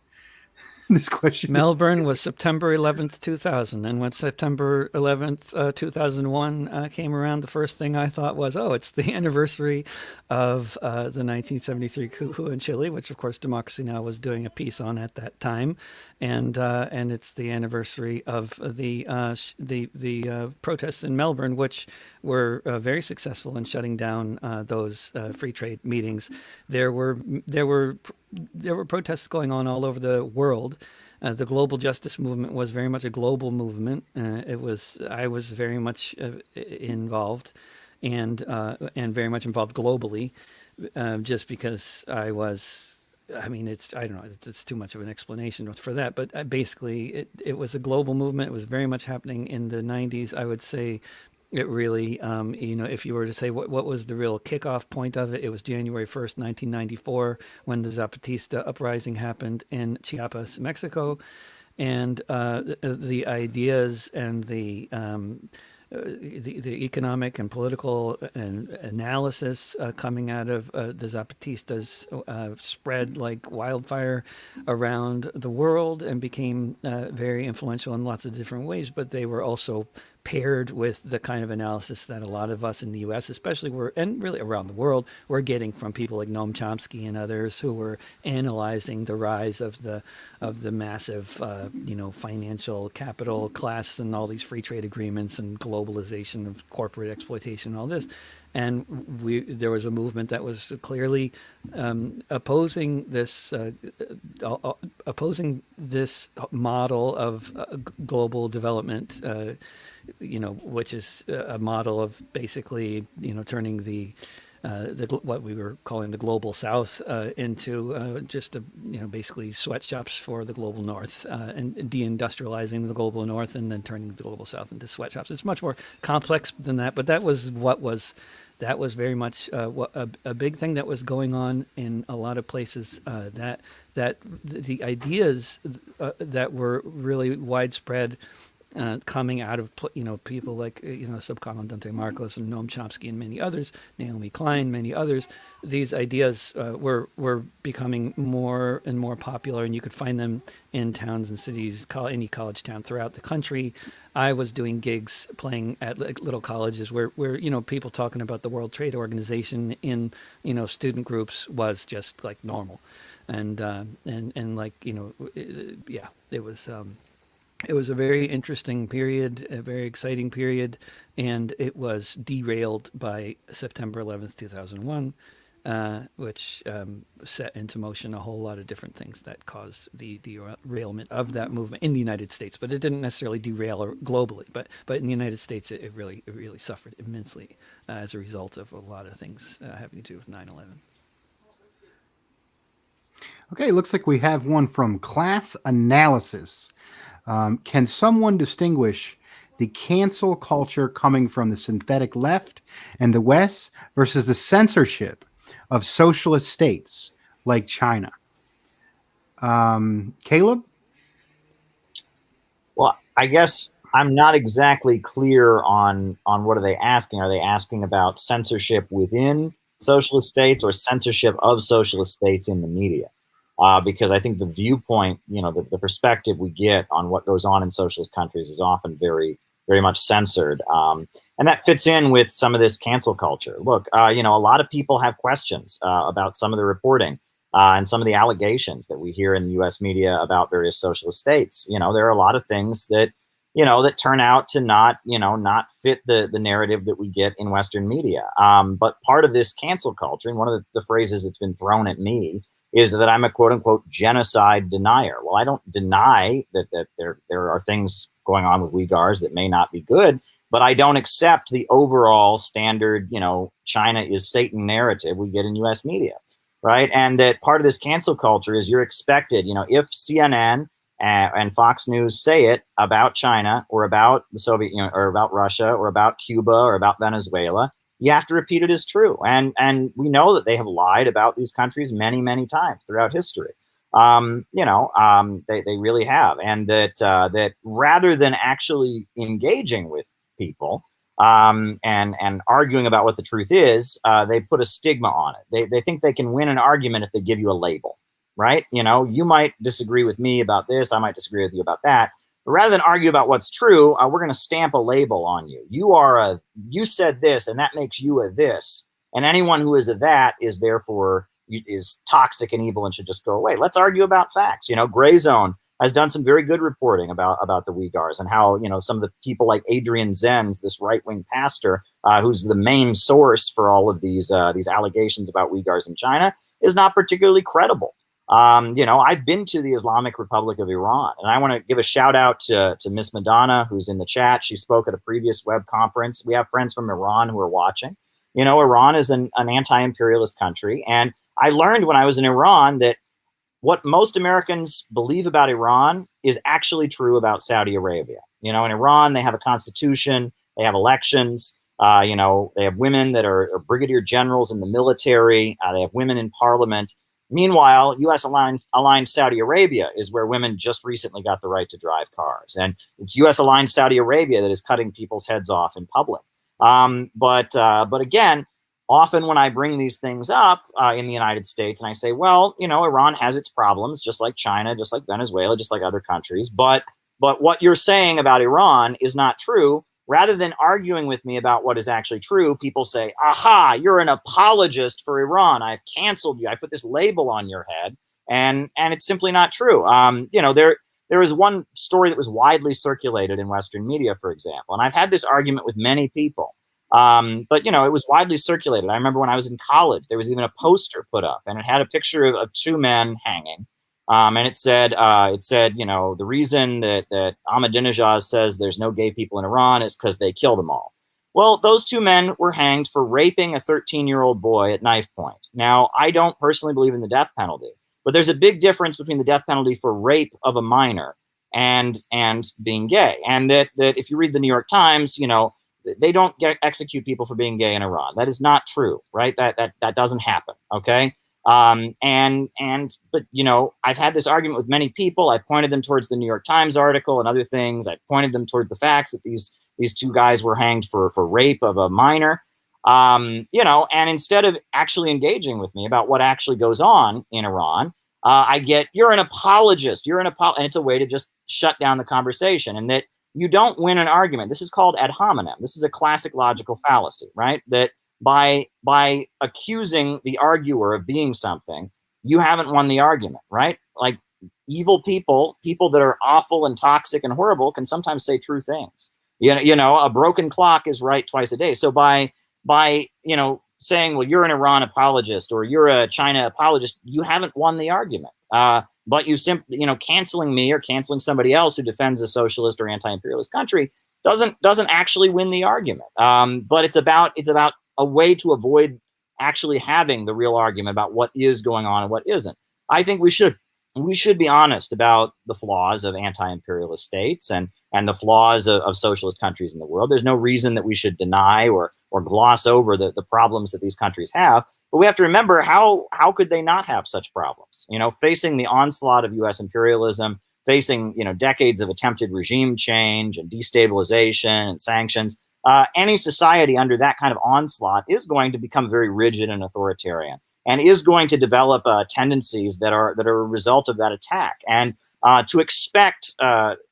this question? Melbourne was September 11th, 2000. And when September 11th, 2001 came around, the first thing I thought was, oh, it's the anniversary of the 1973 coup in Chile, which, of course, Democracy Now! Was doing a piece on at that time. And it's the anniversary of the protests in Melbourne, which were very successful in shutting down those free trade meetings. There were protests going on all over the world. The global justice movement was very much a global movement. I was very much involved, and very much involved globally, just because I was. I mean, I don't know, it's too much of an explanation for that, but basically it was a global movement. It was very much happening in the 90s. I would say it really, if you were to say what was the real kickoff point of it, it was January 1st, 1994, when the Zapatista uprising happened in Chiapas, Mexico. And the ideas and the economic and political and analysis coming out of the Zapatistas spread like wildfire around the world and became very influential in lots of different ways, but they were also paired with the kind of analysis that a lot of us in the U.S. especially were, and really around the world, were getting from people like Noam Chomsky and others who were analyzing the rise of the massive, financial capital class and all these free trade agreements and globalization of corporate exploitation and all this. And there was a movement that was clearly opposing this model of global development, which is a model of basically, turning the what we were calling the global South into just basically sweatshops for the global North, and deindustrializing the global North and then turning the global South into sweatshops. It's much more complex than that, but that was very much a big thing that was going on in a lot of places. That the ideas that were really widespread, coming out of people like Subcomandante Marcos and Noam Chomsky and many others, Naomi Klein, many others. These ideas were becoming more and more popular, and you could find them in towns and cities, any college town throughout the country. I was doing gigs playing at little colleges where people talking about the World Trade Organization in student groups was just like normal, and it was a very interesting period, a very exciting period, and it was derailed by September 11th, 2001, which set into motion a whole lot of different things that caused the derailment of that movement in the United States. But it didn't necessarily derail globally. But in the United States, it really suffered immensely as a result of a lot of things having to do with 9/11. Okay, looks like we have one from Class Analysis. Can someone distinguish the cancel culture coming from the synthetic left and the West versus the censorship of socialist states like China? Caleb? Well, I guess I'm not exactly clear on what are they asking. Are they asking about censorship within socialist states or censorship of socialist states in the media? Because I think the viewpoint, the perspective we get on what goes on in socialist countries is often very, very much censored. And that fits in with some of this cancel culture. Look, a lot of people have questions about some of the reporting and some of the allegations that we hear in the U.S. media about various socialist states. There are a lot of things that, that turn out to not fit the narrative that we get in Western media. But part of this cancel culture, and one of the phrases that's been thrown at me, is that I'm a quote unquote genocide denier. Well, I don't deny that there are things going on with Uyghurs that may not be good, but I don't accept the overall standard, China is Satan narrative we get in US media, right? And that part of this cancel culture is you're expected, if CNN and Fox News say it about China or about the Soviet Union or about Russia or about Cuba or about Venezuela, you have to repeat it as true. And we know that they have lied about these countries many, many times throughout history. They really have. And that rather than actually engaging with people and arguing about what the truth is, they put a stigma on it. They think they can win an argument if they give you a label, right? You know, you might disagree with me about this. I might disagree with you about that. But rather than argue about what's true, we're going to stamp a label on you. You said this, and that makes you a this. And anyone who is a that is therefore is toxic and evil and should just go away. Let's argue about facts. You know, Gray Zone has done some very good reporting about the Uyghurs and how, you know, some of the people like Adrian Zenz, this right-wing pastor, who's the main source for all of these allegations about Uyghurs in China, is not particularly credible. You know, I've been to the Islamic Republic of Iran, and I want to give a shout out to Miss Madonna, who's in the chat. She spoke at a previous web conference. We have friends from Iran who are watching. You know, Iran is an anti-imperialist country, and I learned when I was in Iran that what most Americans believe about Iran is actually true about Saudi Arabia. You know, in Iran, they have a constitution, they have elections, you know, they have women that are brigadier generals in the military, they have women in parliament. Meanwhile, U.S. aligned Saudi Arabia is where women just recently got the right to drive cars. And it's U.S. aligned Saudi Arabia that is cutting people's heads off in public. But again, often when I bring these things up in the United States and I say, well, you know, Iran has its problems, just like China, just like Venezuela, just like other countries. But what you're saying about Iran is not true. Rather than arguing with me about what is actually true, people say, aha, you're an apologist for Iran. I've canceled you. I put this label on your head. And it's simply not true. You know, there was one story that was widely circulated in Western media, for example. And I've had this argument with many people. But, you know, it was widely circulated. I remember when I was in college, there was even a poster put up, and it had a picture of two men hanging. And it said, you know, the reason that Ahmadinejad says there's no gay people in Iran is because they kill them all. Well, those two men were hanged for raping a 13-year-old boy at knife point. Now, I don't personally believe in the death penalty, but there's a big difference between the death penalty for rape of a minor and being gay. And that if you read the New York Times, you know, they don't execute people for being gay in Iran. That is not true, right? That doesn't happen. Okay. But you know, I've had this argument with many people. I pointed them towards the New York Times article and other things. I pointed them toward the facts that these two guys were hanged for rape of a minor. You know, and instead of actually engaging with me about what actually goes on in Iran, I get, you're an apologist. And it's a way to just shut down the conversation, and that you don't win an argument. This is called ad hominem. This is a classic logical fallacy, right? That by accusing the arguer of being something, you haven't won the argument, right? Like evil people that are awful and toxic and horrible can sometimes say true things. You know, a broken clock is right twice a day. So by you know, saying, well, you're an Iran apologist or you're a China apologist, you haven't won the argument. But you simply, you know, canceling me or canceling somebody else who defends a socialist or anti-imperialist country doesn't actually win the argument. But it's about a way to avoid actually having the real argument about what is going on and what isn't. I think we should be honest about the flaws of anti-imperialist states and the flaws of socialist countries in the world. There's no reason that we should deny or gloss over the problems that these countries have. But we have to remember, how could they not have such problems? You know, facing the onslaught of U.S. imperialism, facing, you know, decades of attempted regime change and destabilization and sanctions, any society under that kind of onslaught is going to become very rigid and authoritarian, and is going to develop tendencies that are a result of that attack. And to expect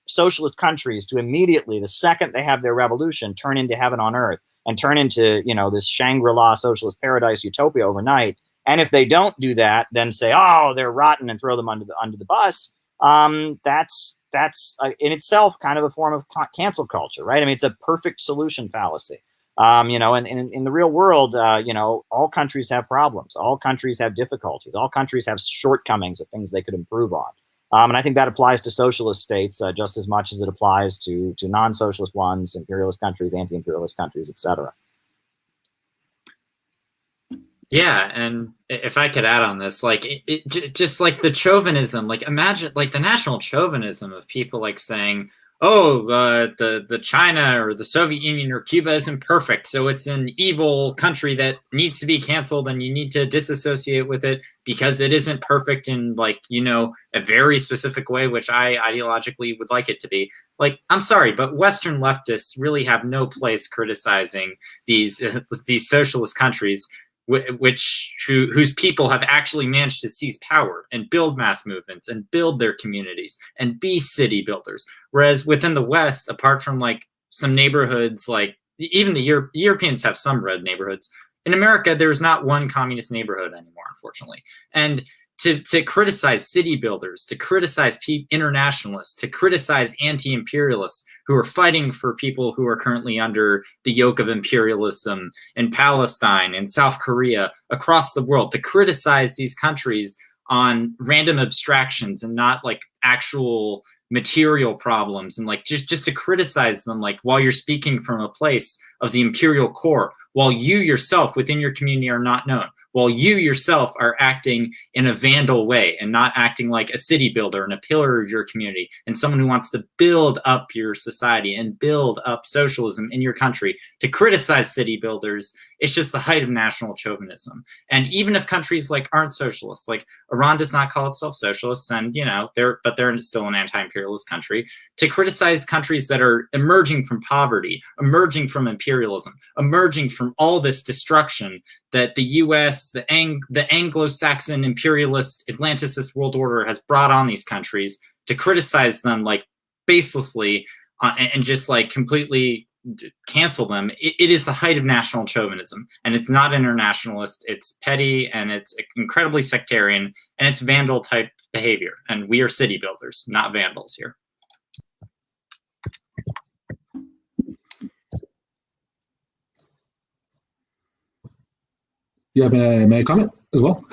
socialist countries to immediately, the second they have their revolution, turn into heaven on earth and turn into, you know, this Shangri-La socialist paradise utopia overnight. And if they don't do that, then say, oh, they're rotten and throw them under the bus. That's in itself kind of a form of cancel culture, right? I mean, it's a perfect solution fallacy. You know, and in the real world, you know, all countries have problems. All countries have difficulties. All countries have shortcomings of things they could improve on. And I think that applies to socialist states just as much as it applies to non-socialist ones, imperialist countries, anti-imperialist countries, etc. Yeah, and if I could add on this, like just like the chauvinism, like imagine like the national chauvinism of people like saying, oh, the China or the Soviet Union or Cuba isn't perfect, so it's an evil country that needs to be canceled and you need to disassociate with it because it isn't perfect in, like, you know, a very specific way, which I ideologically would like it to be. Like, I'm sorry, but Western leftists really have no place criticizing these socialist countries whose people have actually managed to seize power and build mass movements and build their communities and be city builders. Whereas within the West, apart from like some neighborhoods, like even the Europeans have some red neighborhoods. In America, there's not one communist neighborhood anymore, unfortunately. And to criticize city builders, to criticize internationalists, to criticize anti-imperialists who are fighting for people who are currently under the yoke of imperialism in Palestine and South Korea, across the world, to criticize these countries on random abstractions and not like actual material problems, and like just to criticize them, like while you're speaking from a place of the imperial core, while you yourself within your community are not known, while you yourself are acting in a vandal way and not acting like a city builder and a pillar of your community and someone who wants to build up your society and build up socialism in your country. To criticize city builders, it's just the height of national chauvinism. And even if countries like aren't socialists, like Iran does not call itself socialist, and they're still an anti-imperialist country, to criticize countries that are emerging from poverty, emerging from imperialism, emerging from all this destruction that the US, the Anglo-Saxon imperialist Atlanticist world order has brought on these countries, to criticize them like baselessly and just like completely cancel them, it is the height of national chauvinism. And it's not internationalist, it's petty, and it's incredibly sectarian, and it's vandal type behavior. And we are city builders, not vandals here. Yeah, may I comment as well?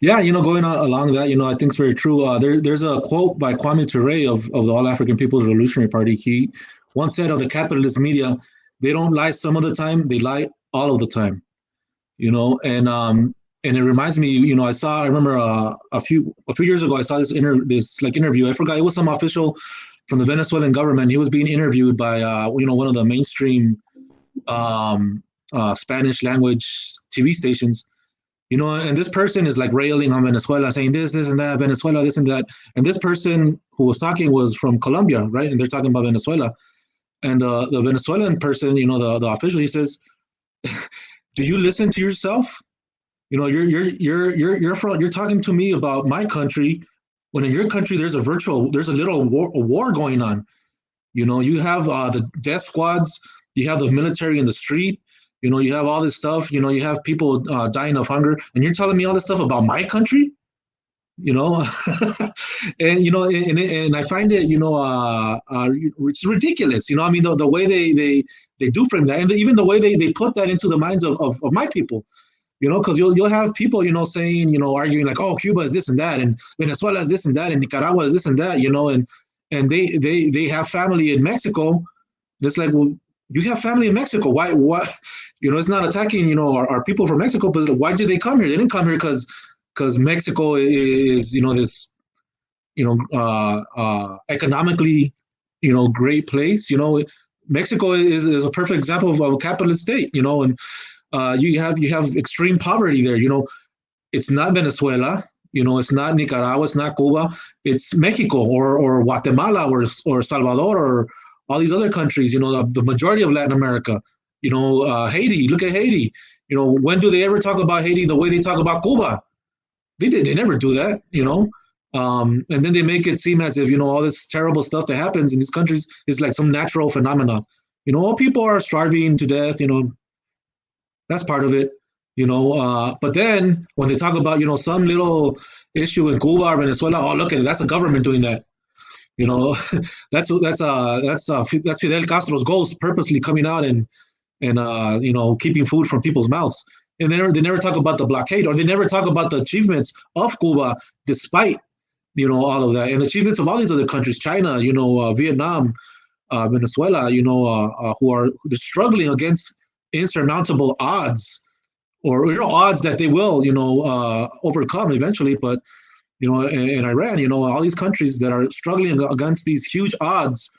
Yeah, going along that, I think it's very true. There's a quote by Kwame Ture of the All African People's Revolutionary Party. He once said of the capitalist media, they don't lie some of the time, they lie all of the time. And it reminds me, I remember a few years ago, I saw this interview. I forgot, it was some official from the Venezuelan government. He was being interviewed by one of the mainstream Spanish language TV stations, and this person is like railing on Venezuela, saying this and that, Venezuela, this and that. And this person who was talking was from Colombia, right? And they're talking about Venezuela. And the Venezuelan person, the official, he says, do you listen to yourself? You're talking to me about my country, when in your country there's a little war going on. You have the death squads, you have the military in the street, you have all this stuff, you have people dying of hunger, and you're telling me all this stuff about my country, and and I find it, it's ridiculous, the way they do frame that, and even the way they put that into the minds of my people, because you'll have people, saying, arguing like, oh, Cuba is this and that, and Venezuela is this and that, and Nicaragua is this and that, and they have family in Mexico. It's like, well, you have family in Mexico. Why? It's not attacking, our people from Mexico, but why did they come here? They didn't come here because Mexico is, this, economically, great place. Mexico is a perfect example of a capitalist state, and you have extreme poverty there. It's not Venezuela. It's not Nicaragua. It's not Cuba. It's Mexico or Guatemala or Salvador or all these other countries, the majority of Latin America, Haiti, look at Haiti. When do they ever talk about Haiti the way they talk about Cuba? They never do that, and then they make it seem as if, all this terrible stuff that happens in these countries is like some natural phenomena. All people are starving to death, that's part of it, but then when they talk about, some little issue in Cuba or Venezuela, oh, look at it, that's the government doing that. That's Fidel Castro's ghost purposely coming out and keeping food from people's mouths. And they never talk about the blockade, or they never talk about the achievements of Cuba, despite all of that, and the achievements of all these other countries, China, Vietnam, Venezuela, who are struggling against insurmountable odds, or odds that they will overcome eventually, but. In Iran, all these countries that are struggling against these huge odds,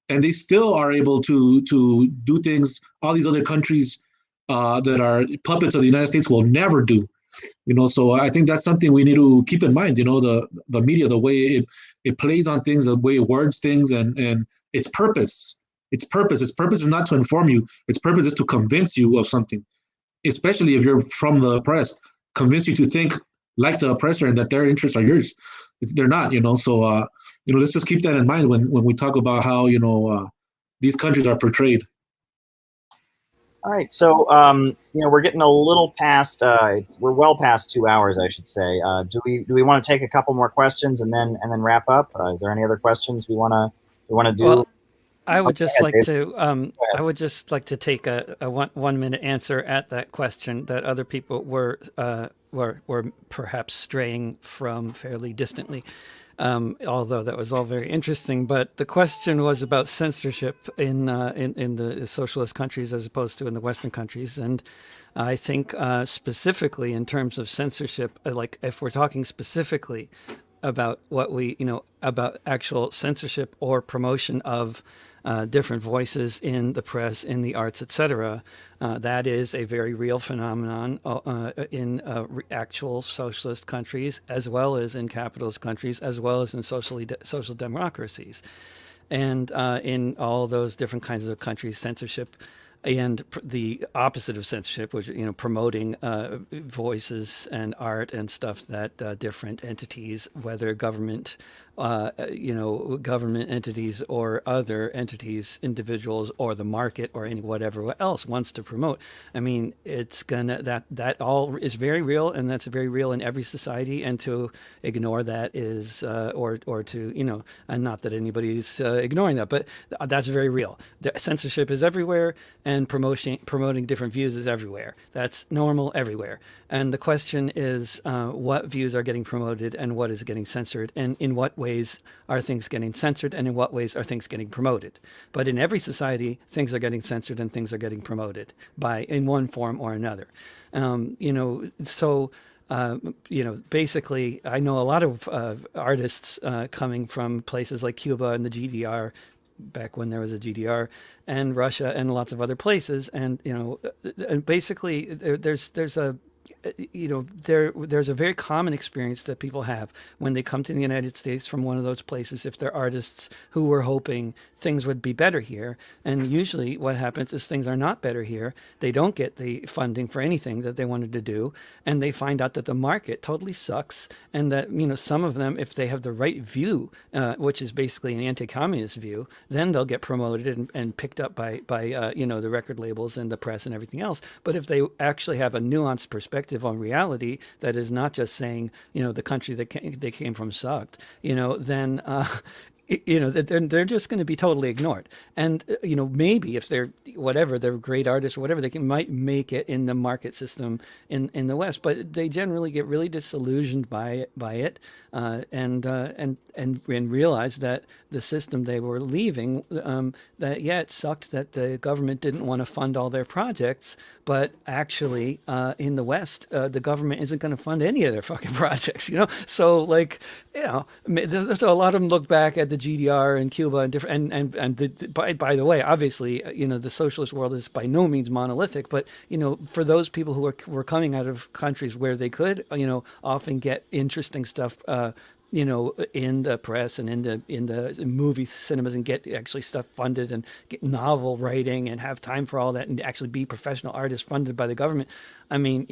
and they still are able to do things all these other countries that are puppets of the United States will never do. So I think that's something we need to keep in mind. The media, the way it plays on things, the way it words things, and its purpose. Its purpose is not to inform you. Its purpose is to convince you of something. especially if you're from the oppressed, convince you to think like the oppressor and that their interests are yours. They're not, So, let's just keep that in mind when we talk about how, these countries are portrayed. All right, so we're getting a little past. We're well past 2 hours, I should say. Do we want to take a couple more questions and then wrap up? Is there any other questions we want to do? Well, I would just like to. I would just like to take a 1 minute answer at that question that other people were perhaps straying from fairly distantly. Although that was all very interesting, but the question was about censorship in the socialist countries as opposed to in the Western countries, and I think specifically in terms of censorship, like if we're talking specifically about what about actual censorship or promotion of different voices in the press, in the arts, etc. That is a very real phenomenon in actual socialist countries, as well as in capitalist countries, as well as in social democracies. And in all those different kinds of countries, censorship and the opposite of censorship, which promoting voices and art and stuff that different entities, whether government entities or other entities, individuals, or the market, or any whatever else wants to promote. I mean, it's gonna that all is very real, and that's very real in every society. And to ignore that is, or to and not that anybody's ignoring that, but that's very real. The censorship is everywhere, and promoting different views is everywhere. That's normal everywhere. And the question is, what views are getting promoted, and what is getting censored, and in what ways are things getting censored, and in what ways are things getting promoted. But in every society, things are getting censored and things are getting promoted in one form or another. Basically, I know a lot of artists coming from places like Cuba and the GDR, back when there was a GDR, and Russia and lots of other places. And, and basically there's a very common experience that people have when they come to the United States from one of those places, if they're artists who were hoping things would be better here. And usually what happens is things are not better here. They don't get the funding for anything that they wanted to do. And they find out that the market totally sucks. And that, some of them, if they have the right view, which is basically an anti-communist view, then they'll get promoted and picked up by the record labels and the press and everything else. But if they actually have a nuanced perspective on reality that is not just saying, the country that they came from sucked, then they're just going to be totally ignored. And maybe if they're great artists or whatever, might make it in the market system in the West, but they generally get really disillusioned by it, and realize that the system they were leaving, that it sucked that the government didn't want to fund all their projects, but actually in the West, the government isn't going to fund any of their fucking projects. So so a lot of them look back at the GDR and Cuba and different, and by the way, obviously, the socialist world is by no means monolithic, but for those people who were coming out of countries where they could often get interesting stuff in the press and in the movie cinemas, and get actually stuff funded, and get novel writing and have time for all that, and actually be professional artists funded by the government. I mean,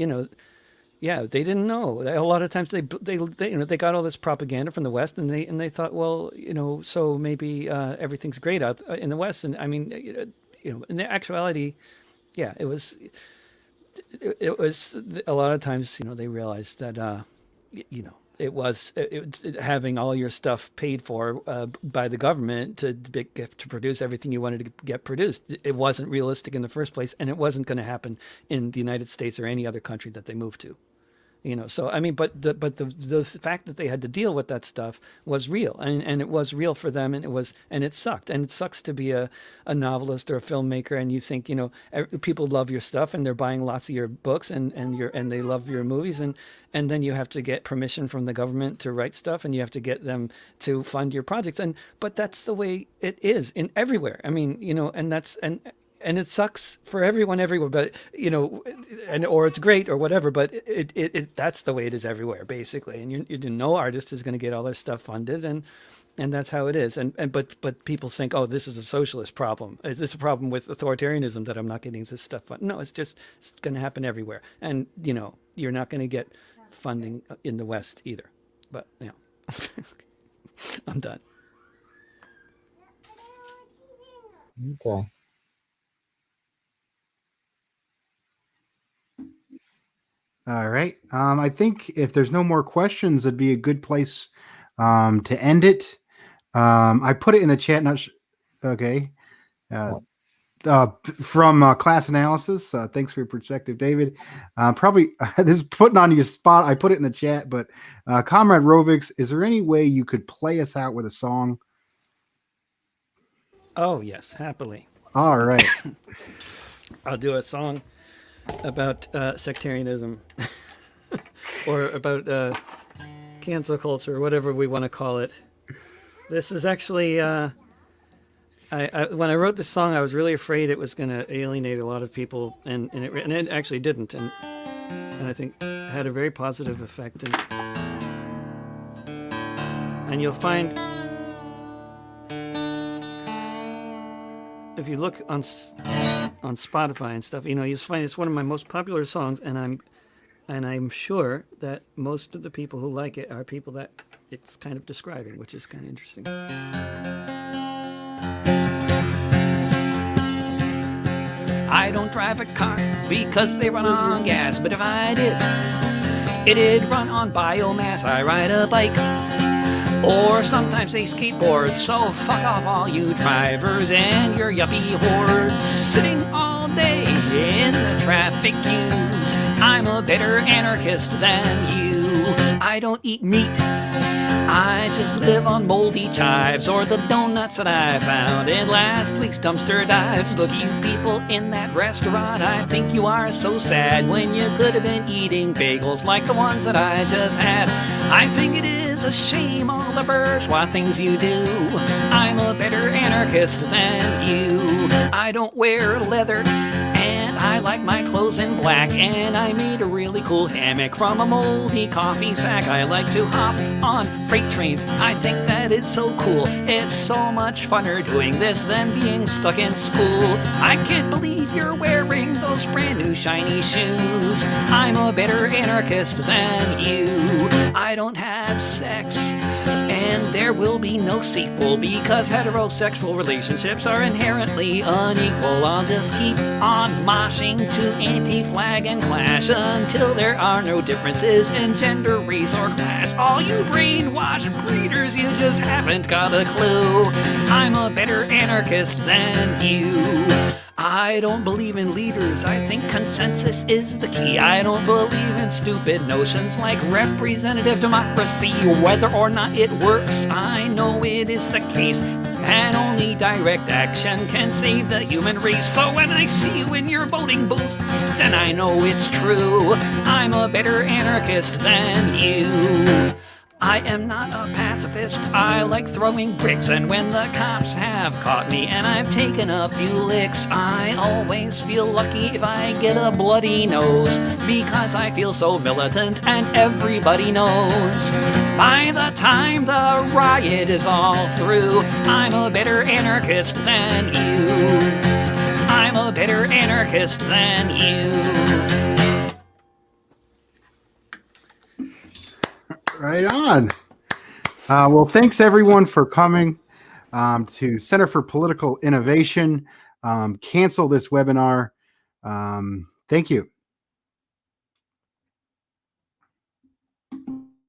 yeah, they didn't know. A lot of times they got all this propaganda from the West, and they thought, well, so maybe everything's great out in the West. And I mean, in the actuality, yeah, it was a lot of times, they realized that it was having all your stuff paid for by the government to produce everything you wanted to get produced. It wasn't realistic in the first place, and it wasn't going to happen in the United States or any other country that they moved to. So I mean, but the fact that they had to deal with that stuff was real, and it was real for them, and it sucked, and it sucks to be a novelist or a filmmaker, and you think people love your stuff, and they're buying lots of your books, and they love your movies, and then you have to get permission from the government to write stuff, and you have to get them to fund your projects, but that's the way it is in everywhere. I mean, and it sucks for everyone everywhere, but or it's great or whatever, but it that's the way it is everywhere, basically. And no artist is going to get all their stuff funded, and And that's how it is. But people think, oh, this is a socialist problem. Is this a problem with authoritarianism that I'm not getting this stuff funded? No, it's going to happen everywhere. And, you're not going to get funding in the West either. But, I'm done. Okay. All right. I think if there's no more questions, it'd be a good place to end it. I put it in the chat. Okay. From class analysis. Thanks for your perspective, David. Probably this is putting on your spot. I put it in the chat, but Comrade Rovix, is there any way you could play us out with a song? Oh, yes, happily. All right. I'll do a song about sectarianism or about cancel culture, or whatever we want to call it. This is actually, I when I wrote this song, I was really afraid it was going to alienate a lot of people, and it actually didn't, and I think had a very positive effect. And you'll find, if you look on Spotify and stuff, you'll find it's one of my most popular songs, and I'm sure that most of the people who like it are people that it's kind of describing, which is kind of interesting. I don't drive a car because they run on gas, but if I did, it'd run on biomass. I ride a bike, or sometimes they skateboard, so fuck off all you drivers and your yuppie hordes sitting all day in the traffic queues. I'm a better anarchist than you. I don't eat meat, I just live on moldy chives or the donuts that I found in last week's dumpster dives. Look, you people in that restaurant, I think you are so sad when you could have been eating bagels like the ones that I just had. I think it is a shame, all the bourgeois things you do. I'm a better anarchist than you. I don't wear leather, I like my clothes in black, and I made a really cool hammock from a moldy coffee sack. I like to hop on freight trains, I think that is so cool. It's so much funner doing this than being stuck in school. I can't believe you're wearing those brand new shiny shoes. I'm a better anarchist than you. I don't have sex, and there will be no sequel because heterosexual relationships are inherently unequal. I'll just keep on moshing to anti-flag and clash until there are no differences in gender, race, or class. All you brainwashed breeders, you just haven't got a clue. I'm a better anarchist than you. I don't believe in leaders, I think consensus is the key. I don't believe in stupid notions like representative democracy. Whether or not it works, I know it is the case, and only direct action can save the human race. So when I see you in your voting booth, then I know it's true. I'm a better anarchist than you. I am not a pacifist, I like throwing bricks, and when the cops have caught me and I've taken a few licks, I always feel lucky if I get a bloody nose, because I feel so militant and everybody knows. By the time the riot is all through, I'm a better anarchist than you. I'm a better anarchist than you. Right on. Well, thanks everyone for coming to Center for Political Innovation. Cancel this webinar. Thank you.